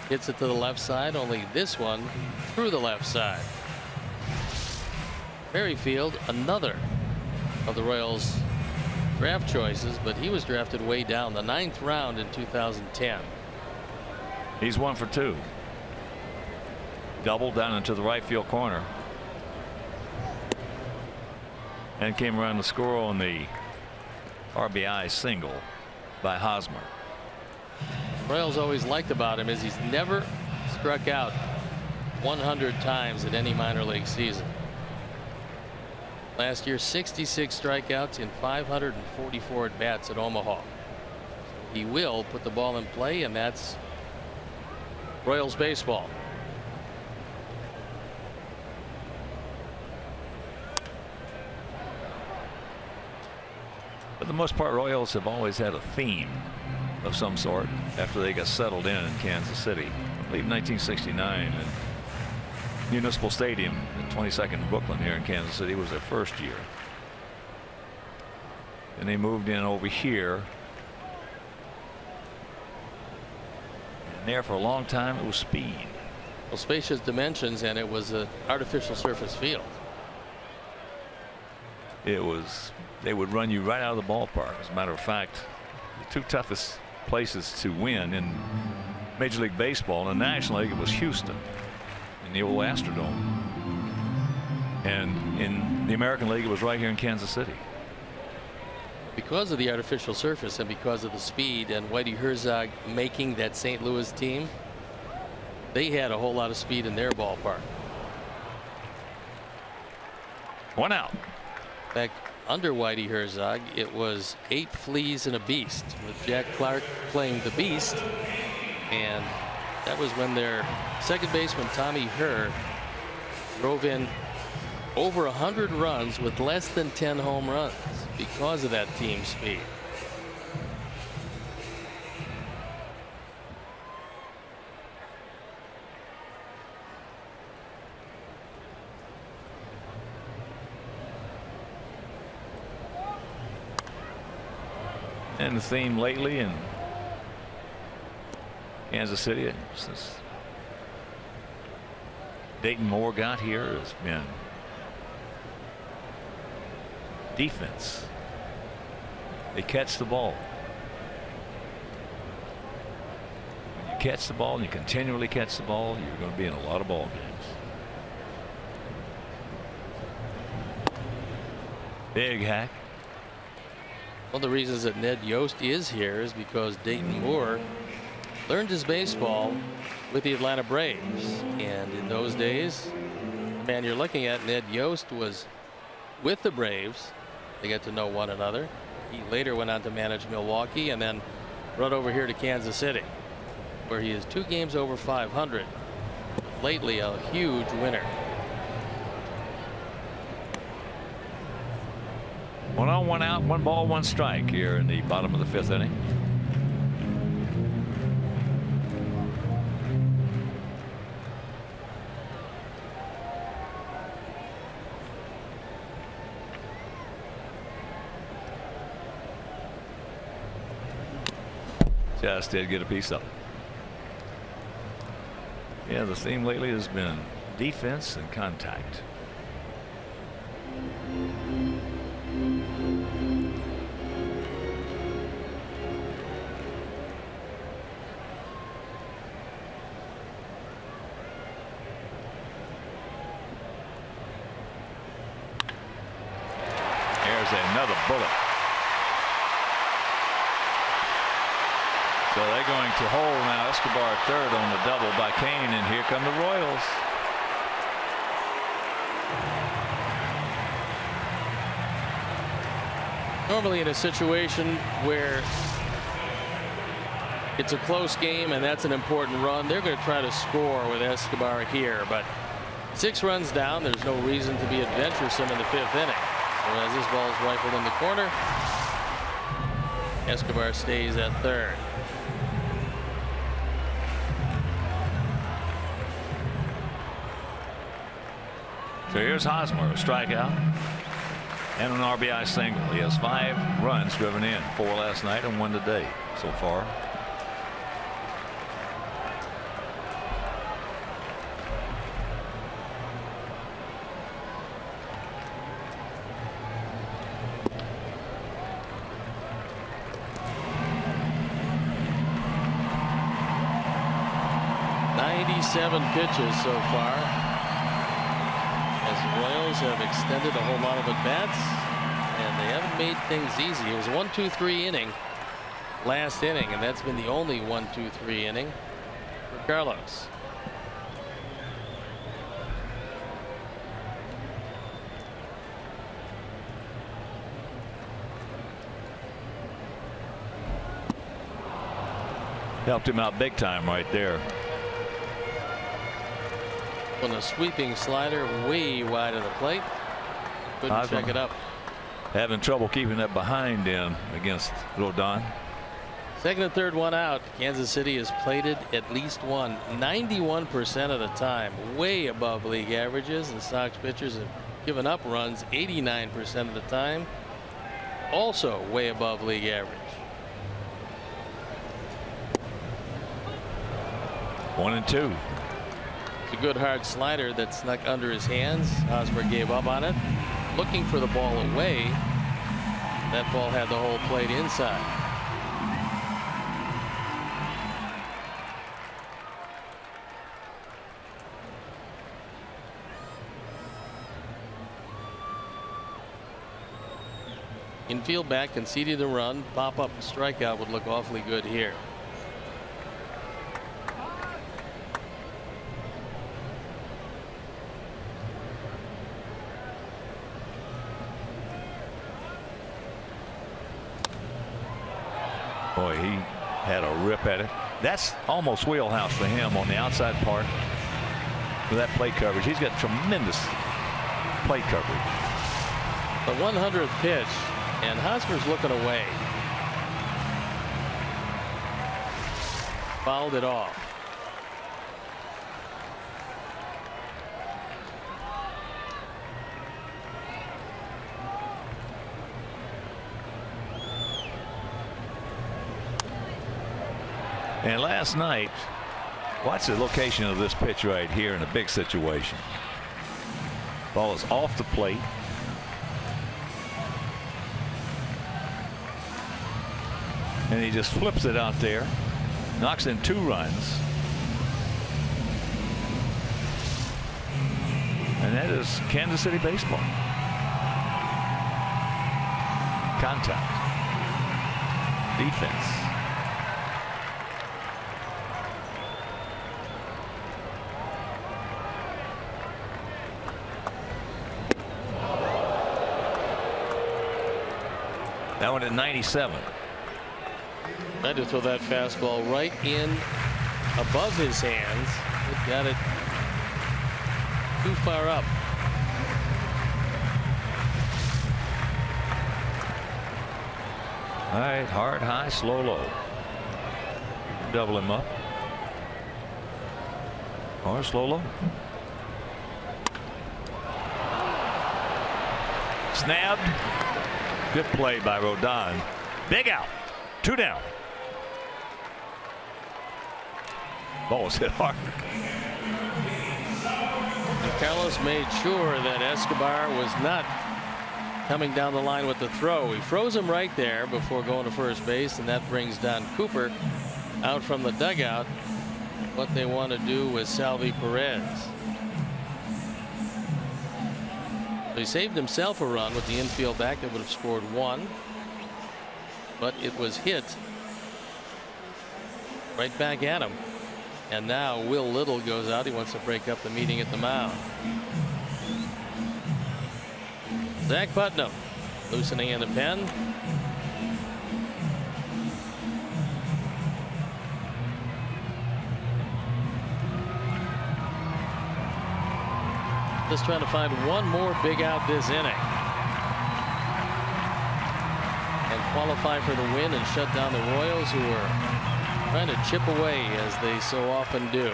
hits it to the left side, only this one through the left side. Merrifield, another of the Royals draft choices, but he was drafted way down, the 9th round in 2010. He's 1 for 2. Double down into the right field corner. And came around to score on the RBI single by Hosmer. Royals always liked about him is he's never struck out 100 times in any minor league season. Last year, 66 strikeouts in 544 at bats at Omaha. He will put the ball in play, and that's Royals baseball. For the most part, Royals have always had a theme of some sort after they got settled in Kansas City. I believe 1969 at Municipal Stadium at 22nd and Brooklyn here in Kansas City was their first year. And they moved in over here. And there for a long time it was speed. Well, spacious dimensions, and it was an artificial surface field. It was, they would run you right out of the ballpark. As a matter of fact, the 2 toughest places to win in Major League Baseball in the National League, it was Houston in the old Astrodome, and in the American League it was right here in Kansas City. Because of the artificial surface and because of the speed and Whitey Herzog making that St. Louis team, they had a whole lot of speed in their ballpark. 1 out. Back under Whitey Herzog, it was 8 fleas and a beast, with Jack Clark playing the beast, and that was when their second baseman Tommy Herr drove in over 100 runs with less than 10 home runs because of that team speed. And the theme lately in Kansas City since Dayton Moore got here has been defense. They catch the ball. When you catch the ball and you continually catch the ball, you're going to be in a lot of ball games. Big hack. One of the reasons that Ned Yost is here is because Dayton Moore learned his baseball with the Atlanta Braves, and in those days, the man you're looking at, Ned Yost, was with the Braves. They got to know one another. He later went on to manage Milwaukee and then run over here to Kansas City, where he is 2 games over 500. Lately, a huge winner. 1 on, 1 out, 1 ball, 1 strike here in the bottom of the 5th inning. Just did get a piece of it. Yeah, the theme lately has been defense and contact. There's another bullet. So they're going to hold now. Escobar third on the double by Kane, and here come the Royals. Normally in a situation where it's a close game and that's an important run, they're going to try to score with Escobar here, but 6 runs down, there's no reason to be adventuresome in the 5th inning. So as this ball is rifled in the corner, Escobar stays at third. So here's Hosmer, a strikeout and an RBI single. He has 5 runs driven in, 4 last night and 1 today so far. Seven pitches so far as the Royals have extended a whole lot of at bats, and they haven't made things easy. It was a 1-2-3 inning last inning, and that's been the only 1-2-3 inning for Carlos. Helped him out big time right there. On a sweeping slider way wide of the plate. Couldn't check it up. Having trouble keeping that behind in against Rodon. Second and third one out. Kansas City has plated at least one 91% of the time, way above league averages, and Sox pitchers have given up runs 89% of the time, also way above league average. 1-2. It's a good hard slider that snuck under his hands. Hosmer gave up on it, looking for the ball away. That ball had the whole plate inside. Infield back, conceding the run, pop up strikeout would look awfully good here. Boy, he had a rip at it. That's almost wheelhouse for him on the outside part with that plate coverage. He's got tremendous plate coverage. The 100th pitch, and Hosmer's looking away. Fouled it off. And last night, watch the location of this pitch right here in a big situation. Ball is off the plate. And he just flips it out there, knocks in 2 runs. And that is Kansas City baseball. Contact. Defense. That one at 97. Tried to throw that fastball right in above his hands. It got it too far up. All right, hard, high, slow, low. Double him up. Or slow, low. Snapped. Good play by Rodon. Big out. 2 down. Ball was hit hard. And Carlos made sure that Escobar was not coming down the line with the throw. He froze him right there before going to first base, and that brings Don Cooper out from the dugout. What they want to do with Salvi Perez. He saved himself a run with the infield back that would have scored 1, but it was hit right back at him. And now Will Little goes out. He wants to break up the meeting at the mound. Zach Putnam loosening in the pen. Just trying to find one more big out this inning and qualify for the win and shut down the Royals, who are trying to chip away as they so often do.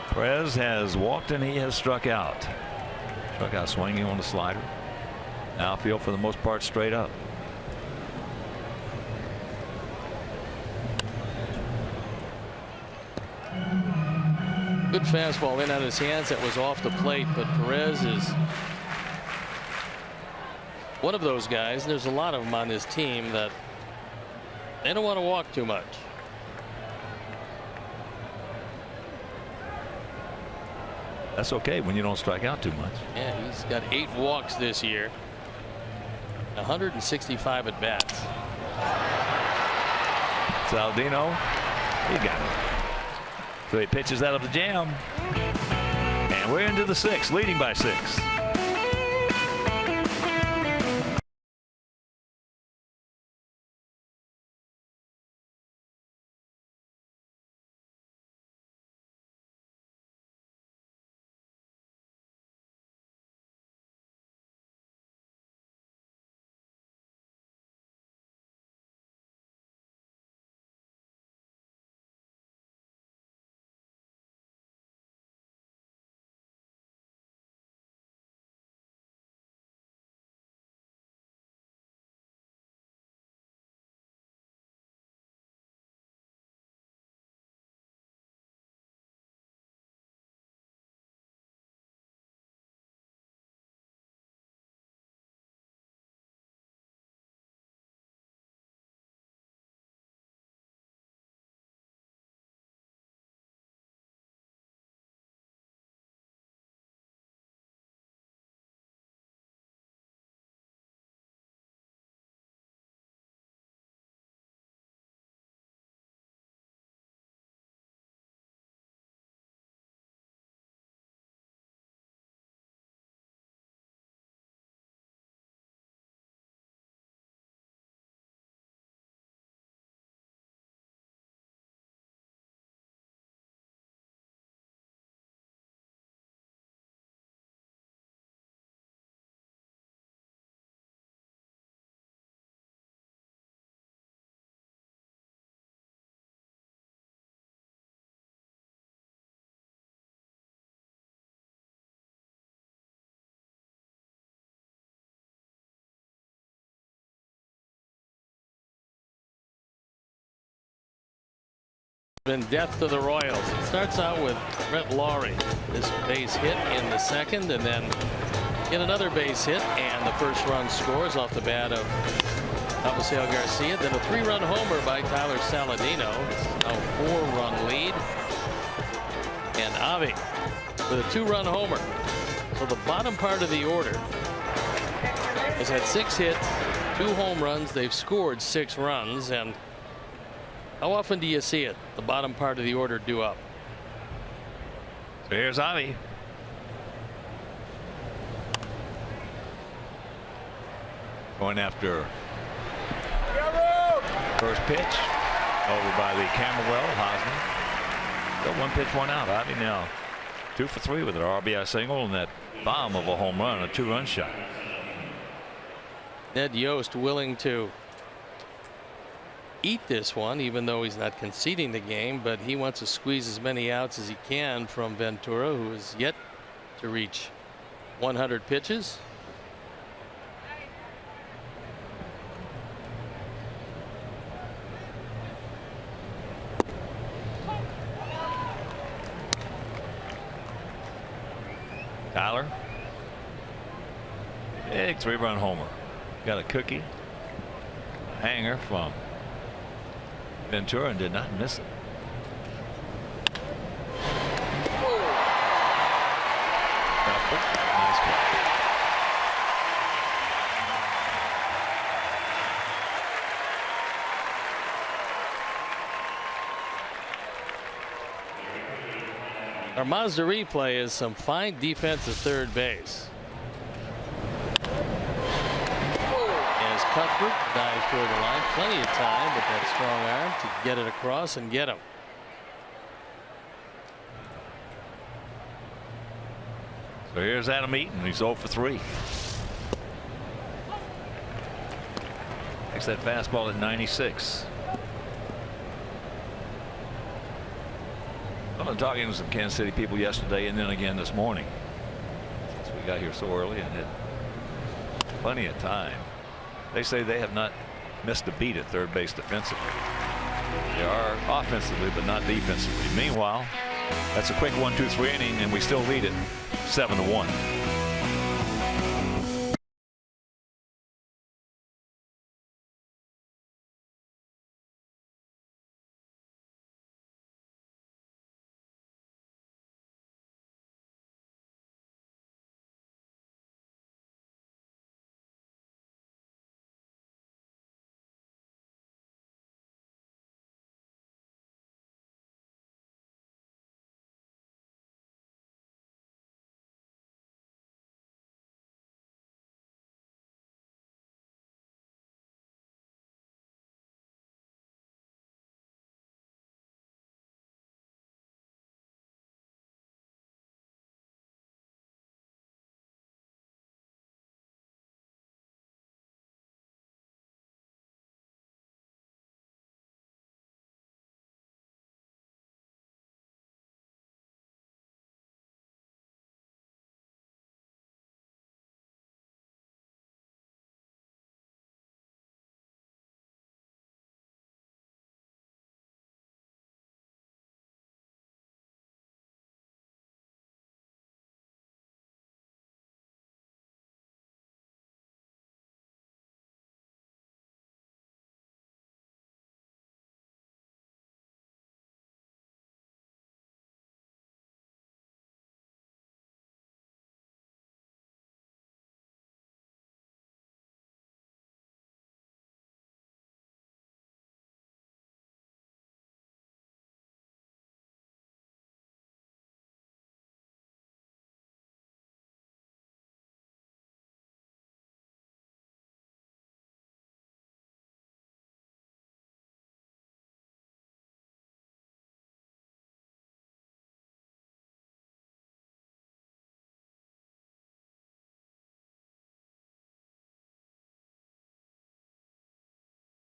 Perez has walked and he has struck out. Struck out swinging on the slider. Outfield for the most part straight up. Good fastball in on his hands that was off the plate, but Perez is one of those guys. There's a lot of them on this team that they don't want to walk too much. That's okay when you don't strike out too much. Yeah, he's got 8 walks this year, 165 at bats. Saldino, he got it. So he pitches out of the jam, and we're into the 6th, leading by 6. Been death to the Royals. It starts out with Brett Lawrie. This base hit in the 2nd, and then get another base hit, and the first run scores off the bat of Avisail Garcia. Then a 3-run homer by Tyler Saladino. It's now a 4-run lead, and Avi with a 2-run homer. So the bottom part of the order has had 6 hits, 2 home runs. They've scored 6 runs, and how often do you see it, the bottom part of the order due up? So here's Avi. Going after first pitch over by the Camberwell. Hosmer. Still 1 pitch, 1 out. Avi now 2 for 3 with an RBI single and that bomb of a home run, a 2-run shot. Ned Yost willing to eat this one, even though he's not conceding the game, but he wants to squeeze as many outs as he can from Ventura, who is yet to reach 100 pitches. Tyler, big 3-run homer. Got a cookie, a hanger from Ventura, and did not miss it. Nice play. Our Mazda replay is some fine defense at third base. As Cuthbert dives toward the line, plenty of time, but that strong arm to get it across and get him. So here's Adam Eaton. He's 0 for 3. Takes that fastball at 96. I've been talking to some Kansas City people yesterday and then again this morning, since we got here so early and had plenty of time. They say they have not missed a beat at third base defensively. They are offensively, but not defensively. Meanwhile, that's a quick 1-2-3 inning, and we still lead it 7-1.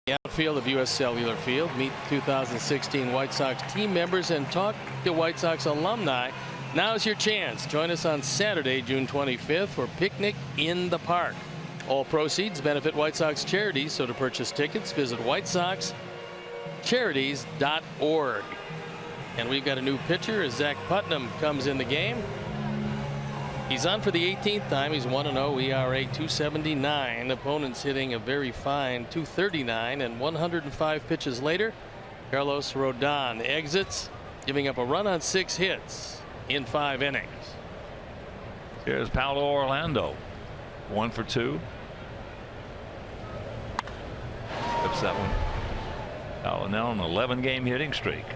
The outfield of U.S. Cellular Field. Meet 2016 White Sox team members and talk to White Sox alumni. Now's your chance. Join us on Saturday, June 25th for Picnic in the Park. All proceeds benefit White Sox charities, so to purchase tickets, visit whitesoxcharities.org. And we've got a new pitcher as Zach Putnam comes in the game. He's on for the 18th time. He's 1-0, ERA 2.79. Opponents hitting a very fine 2.39, and 105 pitches later, Carlos Rodon exits, giving up a run on 6 hits in 5 innings. Here's Paulo Orlando, 1 for 2. Clips that one. Paulo now on an 11-game hitting streak.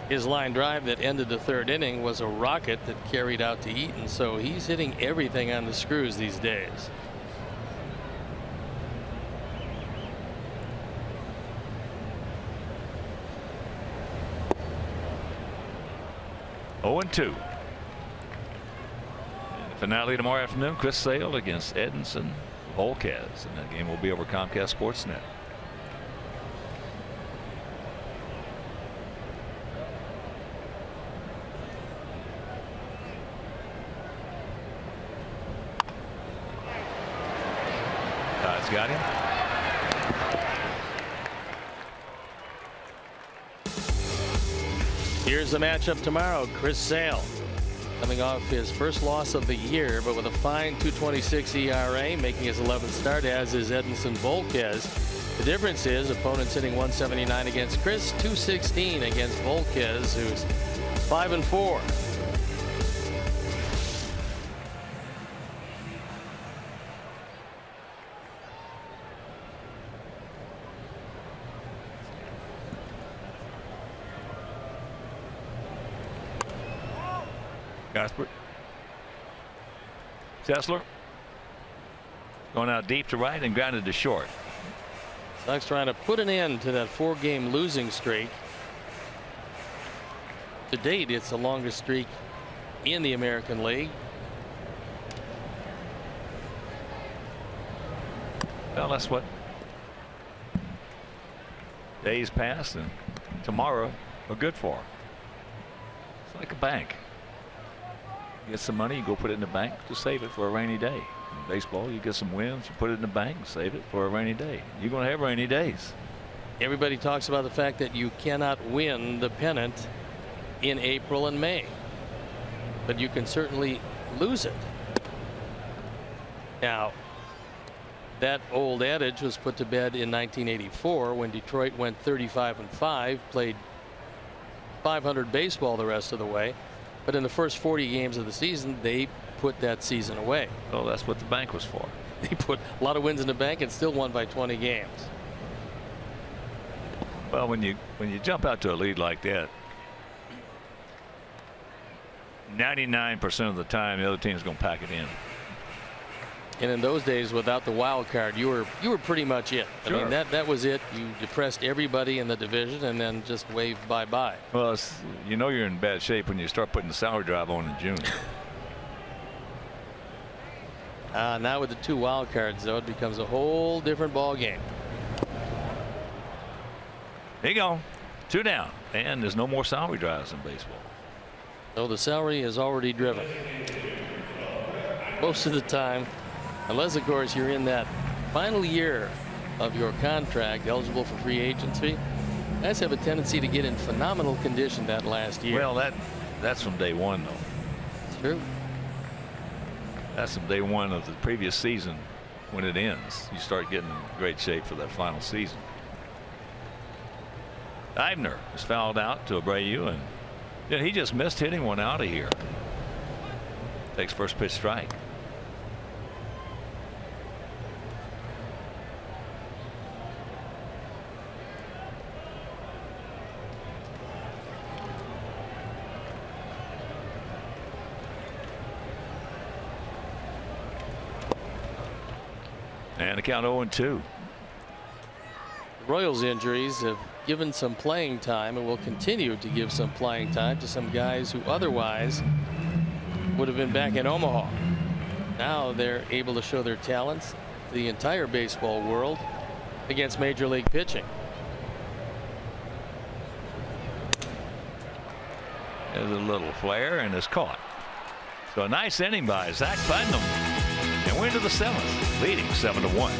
His line drive that ended the 3rd inning was a rocket that carried out to Eaton, so he's hitting everything on the screws these days. Oh, 2. Finale tomorrow afternoon, Chris Sale against Edinson Volquez, and that game will be over Comcast Sportsnet. Got him. Here's the matchup tomorrow. Chris Sale coming off his first loss of the year, but with a fine 2.26 ERA, making his 11th start, as is Edinson Volquez. The difference is opponents hitting 179 against Chris, 216 against Volquez, who's 5-4. Gaspard. Sessler going out deep to right and grounded to short. Sox trying to put an end to that 4-game losing streak. To date, it's the longest streak in the American League. Well, that's what days pass and tomorrow are good for. It's like a bank. You get some money, you go put it in the bank to save it for a rainy day. In baseball, you get some wins, you put it in the bank and save it for a rainy day. You're going to have rainy days. Everybody talks about the fact that you cannot win the pennant in April and May, but you can certainly lose it. Now, that old adage was put to bed in 1984 when Detroit went 35-5, played .500 baseball the rest of the way, but in the first 40 games of the season they put that season away. Well, that's what the bank was for. They put a lot of wins in the bank and still won by 20 games. Well, when you jump out to a lead like that, 99% of the time the other team's going to pack it in. And in those days, without the wild card, you were pretty much it. Sure. I mean, that was it. You depressed everybody in the division and then just waved bye-bye. Well, you know you're in bad shape when you start putting the salary drive on in June. Now with the 2 wild cards, though, it becomes a whole different ball game. There you go. 2 down. And there's no more salary drives in baseball. So the salary is already driven. Most of the time, unless, of course, you're in that final year of your contract, eligible for free agency. Guys have a tendency to get in phenomenal condition that last year. Well, that's from day one, though. It's true. That's from day one of the previous season. When it ends, you start getting in great shape for that final season. Eibner is fouled out to Abreu, and he just missed hitting one out of here. Takes first pitch strike. And the count 0-2. The Royals injuries have given some playing time and will continue to give some playing time to some guys who otherwise would have been back in Omaha. Now they're able to show their talents to the entire baseball world against major league pitching. There's a little flare and it's caught. So a nice inning by Zach Putnam. And we're into the 7th, leading 7-1.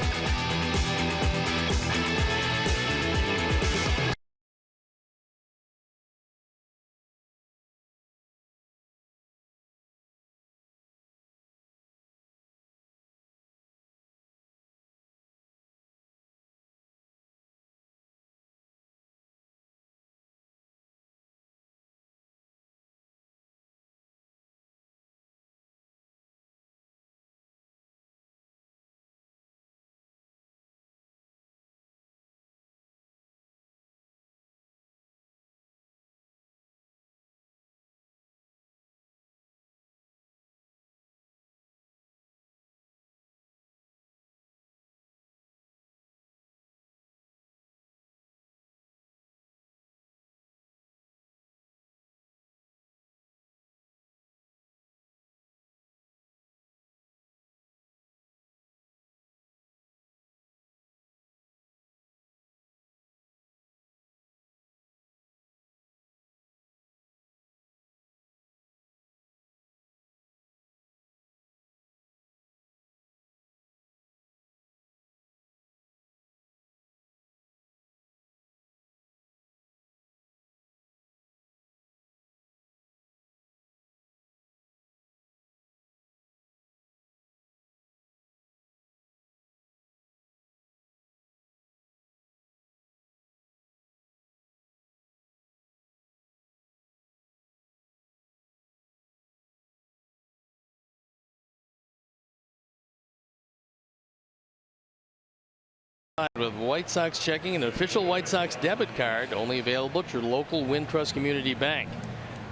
With White Sox checking, an official White Sox debit card only available at your local Wintrust Community Bank.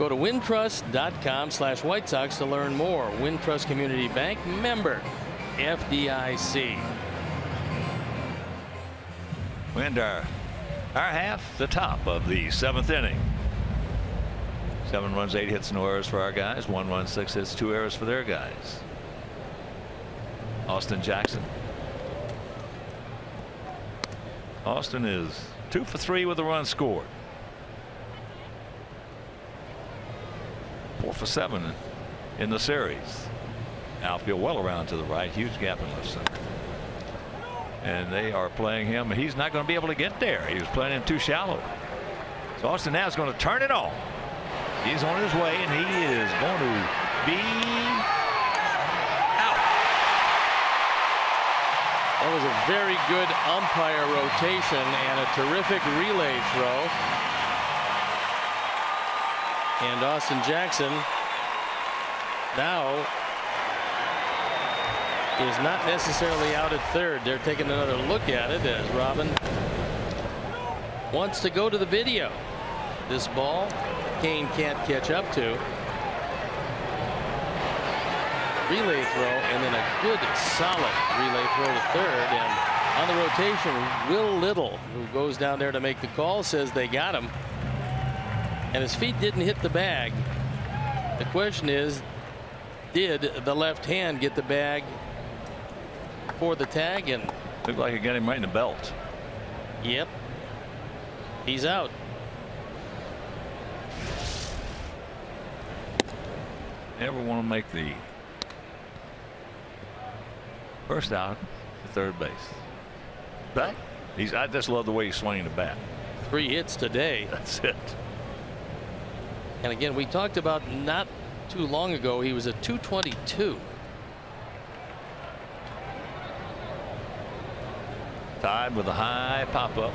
Go to wintrust.com/White Sox to learn more. Wintrust Community Bank, member FDIC. And our half, the top of the 7th inning. 7 runs, 8 hits, no errors for our guys. 1 run, 6 hits, 2 errors for their guys. Austin Jackson. Austin is 2 for 3 with a run scored. 4 for 7 in the series. Outfield well around to the right. Huge gap in left center. And they are playing him. He's not going to be able to get there. He was playing him too shallow. So Austin now is going to turn it on. He's on his way, and he is going to be out. That was a very good umpire rotation and a terrific relay throw. And Austin Jackson now is not necessarily out at third. They're taking another look at it as Robin wants to go to the video. This ball Kane can't catch up to. Relay throw and then a good solid relay throw to third, and on the rotation Will Little, who goes down there to make the call, says they got him and his feet didn't hit the bag. The question is, did the left hand get the bag for the tag? And looked like it got him right in the belt. Yep, he's out. Never want to make the first out to third base. But I just love the way he's swinging the bat. 3 hits today. That's it. And again, we talked about not too long ago, he was at 222. Tied with a high pop up.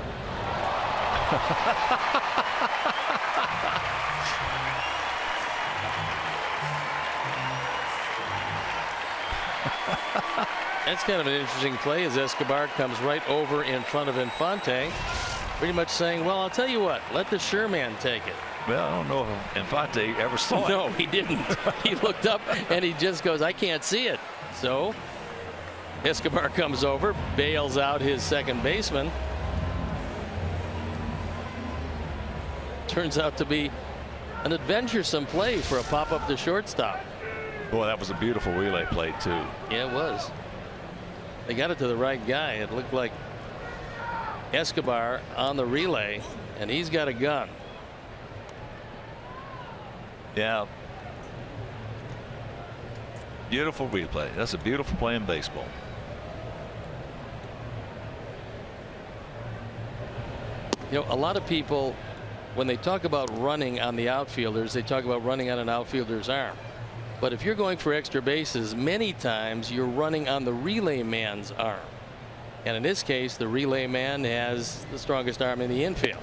That's kind of an interesting play as Escobar comes right over in front of Infante, pretty much saying, well, I'll tell you what, let the Sherman take it. Well, I don't know if Infante ever saw it. No, he didn't. He looked up and he just goes, I can't see it. So Escobar comes over, bails out his second baseman. Turns out to be an adventuresome play for a pop up to shortstop. Boy, that was a beautiful relay play too. Yeah, it was. They got it to the right guy. It looked like Escobar on the relay, and he's got a gun. Yeah. Beautiful replay. That's a beautiful play in baseball. You know, a lot of people, when they talk about running on the outfielders, they talk about running on an outfielder's arm. But if you're going for extra bases, many times you're running on the relay man's arm. And in this case, the relay man has the strongest arm in the infield.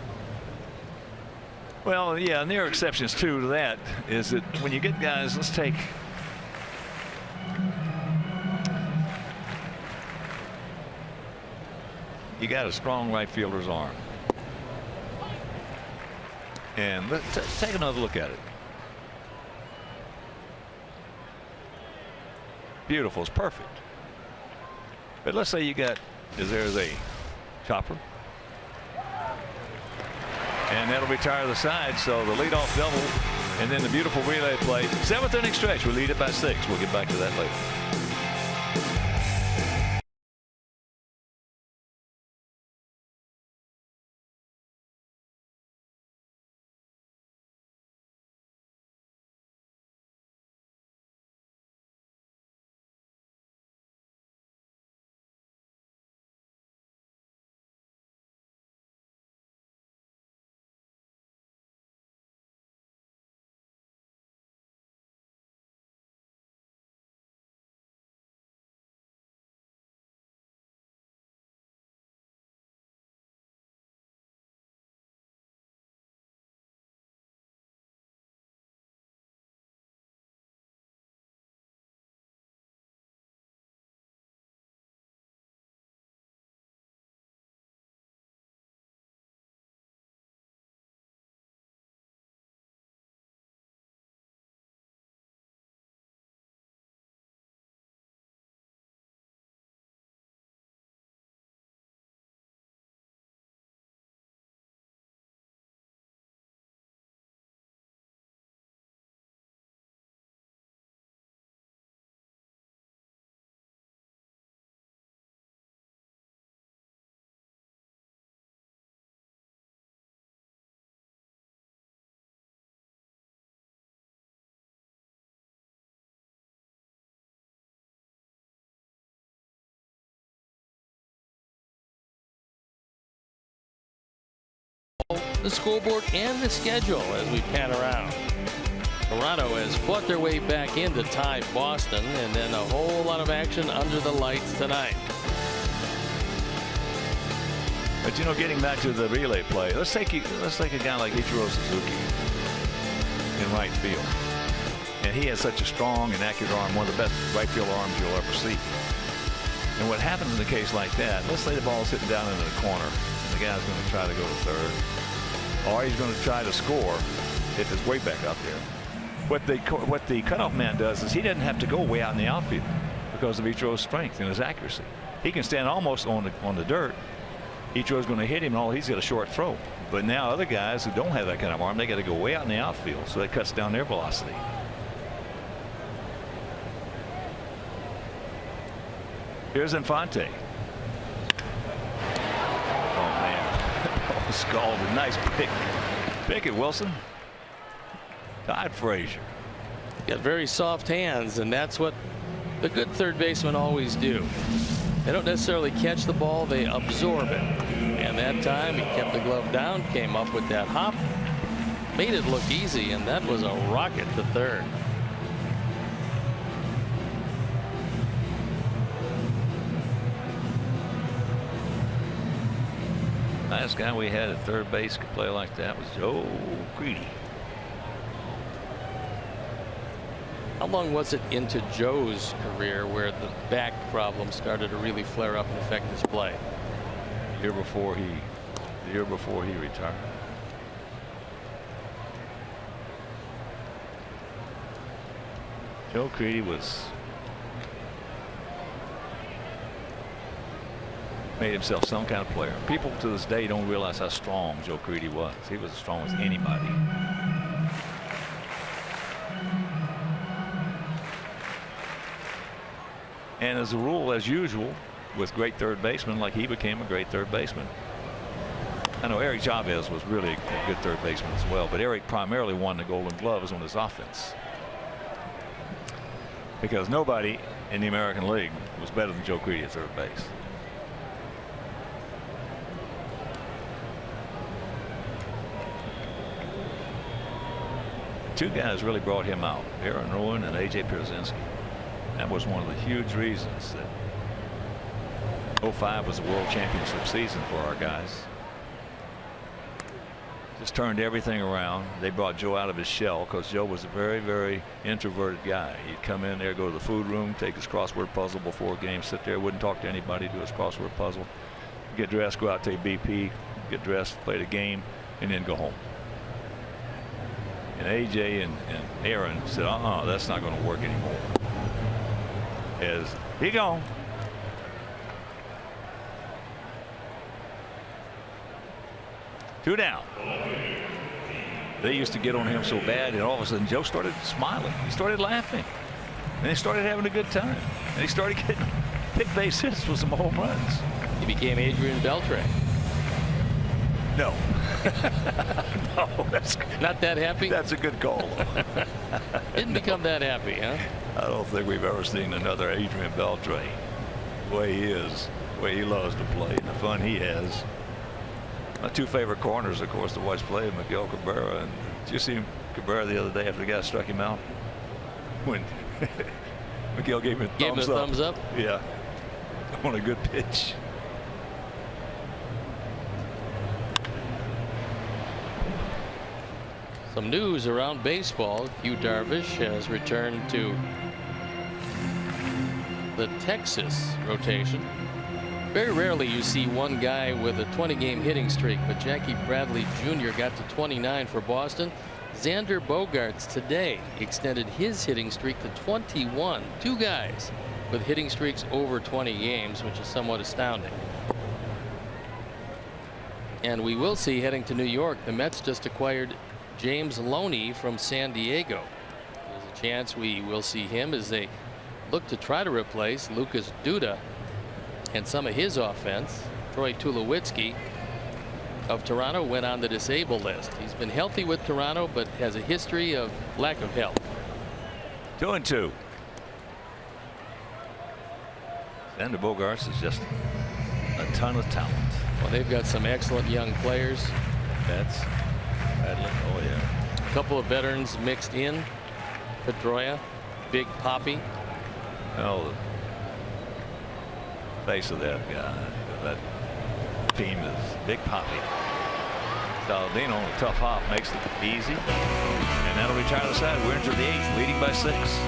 Well, yeah, and there are exceptions too to that. Is that when you get guys, let's take you got a strong right fielder's arm, and let's take another look at it. Beautiful, it's perfect. But let's say you got there's a chopper. And that'll retire the side. So the leadoff double and then the beautiful relay play. 7th inning stretch. We lead it by 6. We'll get back to that later. the scoreboard, and the schedule as we pan around. Toronto has fought their way back in to tie Boston, and then a whole lot of action under the lights tonight. But you know, getting back to the relay play, let's take a guy like Ichiro Suzuki in right field, and he has such a strong and accurate arm, one of the best right field arms you'll ever see. And what happens in a case like that? Let's say the ball's sitting down into the corner, and the guy's going to try to go to third, or he's going to try to score if it's way back up there. What the cutoff man does is he doesn't have to go way out in the outfield because of Ichiro's strength and his accuracy. He can stand almost on the dirt. Ichiro's going to hit him, and all he's got a short throw. But now other guys who don't have that kind of arm, they got to go way out in the outfield, so that cuts down their velocity. Here's Infante. Oh man, oh, scalded. Nice pick. Pick it, Wilson. Todd Frazier. Got very soft hands, and that's what the good third basemen always do. They don't necessarily catch the ball, they absorb it. And that time he kept the glove down, came up with that hop, made it look easy, and that was a rocket to third. Last guy we had at third base could play like that was Joe Crede. How long was it into Joe's career where the back problems started to really flare up and affect his play? The year before he retired. Joe Crede made himself some kind of player. People to this day don't realize how strong Joe Crede was. He was as strong as anybody. And as a rule, as usual, with great third basemen, like he became a great third baseman. I know Eric Chavez was really a good third baseman as well, but Eric primarily won the Golden Gloves on his offense. Because nobody in the American League was better than Joe Crede at third base. Two guys really brought him out, Aaron Rowan and A.J. Pierzynski. That was one of the huge reasons that 05 was a world championship season for our guys. Just turned everything around. They brought Joe out of his shell because Joe was a very, very introverted guy. He'd come in there, go to the food room, take his crossword puzzle before a game, sit there, wouldn't talk to anybody, do his crossword puzzle, get dressed, go out, take BP, get dressed, play the game, and then go home. And AJ and Aaron said, that's not going to work anymore. He gone. Two down. They used to get on him so bad, and all of a sudden Joe started smiling. He started laughing. And he started having a good time. And he started getting pick base hits with some home runs. He became Adrian Beltre. No. No, that's not that happy. That's a good call. Didn't become that happy, huh? I don't think we've ever seen another Adrian Beltre. The way he is, the way he loves to play, and the fun he has. My two favorite corners, of course, to watch play are Miguel Cabrera. And did you see Cabrera the other day after the guy struck him out? When Miguel gave him a thumbs up. Yeah, on a good pitch. Some news around baseball. Yu Darvish has returned to the Texas rotation. Very rarely you see one guy with a 20-game hitting streak, but Jackie Bradley Jr. got to 29 for Boston. Xander Bogaerts today extended his hitting streak to 21. Two guys with hitting streaks over 20 games, which is somewhat astounding. And we will see, heading to New York, the Mets just acquired James Loney from San Diego. There's a chance we will see him as they look to try to replace Lucas Duda and some of his offense. Troy Tulowitzki of Toronto went on the disabled list. He's been healthy with Toronto, but has a history of lack of health. 2-2. Xander Bogaerts is just a ton of talent. Well, they've got some excellent young players. Betts. Oh, yeah. A couple of veterans mixed in. Pedroia, Big Poppy. Oh, the face of that guy. That team is Big Poppy. Saladino on a tough hop makes it easy. And that'll retire the side. We're into the 8th, leading by 6.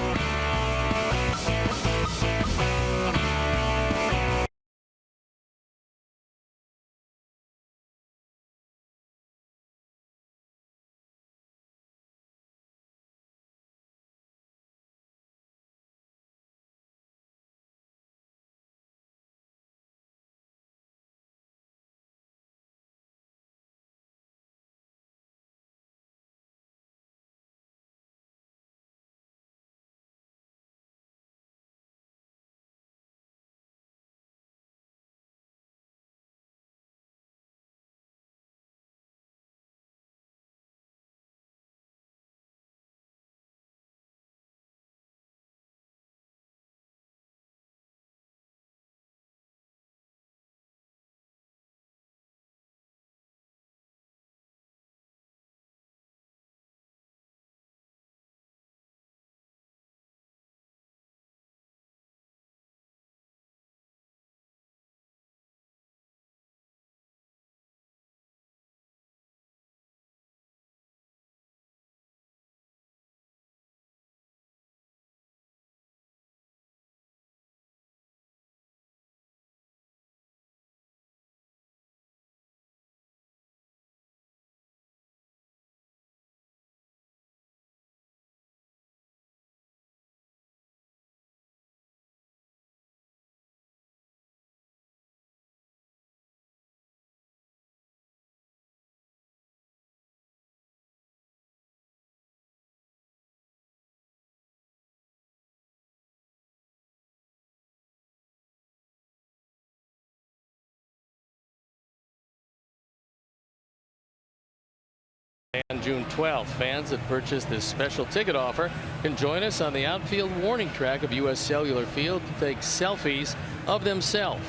On June 12th, fans that purchase this special ticket offer can join us on the outfield warning track of U.S. Cellular Field to take selfies of themselves.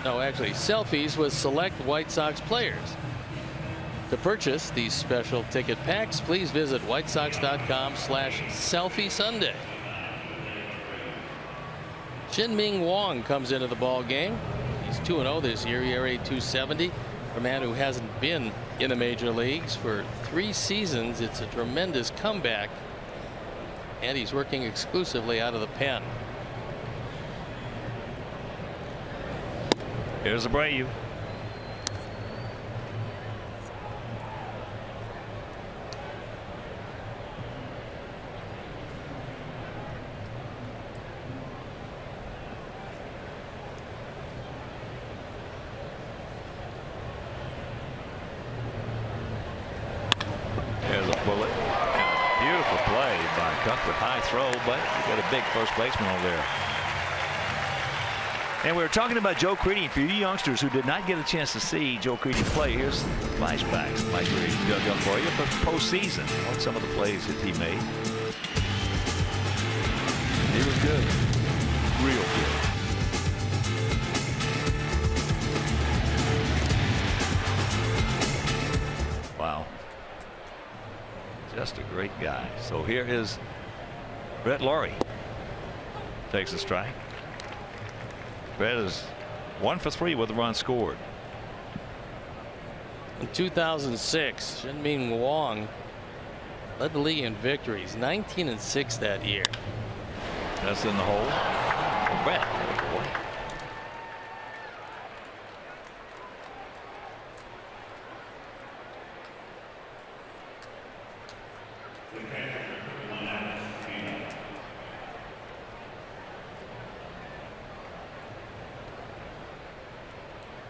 No, actually, selfies with select White Sox players. To purchase these special ticket packs, please visit whitesox.com/selfie Sunday. Shin-Ming Wong comes into the ball game. He's 2-0 this year, ERA .270. For a man who hasn't been in the major leagues for 3 seasons, it's a tremendous comeback, and he's working exclusively out of the pen. Here's Abreu. There's a bullet. Beautiful play by Cuthbert. High throw, but you got a big first baseman over there. And we were talking about Joe Crede. For you youngsters who did not get a chance to see Joe Crede play, here's flashbacks. Mike Crede dug up for you for postseason. What some of the plays that he made. He was good. Real good. Wow. Just a great guy. So here is Brett Lawrie. Takes a strike. Brett is 1 for 3 with a run scored. In 2006, Shin-Ming Wong led the league in victories, 19-6 that year. That's in the hole. Brett.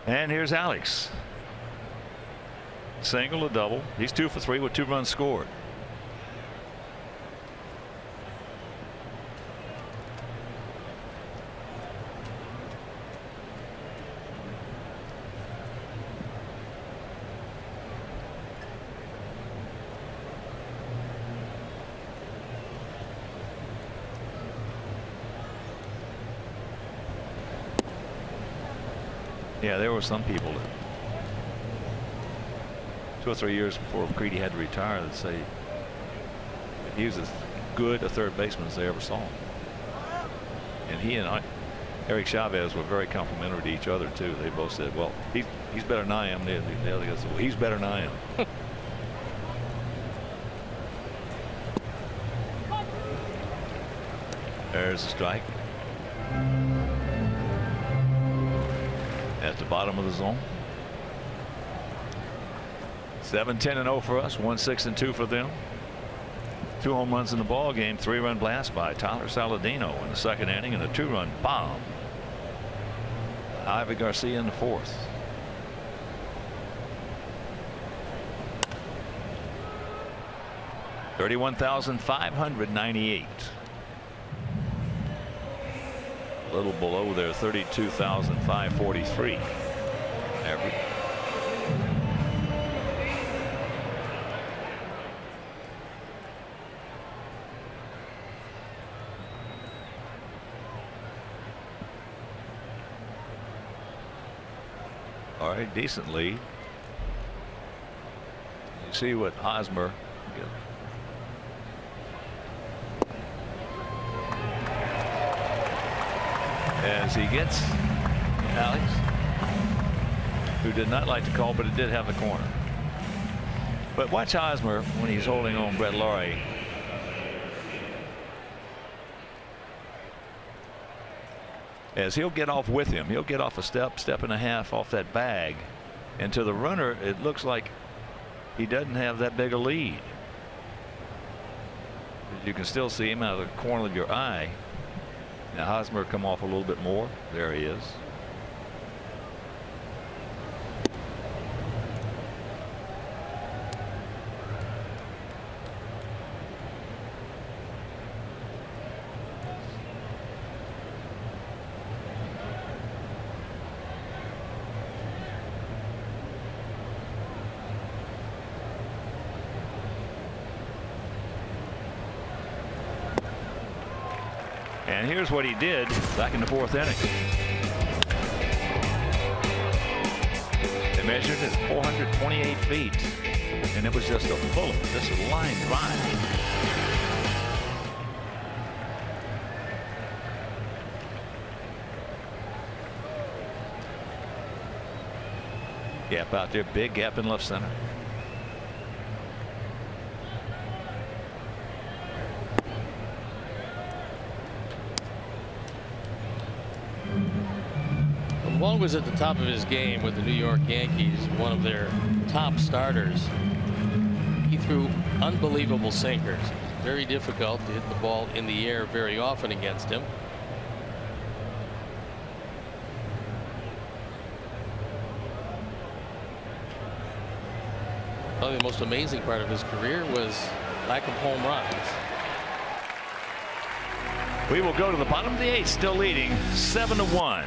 And here's Alex. Single, a double. He's 2 for 3 with 2 runs scored. Yeah, there were some people that 2 or 3 years before Creedy had to retire that say he was as good a third baseman as they ever saw. And he and Eric Chavez were very complimentary to each other too. They both said, well, he's better than I am. The other guy said, well, he's better than I am. There's a strike. At the bottom of the zone. 7-10-0 for us. 1-6-2 for them. 2 home runs in the ball game. 3-run blast by Tyler Saladino in the second inning, and a 2-run bomb. Ivy Garcia in the fourth. $31,598. A little below their 32,543 average. All right, decent lead. You see what Hosmer gets. As he gets Alex, who did not like the call, but it did have the corner. But watch Hosmer when he's holding on Brett Laurie. As he'll get off with him. He'll get off a step and a half off that bag. And to the runner, it looks like he doesn't have that big a lead. You can still see him out of the corner of your eye. Now Hosmer come off a little bit more. There he is. And here's what he did back in the fourth inning. They measured it at 428 feet, and it was just a bullet. This is a line drive. Gap out there, big gap in left center. Wong was at the top of his game with the New York Yankees, one of their top starters. He threw unbelievable sinkers. Very difficult to hit the ball in the air very often against him. Probably the most amazing part of his career was lack of home runs. We will go to the bottom of the eighth, still leading 7-1.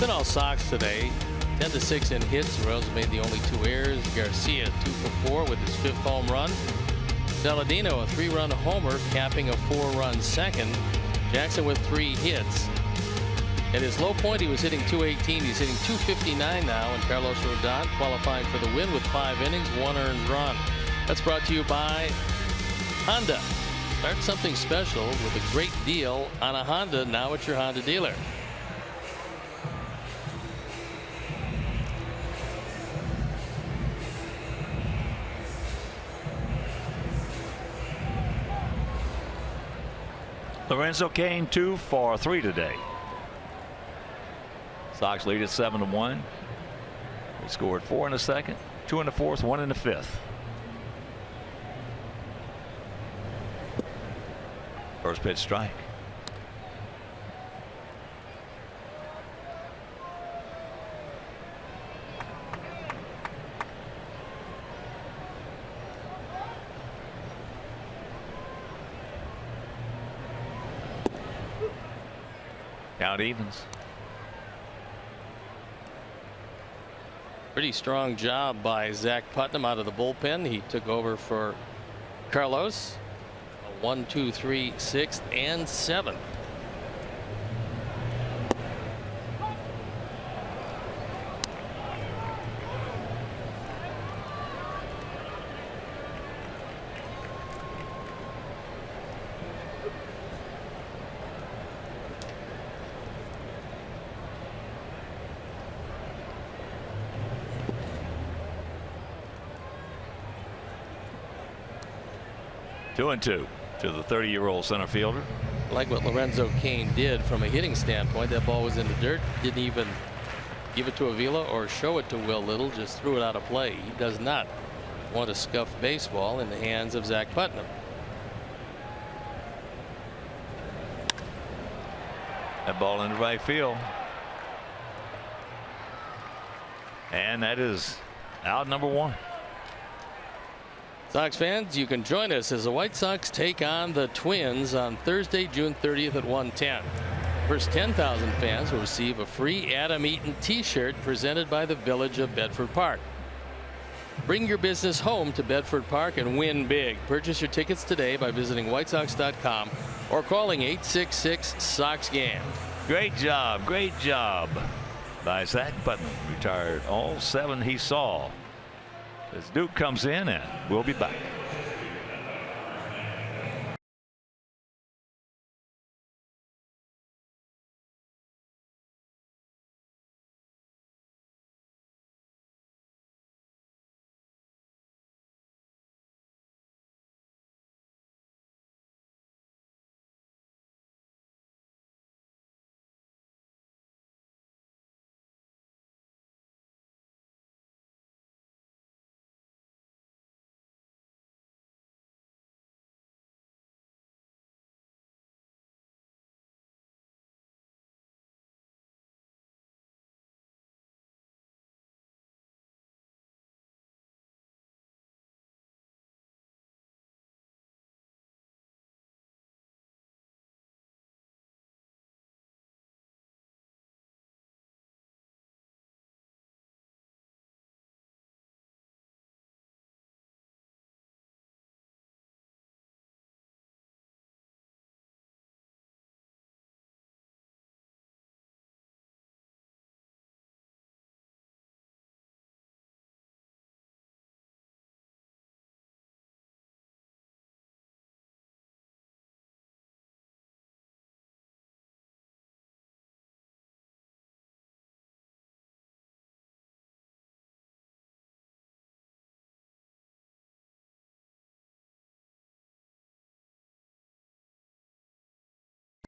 Pinhall Sox today, 10-6 in hits. Rose made the only 2 errors. Garcia 2 for 4 with his 5th home run. Saladino a 3-run homer, capping a 4-run second. Jackson with 3 hits. At his low point, he was hitting .218. He's hitting .259 now, and Carlos Rodon qualifying for the win with 5 innings, 1 earned run. That's brought to you by Honda. Start something special with a great deal on a Honda now at your Honda dealer. Lorenzo Cain 2 for 3 today. Sox lead at 7-1. They scored 4 in the second, 2 in the fourth, 1 in the fifth. First pitch strike. Count evens. Pretty strong job by Zach Putnam out of the bullpen. He took over for Carlos. 1, 2, 3, 6th, and 7th. Two and 2 to the 30-year-old center fielder. Like what Lorenzo Cain did from a hitting standpoint. That ball was in the dirt. Didn't even give it to Avila or show it to Will Little. Just threw it out of play. He does not want to scuff baseball in the hands of Zach Putnam. That ball into right field. And that is out number 1. Sox fans, you can join us as the White Sox take on the Twins on Thursday, June 30th at 1:10. First 10,000 fans will receive a free Adam Eaton t-shirt presented by the Village of Bedford Park. Bring your business home to Bedford Park and win big. Purchase your tickets today by visiting whitesox.com or calling 866-SOX-GAME. Great job by Zach Putnam. Retired all 7 he saw. As Duke comes in, and we'll be back.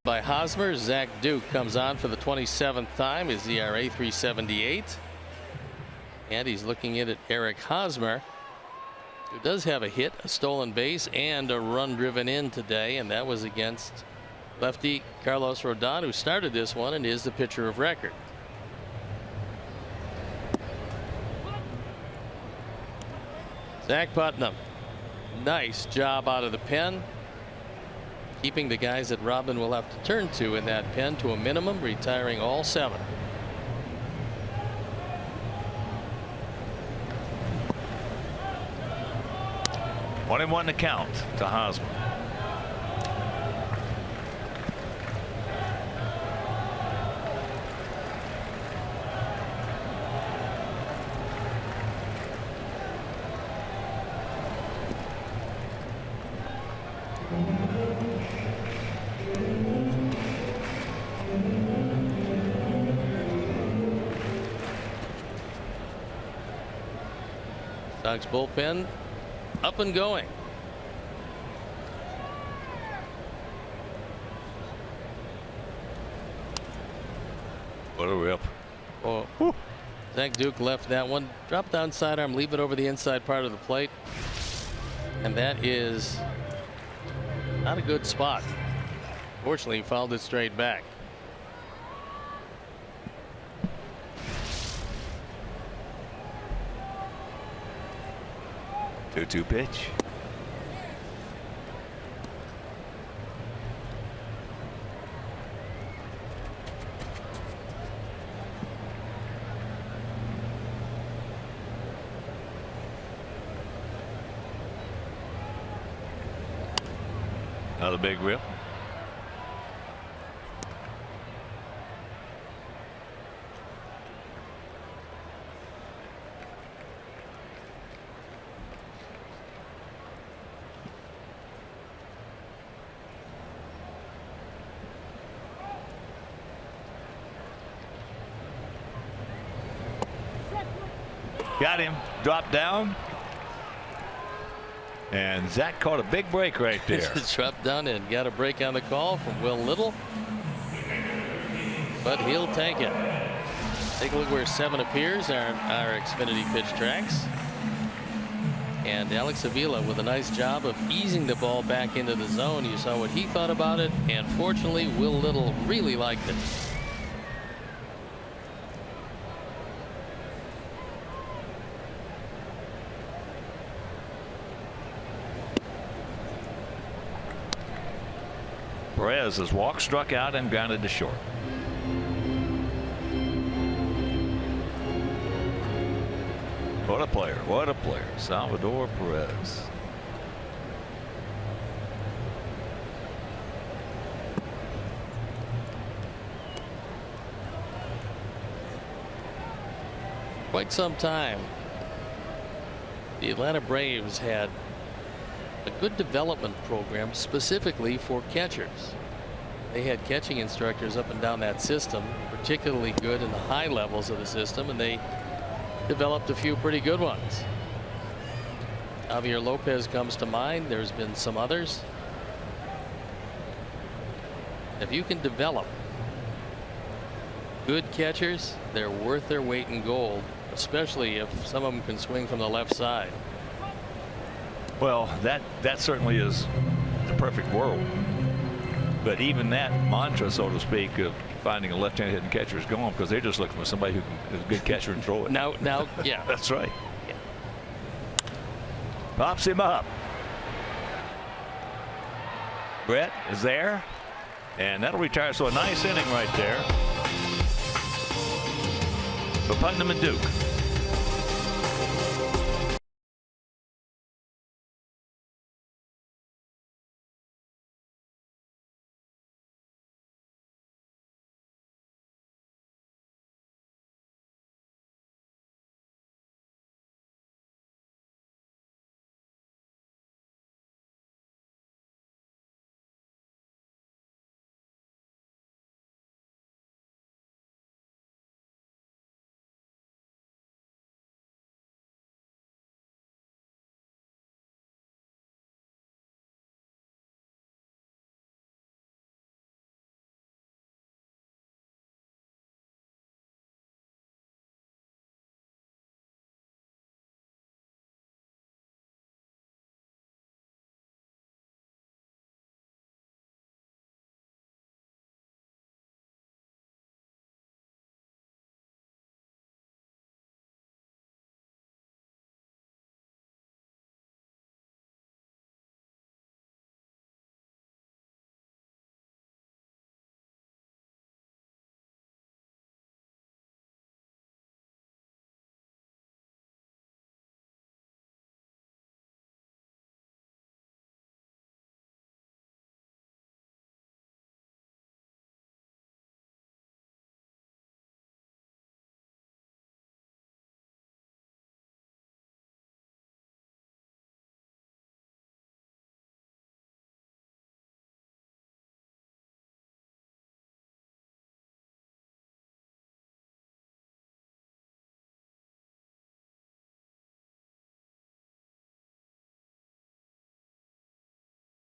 By Hosmer, Zach Duke comes on for the 27th time. His ERA 3.78, and he's looking in at Eric Hosmer, who does have a hit, a stolen base, and a run driven in today, and that was against lefty Carlos Rodon, who started this one and is the pitcher of record. Zach Putnam, nice job out of the pen, keeping the guys that Robin will have to turn to in that pen to a minimum, retiring all 7. 1-1 to count to Hosmer. Sox bullpen up and going. What a rip. Oh, Zach Duke left that one. Drop down sidearm, leave it over the inside part of the plate. And that is not a good spot. Fortunately, he fouled it straight back. 2-2 pitch. Another big rip. Got him. Dropped down. And Zach caught a big break right there. Dropped down and got a break on the call from Will Little. But he'll take it. Take a look where 7 appears on our Xfinity Pitch Tracks. And Alex Avila with a nice job of easing the ball back into the zone. You saw what he thought about it. And fortunately, Will Little really liked it. Perez has walked, struck out, and grounded to short. What a player. What a player. Salvador Perez. Quite some time, the Atlanta Braves had a good development program specifically for catchers. They had catching instructors up and down that system, particularly good in the high levels of the system, and they developed a few pretty good ones. Javier Lopez comes to mind. There's been some others. If you can develop good catchers, they're worth their weight in gold, especially if some of them can swing from the left side. Well, that certainly is the perfect world. But even that mantra, so to speak, of finding a left-handed hitting catcher is gone because they're just looking for somebody who is a good catcher and throw it. Now, yeah. That's right. Yeah. Pops him up. Brett is there. And that'll retire. So a nice inning right there for Putnam and Duke.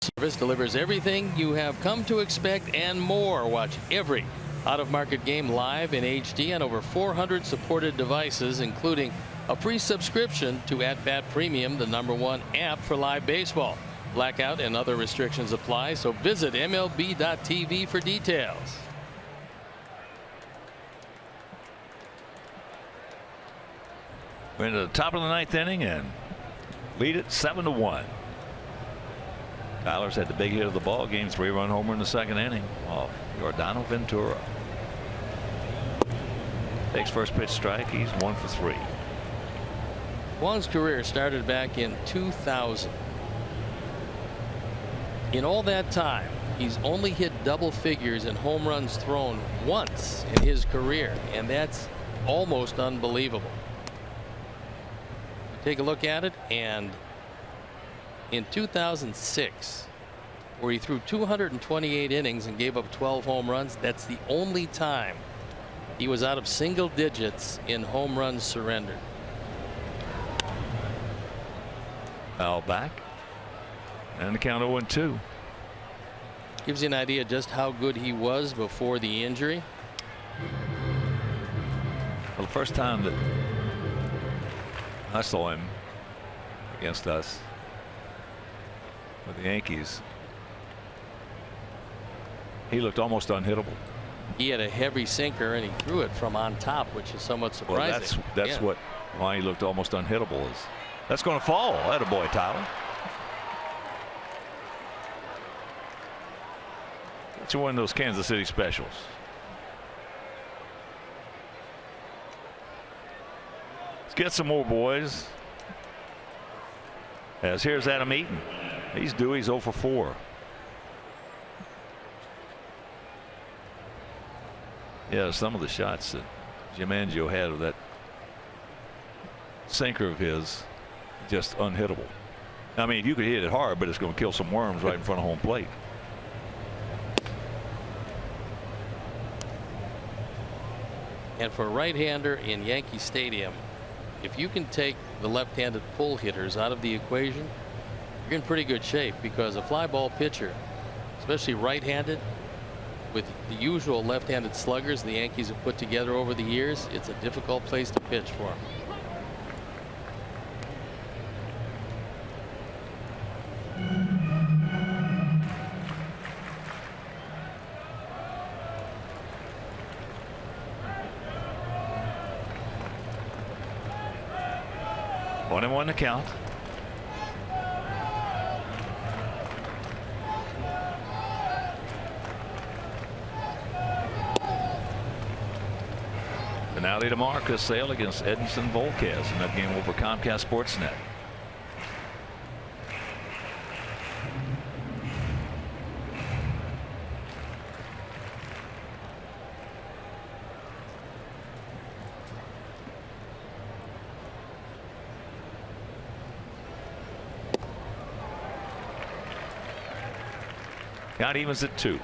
Service delivers everything you have come to expect and more. Watch every out-of-market game live in HD on over 400 supported devices, including a free subscription to At-Bat Premium, the #1 app for live baseball. Blackout and other restrictions apply, so visit MLB.tv for details. We're into the top of the 9th inning and lead it 7-1. Tyler's had the big hit of the ball game, 3-run homer in the 2nd inning off Yordano Ventura. Takes first pitch strike. He's 1 for 3. Wong's career started back in 2000. In all that time, he's only hit double figures in home runs thrown once in his career, and that's almost unbelievable. Take a look at it, and in 2006, where he threw 228 innings and gave up 12 home runs, that's the only time he was out of single digits in home runs surrendered. Foul back, and the count 0-2. Gives you an idea just how good he was before the injury. Well, the first time that I saw him against us with the Yankees, he looked almost unhittable. He had a heavy sinker and he threw it from on top, which is somewhat surprising. Well, that's yeah. why he looked almost unhittable. Is that's going to fall. Attaboy, Tyler. It's one of those Kansas City specials. Let's get some more, boys. As here's Adam Eaton. He's due. He's 0 for 4. Yeah, some of the shots that Jim Angio had of that sinker of his, just unhittable. I mean, you could hit it hard, but it's going to kill some worms right in front of home plate. And for a right-hander in Yankee Stadium, if you can take the left-handed pull hitters out of the equation, you're in pretty good shape, because a fly ball pitcher, especially right-handed, with the usual left-handed sluggers the Yankees have put together over the years, it's a difficult place to pitch for them. One and one to count. Finale to Marcus Sale against Edinson Volquez in that game over Comcast Sportsnet. Count evens at 2.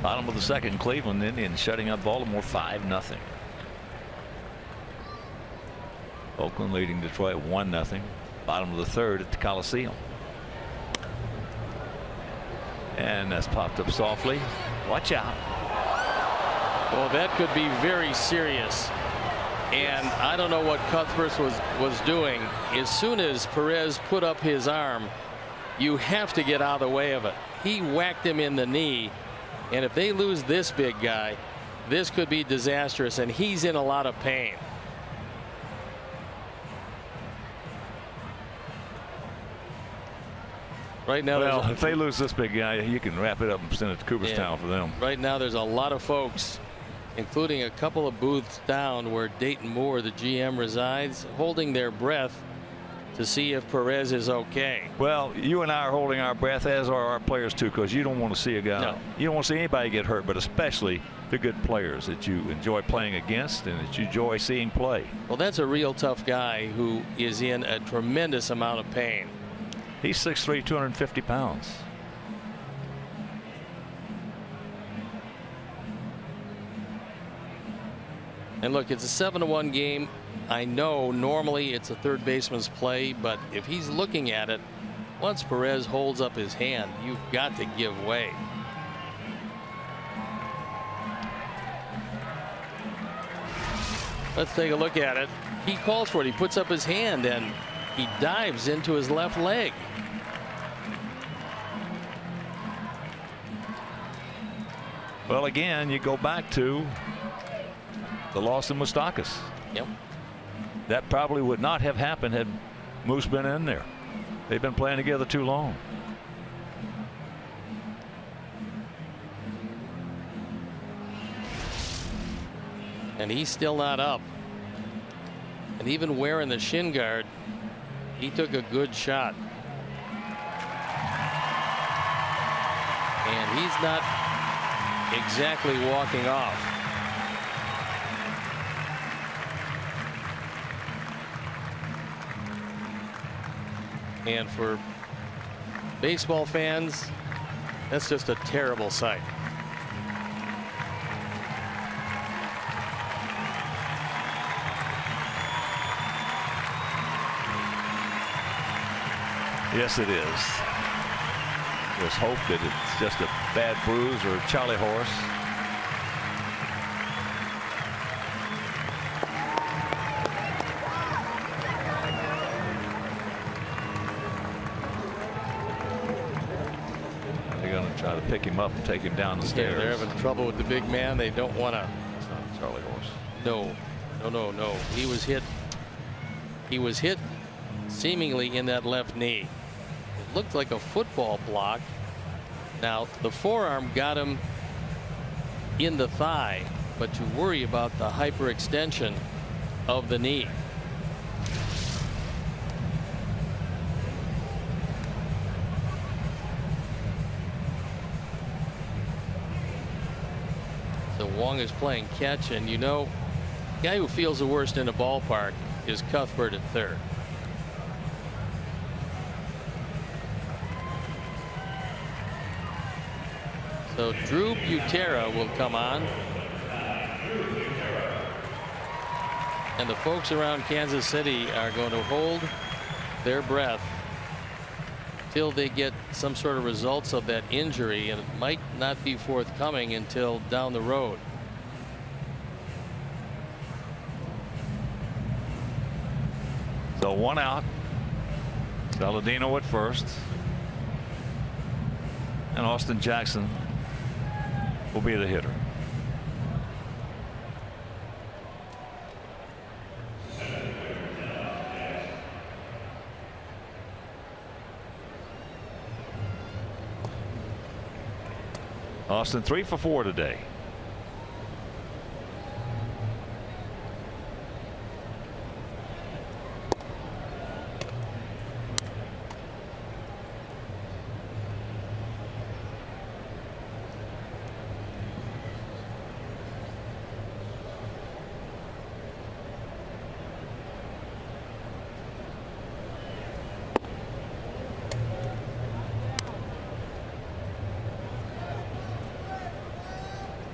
Bottom of the 2nd, Cleveland Indians shutting up Baltimore 5-0. Oakland leading Detroit 1-0. Bottom of the 3rd at the Coliseum. And that's popped up softly. Watch out. Well, that could be very serious. And I don't know what Cuthbert was doing. As soon as Perez put up his arm, you have to get out of the way of it. He whacked him in the knee. And if they lose this big guy, this could be disastrous, and he's in a lot of pain. Right now, well, if they lose this big guy, you can wrap it up and send it to Cooperstown for them. Right now, there's a lot of folks, including a couple of booths down where Dayton Moore, the GM, resides, holding their breath to see if Perez is okay. Well, you and I are holding our breath, as are our players too, because you don't want to see a guy. No. You don't want to see anybody get hurt, but especially the good players that you enjoy playing against and that you enjoy seeing play. Well, that's a real tough guy who is in a tremendous amount of pain. He's 6'3", 250 pounds. And look, it's a 7-1 game. I know normally it's a third baseman's play, but if he's looking at it, once Perez holds up his hand, you've got to give way. Let's take a look at it. He calls for it. He puts up his hand and he dives into his left leg. Well, again, you go back to the loss of Moustakas. Yep. That probably would not have happened had Moose been in there. They've been playing together too long. And he's still not up. And even wearing the shin guard, he took a good shot. And he's not exactly walking off. And for baseball fans, that's just a terrible sight. Yes, it is. Just hope that it's just a bad bruise or a Charlie horse. They're going to try to pick him up and take him down the stairs. Yeah, they're having trouble with the big man. They don't want to. It's not a Charlie horse. No. He was hit. He was hit seemingly in that left knee. It looked like a football block. Now the forearm got him in the thigh, but you worry about the hyperextension of the knee. So Wong is playing catch, and you know, the guy who feels the worst in a ballpark is Cuthbert at third. So Drew Butera will come on. And the folks around Kansas City are going to hold their breath till they get some sort of results of that injury, and it might not be forthcoming until down the road. So one out. Saladino at first. And Austin Jackson will be the hitter. Austin 3 for 4 today.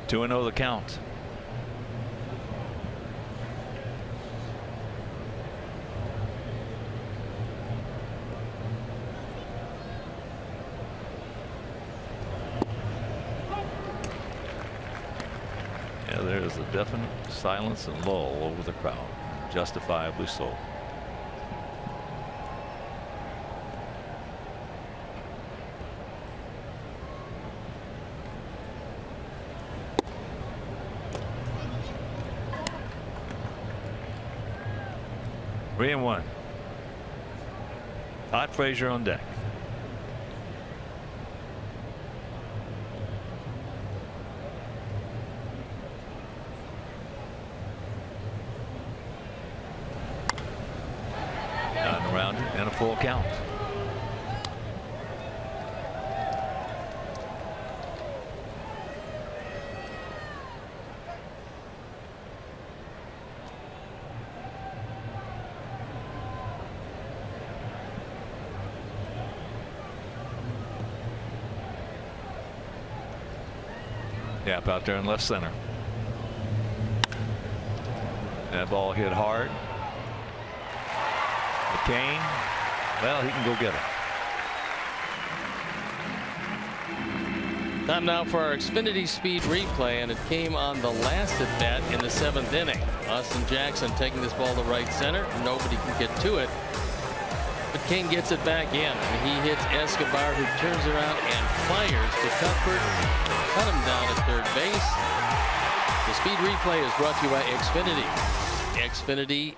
Two and 0 the count. Yeah, there's a definite silence and lull over the crowd, justifiably so. Three and one. Todd Frazier on deck. Down around it and a full count. Gap out there in left center. That ball hit hard. McCain, well, he can go get it. Time now for our Xfinity Speed replay, and it came on the last at bat in the 7th inning. Austin Jackson taking this ball to right center. Nobody can get to it. But Kane gets it back in. And he hits Escobar, who turns around and fires to Cuthbert. Cut him down at third base. The Speed replay is brought to you by Xfinity. Xfinity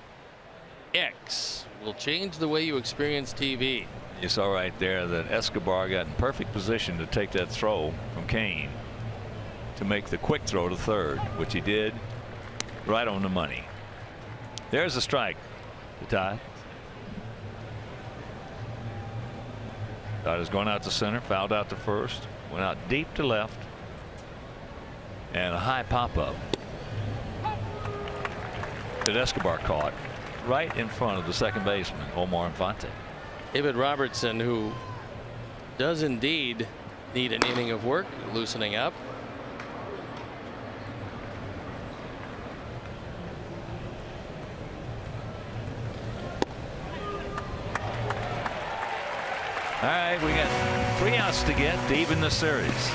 X will change the way you experience TV. You saw right there that Escobar got in perfect position to take that throw from Kane to make the quick throw to third, which he did right on the money. There's a strike to tie. That is going out to center, fouled out to first, went out deep to left, and a high pop up that Escobar caught right in front of the second baseman, Omar Infante. David Robertson, who does indeed need an inning of work, loosening up. All right, we got 3 outs to get to even the series.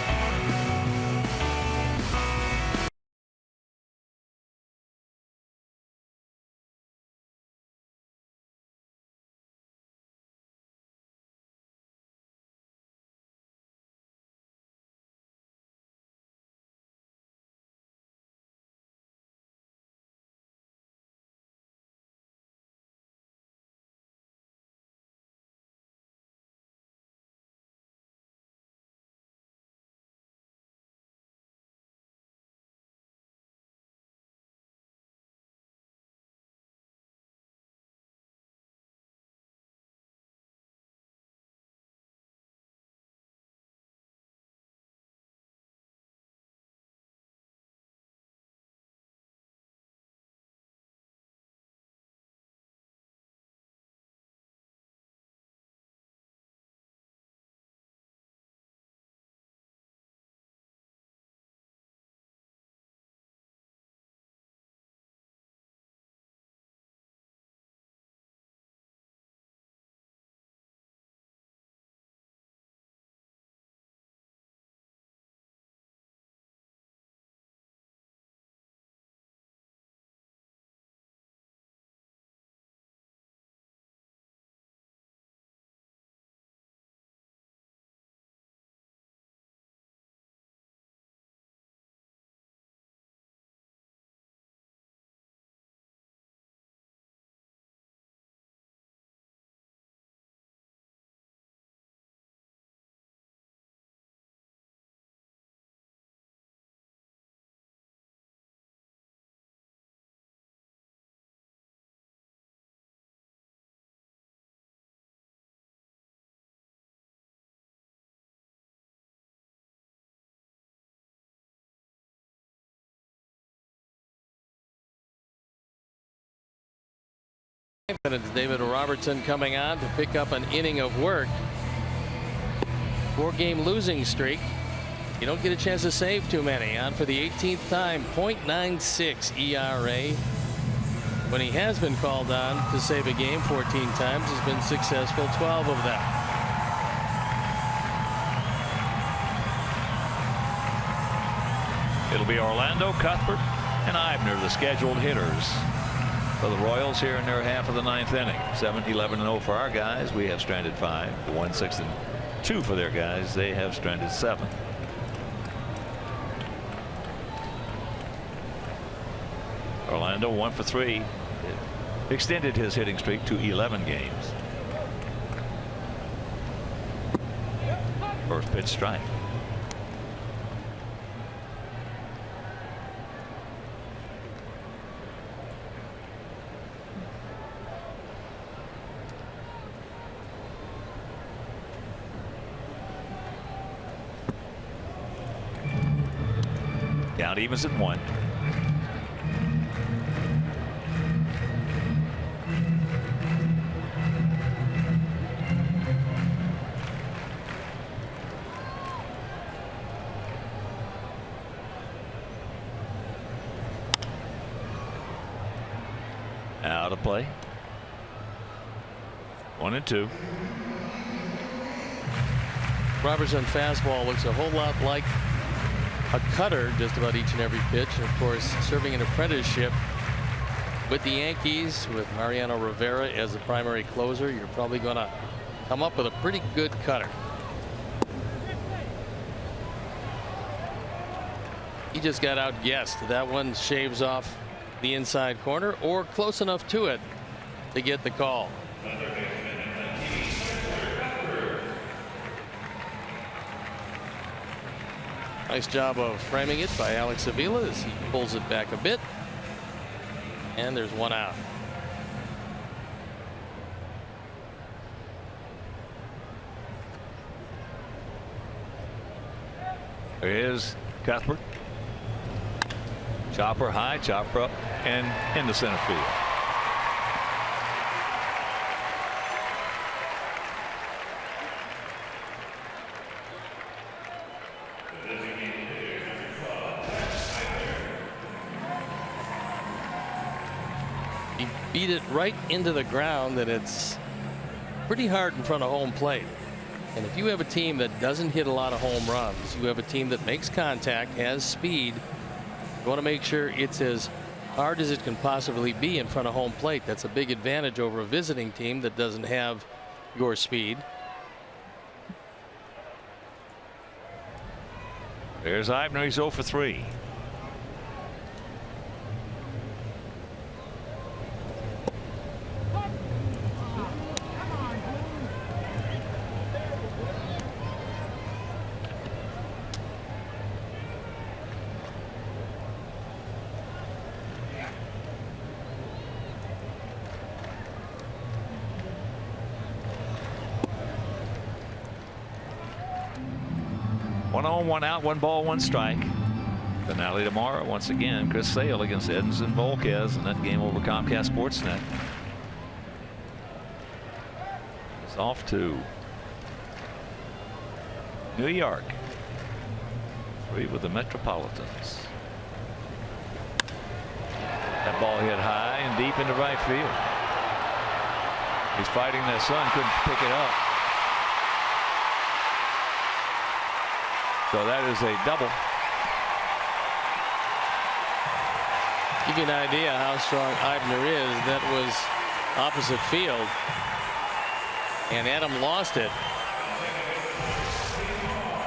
And it's David Robertson coming on to pick up an inning of work. 4-game losing streak. You don't get a chance to save too many. On for the 18th time, .96 ERA. When he has been called on to save a game 14 times, has been successful 12 of them. It'll be Orlando, Cuthbert, and Eibner, the scheduled hitters for the Royals here in their half of the 9th inning. 7-11-0 for our guys. We have stranded 5. 1-6-2 for their guys. They have stranded 7. Orlando 1 for 3. Extended his hitting streak to 11 games. First pitch strike. Count evens at 1. Out of play. 1-2. Robertson fastball looks a whole lot like a cutter just about each and every pitch. And of course, serving an apprenticeship with the Yankees with Mariano Rivera as the primary closer, you're probably going to come up with a pretty good cutter. He just got outguessed. That one shaves off the inside corner or close enough to it to get the call. Nice job of framing it by Alex Avila as he pulls it back a bit. And there's one out. There is Cuthbert. Chopper high, chopper up, and into center field. He beat it right into the ground, and it's pretty hard in front of home plate. And if you have a team that doesn't hit a lot of home runs, you have a team that makes contact, has speed, you want to make sure it's as hard as it can possibly be in front of home plate. That's a big advantage over a visiting team that doesn't have your speed. There's Eibner. He's 0 for 3. One on, one out, 1 ball, 1 strike. Finale tomorrow. Once again, Chris Sale against Edinson Volquez in that game over Comcast Sportsnet. It's off to New York. 3 with the Metropolitans. That ball hit high and deep into right field. He's fighting that sun, couldn't pick it up. So that is a double. Give you an idea how strong Eibner is. That was opposite field, and Adam lost it.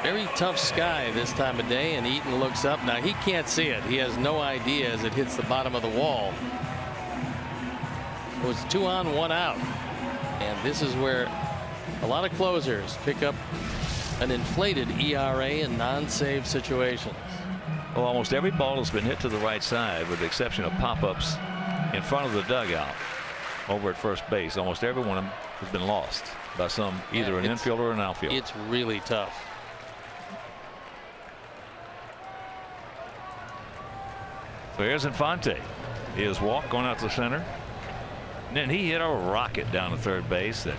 Very tough sky this time of day, and Eaton looks up. Now he can't see it. He has no idea as it hits the bottom of the wall. It was 2 on, 1 out, and this is where a lot of closers pick up an inflated ERA in non-save situations. Well, almost every ball has been hit to the right side with the exception of pop-ups in front of the dugout over at first base. Almost every one of them has been lost by some, either an infielder or an outfielder. It's really tough. So here's Infante. His walk going out to center. And then he hit a rocket down to third base that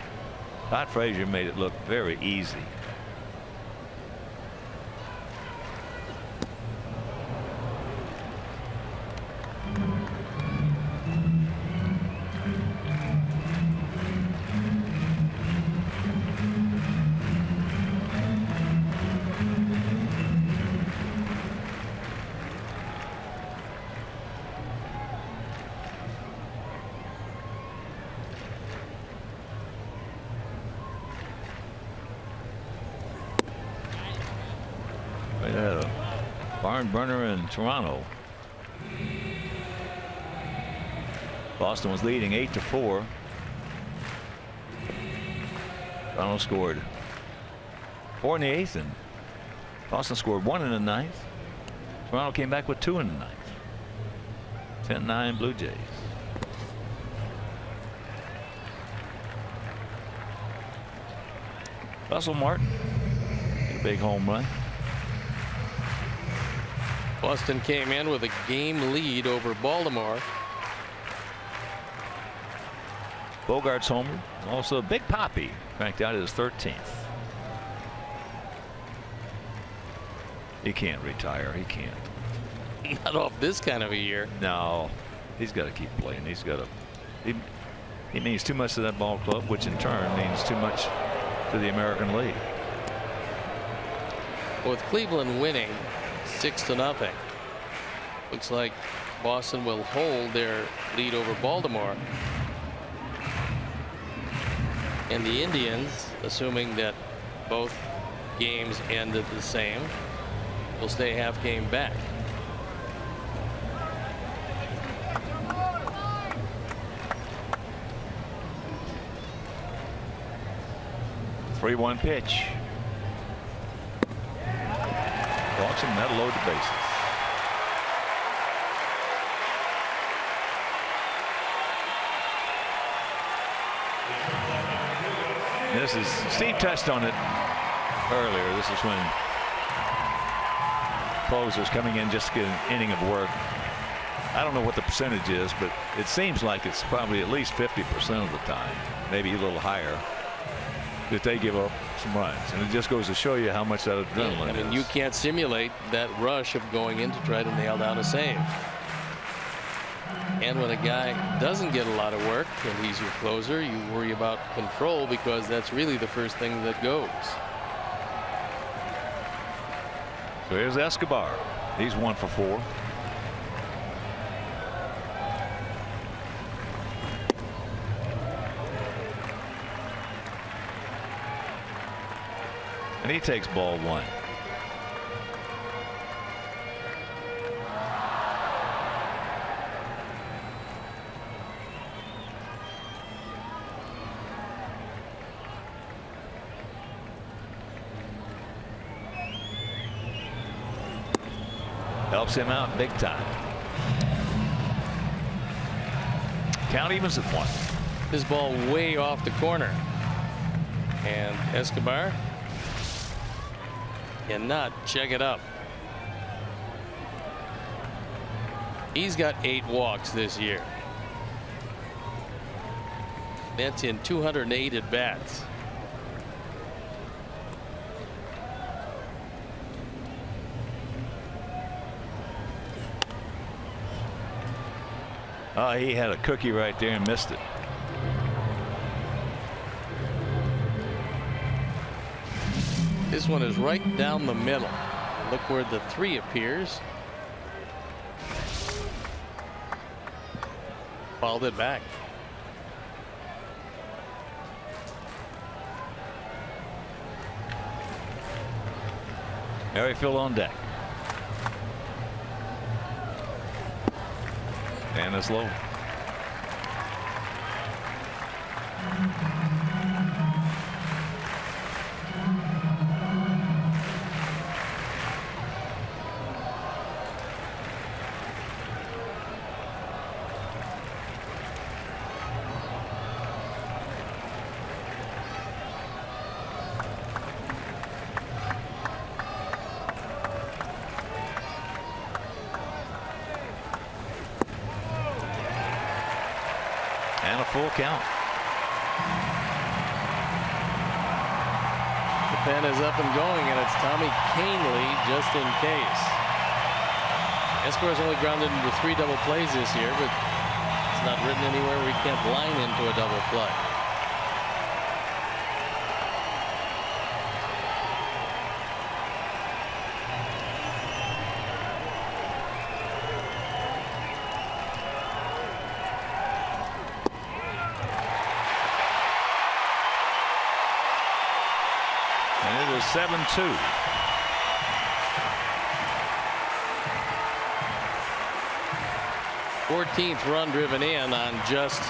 Todd Frazier made it look very easy. Barn burner in Toronto. Boston was leading 8-4. Toronto scored 4 in the 8th, and Boston scored 1 in the 9th. Toronto came back with 2 in the 9th. 10-9 Blue Jays. Russell Martin hit a big home run. Boston came in with a game lead over Baltimore. Bogart's homer. Also Big Papi cranked out his 13th. He can't retire. He can't. Not off this kind of a year. No, he's got to keep playing. He's got to he means too much to that ball club, which in turn means too much to the American League. With Cleveland winning 6-0, looks like Boston will hold their lead over Baltimore. And the Indians, assuming that both games ended the same, will stay half game back. Three 1 pitch. Walks him, that'll load the bases. This is, Steve touched on it earlier. This is when closers coming in just to get an inning of work. I don't know what the percentage is, but it seems like it's probably at least 50% of the time, maybe a little higher, that they give up some runs. And it just goes to show you how much that adrenaline is. You can't simulate that rush of going in to try to nail down a save. And when a guy doesn't get a lot of work and he's your closer, you worry about control, because that's really the first thing that goes. So here's Escobar. He's 1 for 4. And he takes ball 1. Helps him out big time. Count evens at 1. This ball way off the corner. And Escobar cannot check it up. He's got 8 walks this year. That's in 208 at bats. Oh, he had a cookie right there and missed it. This one is right down the middle. Look where the 3 appears. Fouled it back. Merrifield on deck. And it's low. And a full count. The pen is up and going, and it's Tommy Kahnle just in case. Escobar's only grounded into 3 double plays this year, but it's not written anywhere where he can't line into a double play. And it is 7-2. Fourteenth run driven in on just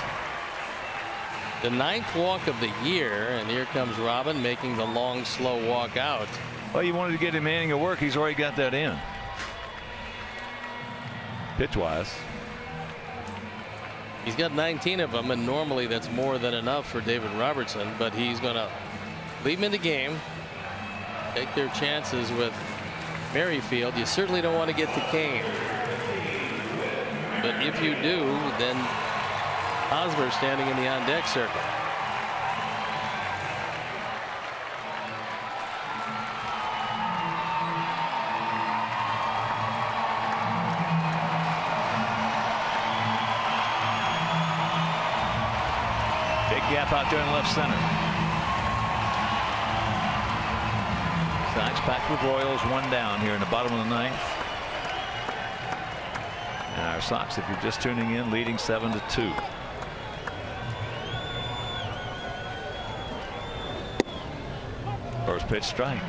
the 9th walk of the year, and here comes Robin making the long, slow walk out. Well, you wanted to get him inning of work. He's already got that in. Pitch-wise. He's got 19 of them, and normally that's more than enough for David Robertson, but he's going to leave him in the game, take their chances with Merrifield. You certainly don't want to get to Kane, but if you do, then Hosmer standing in the on-deck circle. gap out there in left center. Sox back with Royals, 1 down here in the bottom of the 9th. And our Sox, if you're just tuning in, leading 7-2. First pitch strike.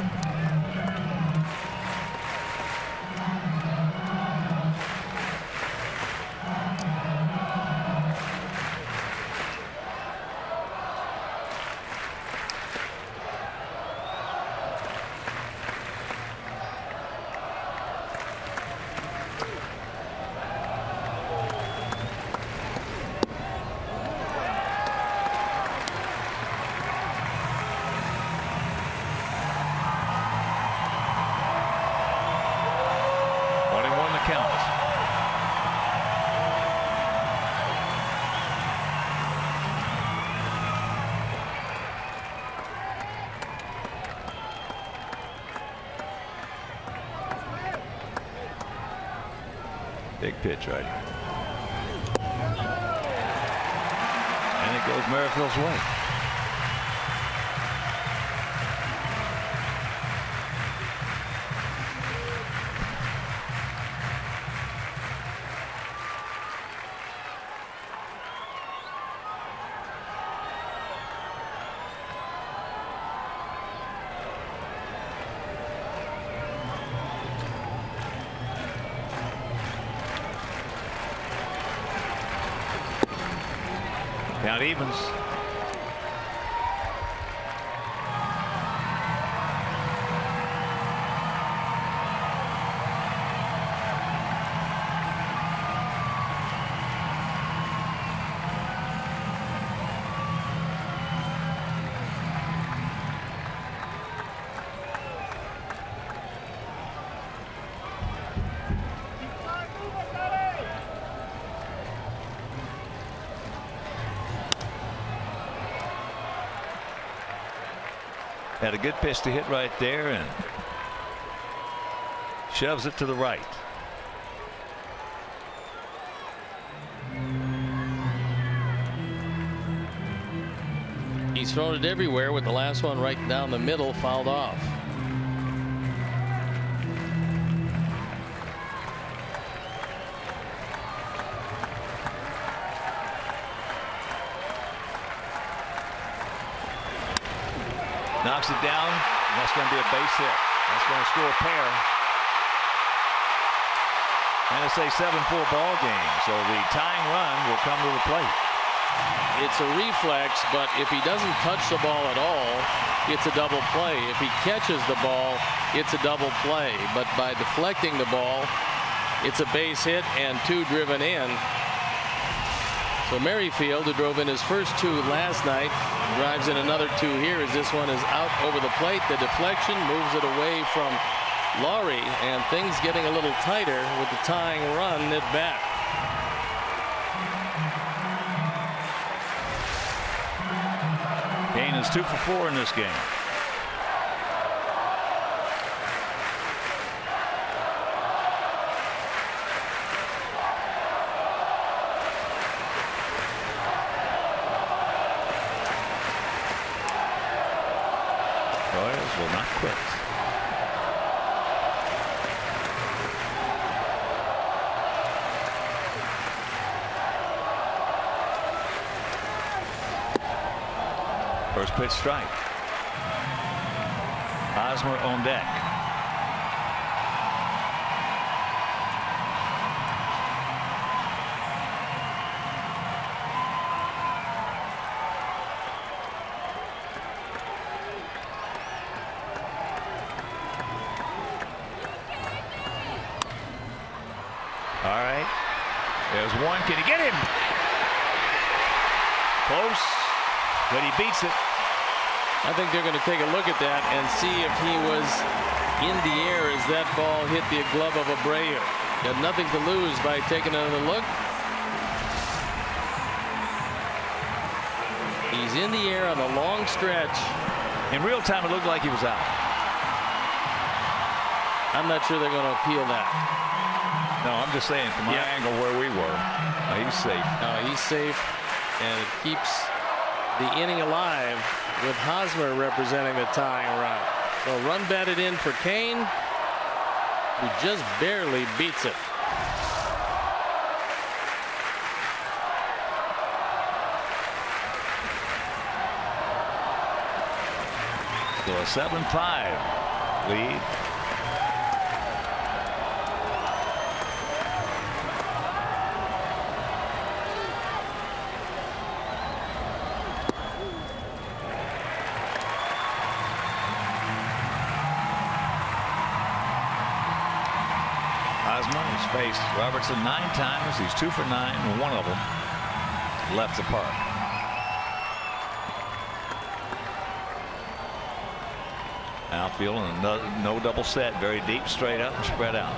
Big pitch right here. And it goes Merrifield's way. Count evens. Had a good pitch to hit right there and shoves it to the right. He's thrown it everywhere, with the last one right down the middle, fouled off. Knocks it down. That's going to be a base hit. That's going to score a pair. And it's a 7-4 ball game. So the tying run will come to the plate. It's a reflex, but if he doesn't touch the ball at all, it's a double play. If he catches the ball, it's a double play. But by deflecting the ball, it's a base hit and 2 driven in. So Merrifield, who drove in his first 2 last night, drives in another 2 here as this one is out over the plate. The deflection moves it away from Laurie, and things getting a little tighter with the tying run at bat. Kane is 2 for 4 in this game. Royals will not quit. First pitch strike. Hosmer on deck. All right. There's one. Can he get him? Close, but he beats it. I think they're going to take a look at that and see if he was in the air as that ball hit the glove of Abreu. Got nothing to lose by taking another look. He's in the air on a long stretch. In real time, it looked like he was out. I'm not sure they're going to appeal that. No, I'm just saying from my angle where we were. He's safe. No, he's safe, and it keeps the inning alive with Hosmer representing the tying run. So run batted in for Kane, who just barely beats it. So a 7-5 lead. Hosmer has faced Robertson 9 times. He's 2 for 9, and one of them left the park. Outfield and no double set. Very deep, straight up, and spread out.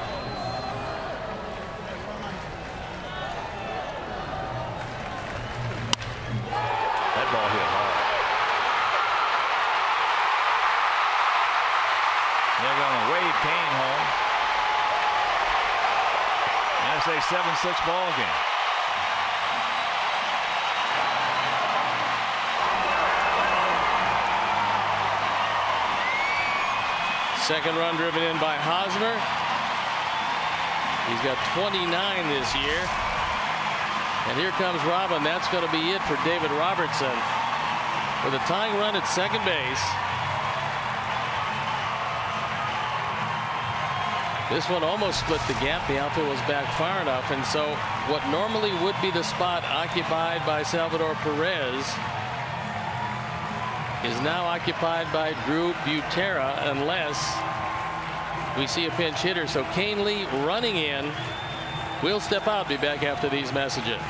That ball hit hard. They're going to wave Kane home. And it's a 7-6 ball game. Second run driven in by Hosmer. He's got 29 this year. And here comes Robin. That's going to be it for David Robertson with a tying run at second base. This one almost split the gap. The outfield was back far enough. And so what normally would be the spot occupied by Salvador Perez is now occupied by Drew Butera, unless we see a pinch hitter. So Kane Lee running in. We'll step out. Be back after these messages.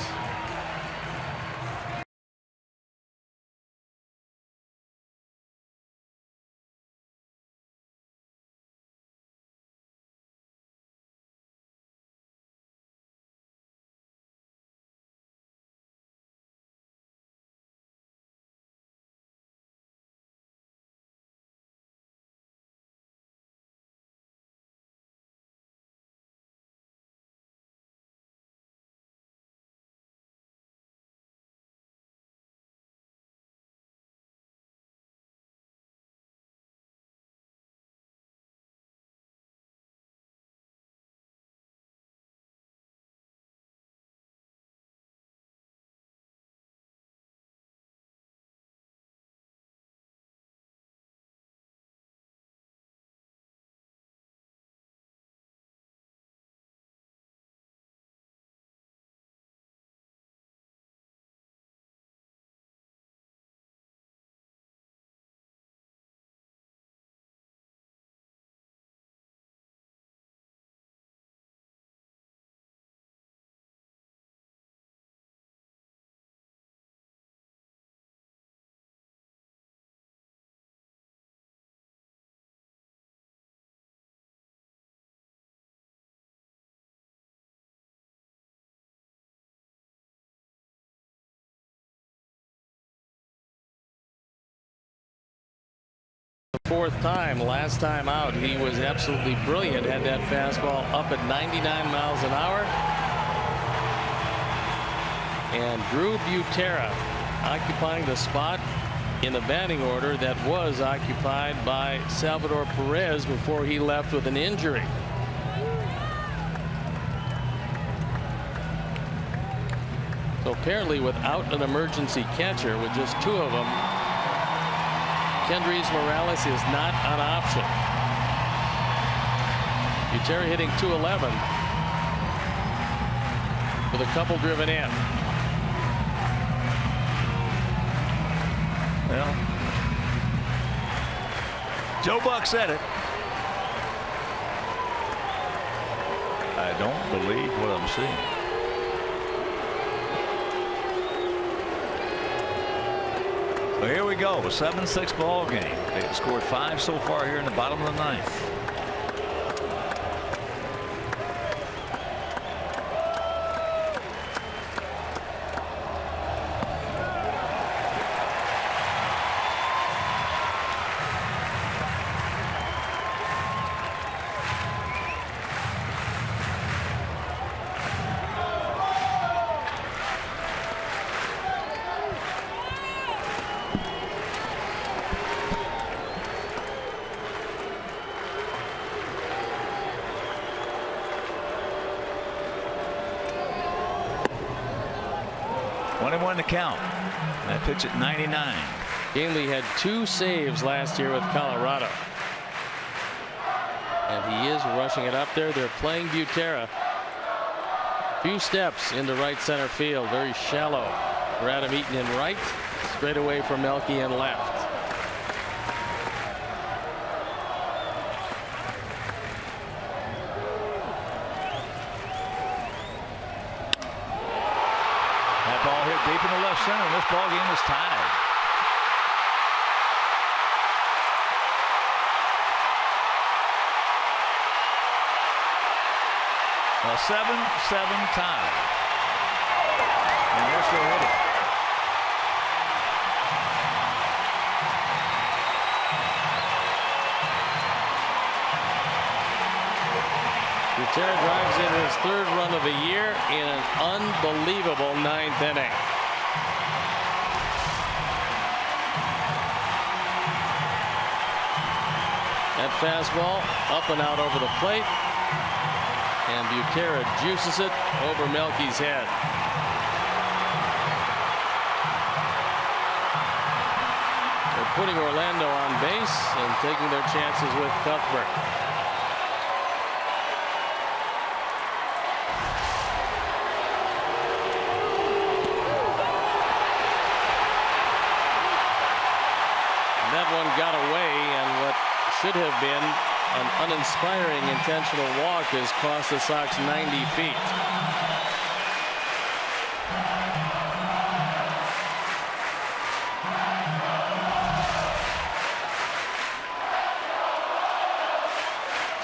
Fourth time. Last time out he was absolutely brilliant. Had that fastball up at 99 miles an hour. And Drew Butera occupying the spot in the batting order that was occupied by Salvador Perez before he left with an injury. So apparently without an emergency catcher, with just two of them, Kendrys Morales is not an option. Butera hitting .211 with a couple driven in. Well, Joe Buck said it. I don't believe what I'm seeing. So here we go, a 7-6 ball game. They've scored 5 so far here in the bottom of the ninth. 2-1 to count. That pitch at 99. Gainley had 2 saves last year with Colorado. And he is rushing it up there. They're playing Butera. Few steps into right center field. Very shallow for Adam Eaton in right. Straight away for Melky in left. That ball hit deep in the left center, and this ball game is tied. A 7-7 tie. And they're still hitting. Butera drives in his 3rd run of the year in an unbelievable 9th inning. That fastball up and out over the plate. And Butera juices it over Melky's head. They're putting Orlando on base and taking their chances with Cuthbert. That one got away, and what should have been an uninspiring intentional walk has cost the Sox 90 feet.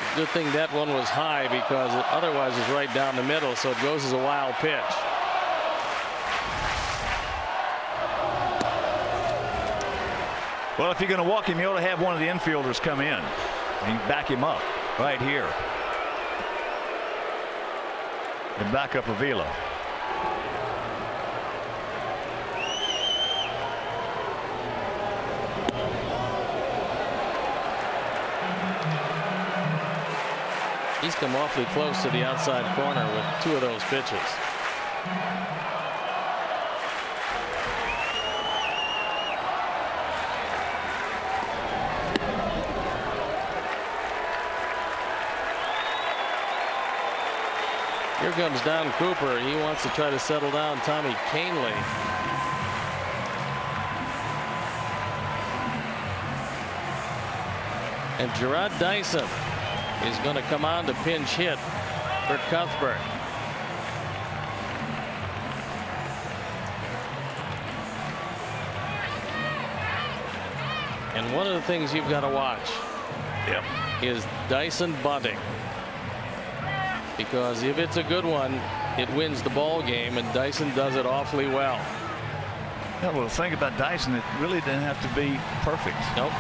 It's a good thing that one was high, because it otherwise is right down the middle, so it goes as a wild pitch. Well, if you're going to walk him, you ought to have one of the infielders come in and back him up right here. And back up Avila. He's come awfully close to the outside corner with 2 of those pitches. Here comes Don Cooper. He wants to try to settle down Tommy Kahnle. And Gerard Dyson is going to come on to pinch hit for Cuthbert. And one of the things you've got to watch is Dyson bunting. Because if it's a good one, it wins the ball game, and Dyson does it awfully well. Yeah, well, the thing about Dyson, it really didn't have to be perfect. Nope.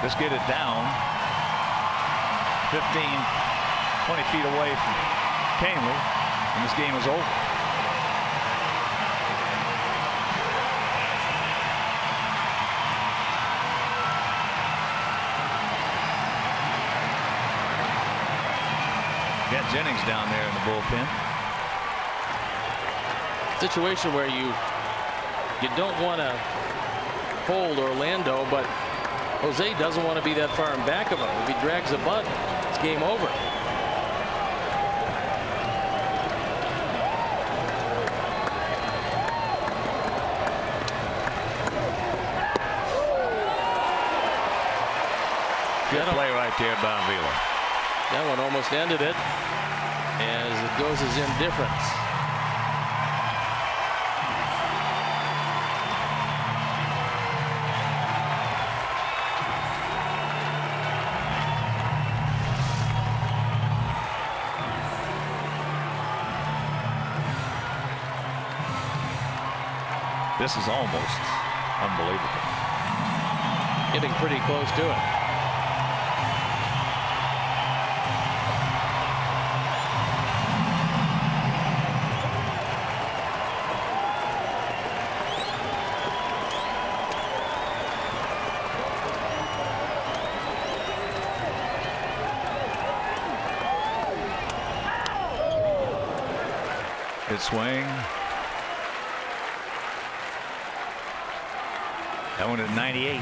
Just get it down 15, 20 feet away from Kahnle, and this game is over. Got Jennings down there in the bullpen. Situation where you don't want to hold Orlando, but Jose doesn't want to be that far in back of him. If he drags a bunt, it's game over. Good play right there by Avila. That one almost ended it, as it goes as indifference. This is almost unbelievable. Getting pretty close to it. Good swing. That one at 98.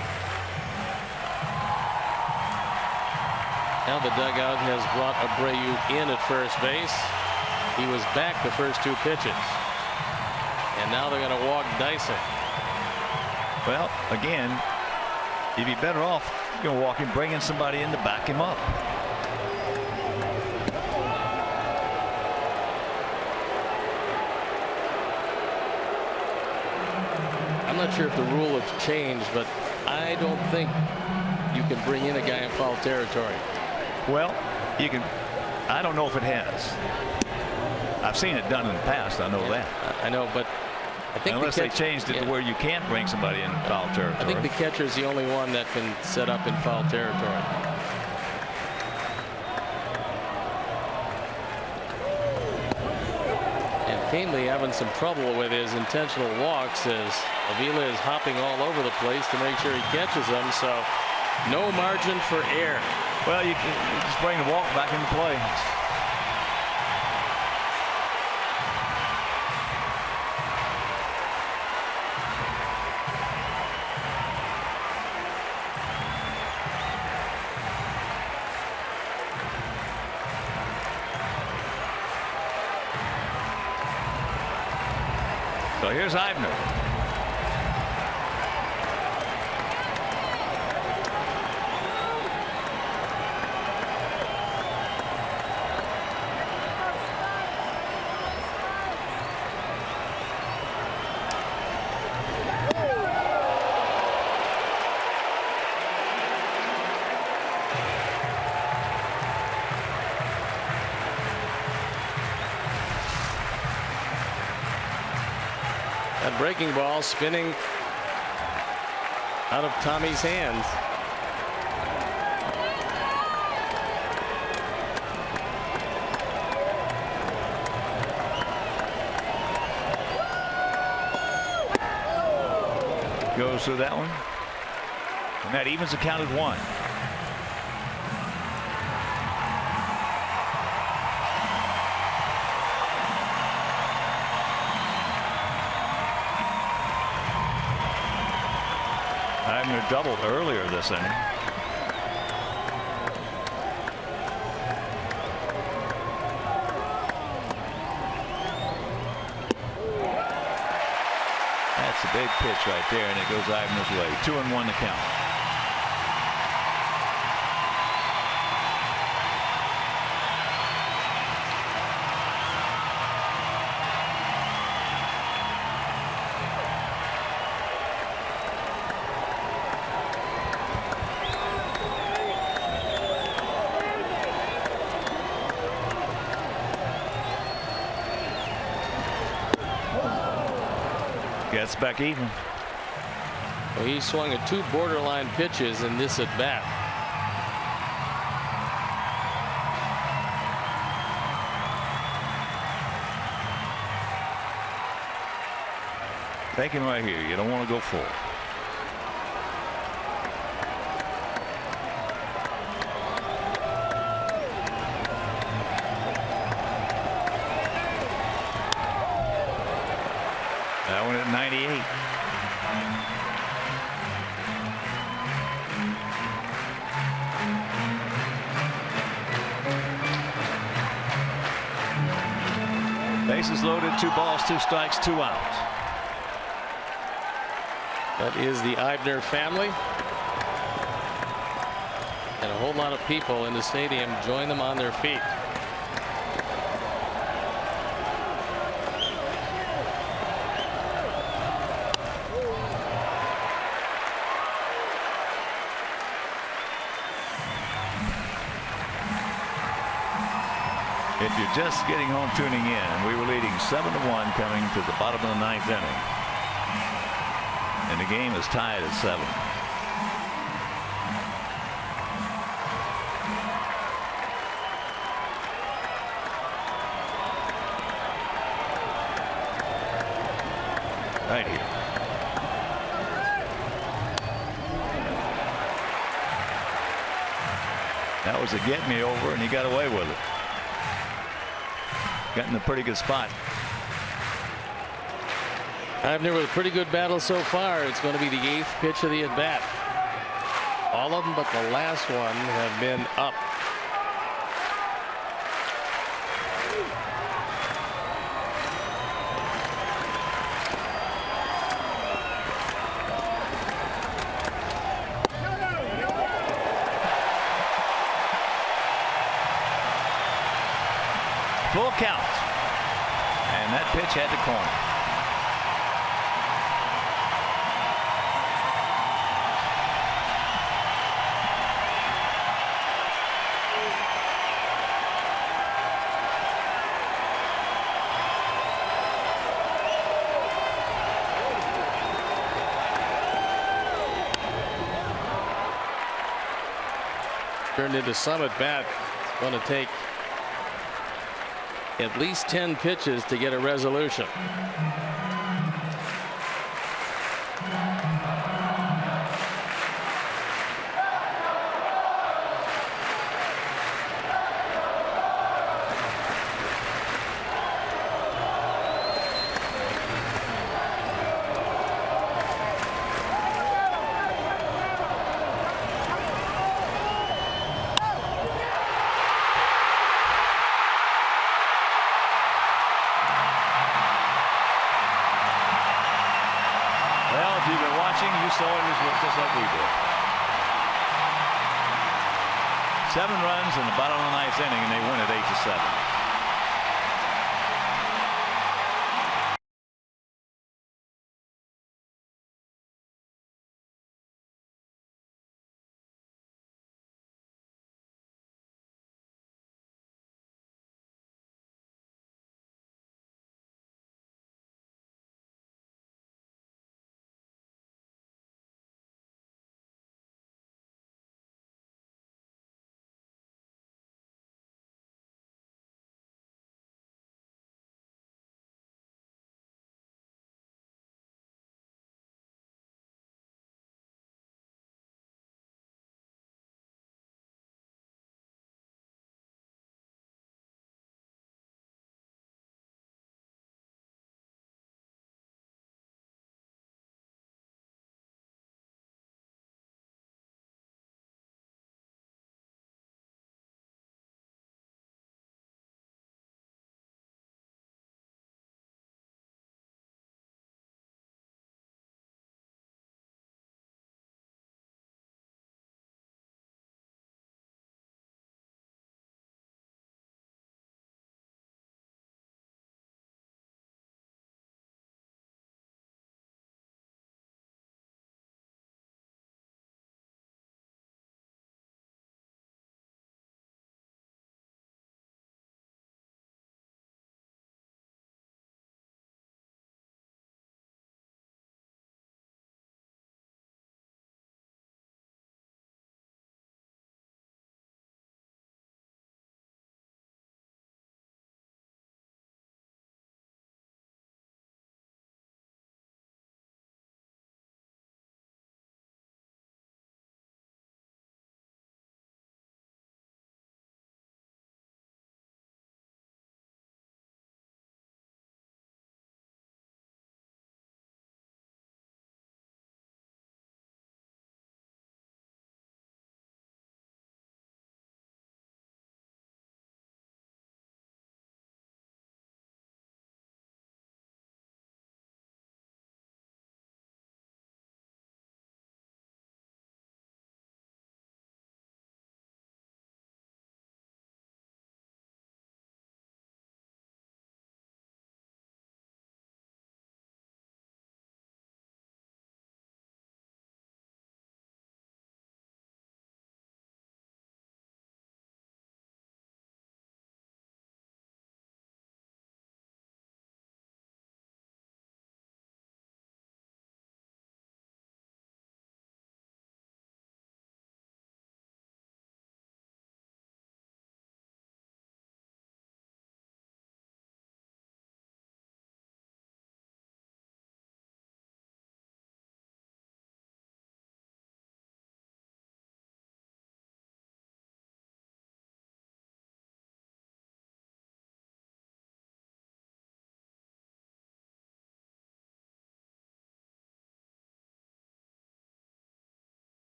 Now the dugout has brought Abreu in at first base. He was back the first 2 pitches. And now they're going to walk Dyson. Well, again, you'd be better off going to walk him, bringing somebody in to back him up. I'm not sure if the rule has changed, but I don't think you can bring in a guy in foul territory. Well, you can. I don't know if it has. I've seen it done in the past. I know that. I know, but I think unless they changed it to where you can't bring somebody in foul territory. I think the catcher is the only one that can set up in foul territory. And Kahnle having some trouble with his intentional walks as Avila is hopping all over the place to make sure he catches them. So no margin for error. Well, you just bring the walk back into play. So here's Eibner. That breaking ball spinning out of Tommy's hands. Goes through that one. And that evens the count at 1. Eibner doubled earlier this inning. That's a big pitch right there, and it goes Eibner's way. 2-1 to count. Gets back even. Well, he swung at 2 borderline pitches in this at bat. Take him right here. You don't want to go full. That one at 98. Bases loaded, 2 balls, 2 strikes, 2 out. That is the Eibner family. And a whole lot of people in the stadium join them on their feet. If you're just getting home tuning in, we were leading 7-1 coming to the bottom of the 9th inning. And the game is tied at 7. Right here. That was a get me over, and he got away with it. Got in a pretty good spot. Eibner with a pretty good battle so far. It's going to be the 8th pitch of the at-bat. All of them but the last one have been up. Full count. And that pitch had the corner. Turned into some at bat. It's going to take at least 10 pitches to get a resolution. If you've been watching, you saw it just like we did. 7 runs in the bottom of the 9th inning, and they win at 8-7.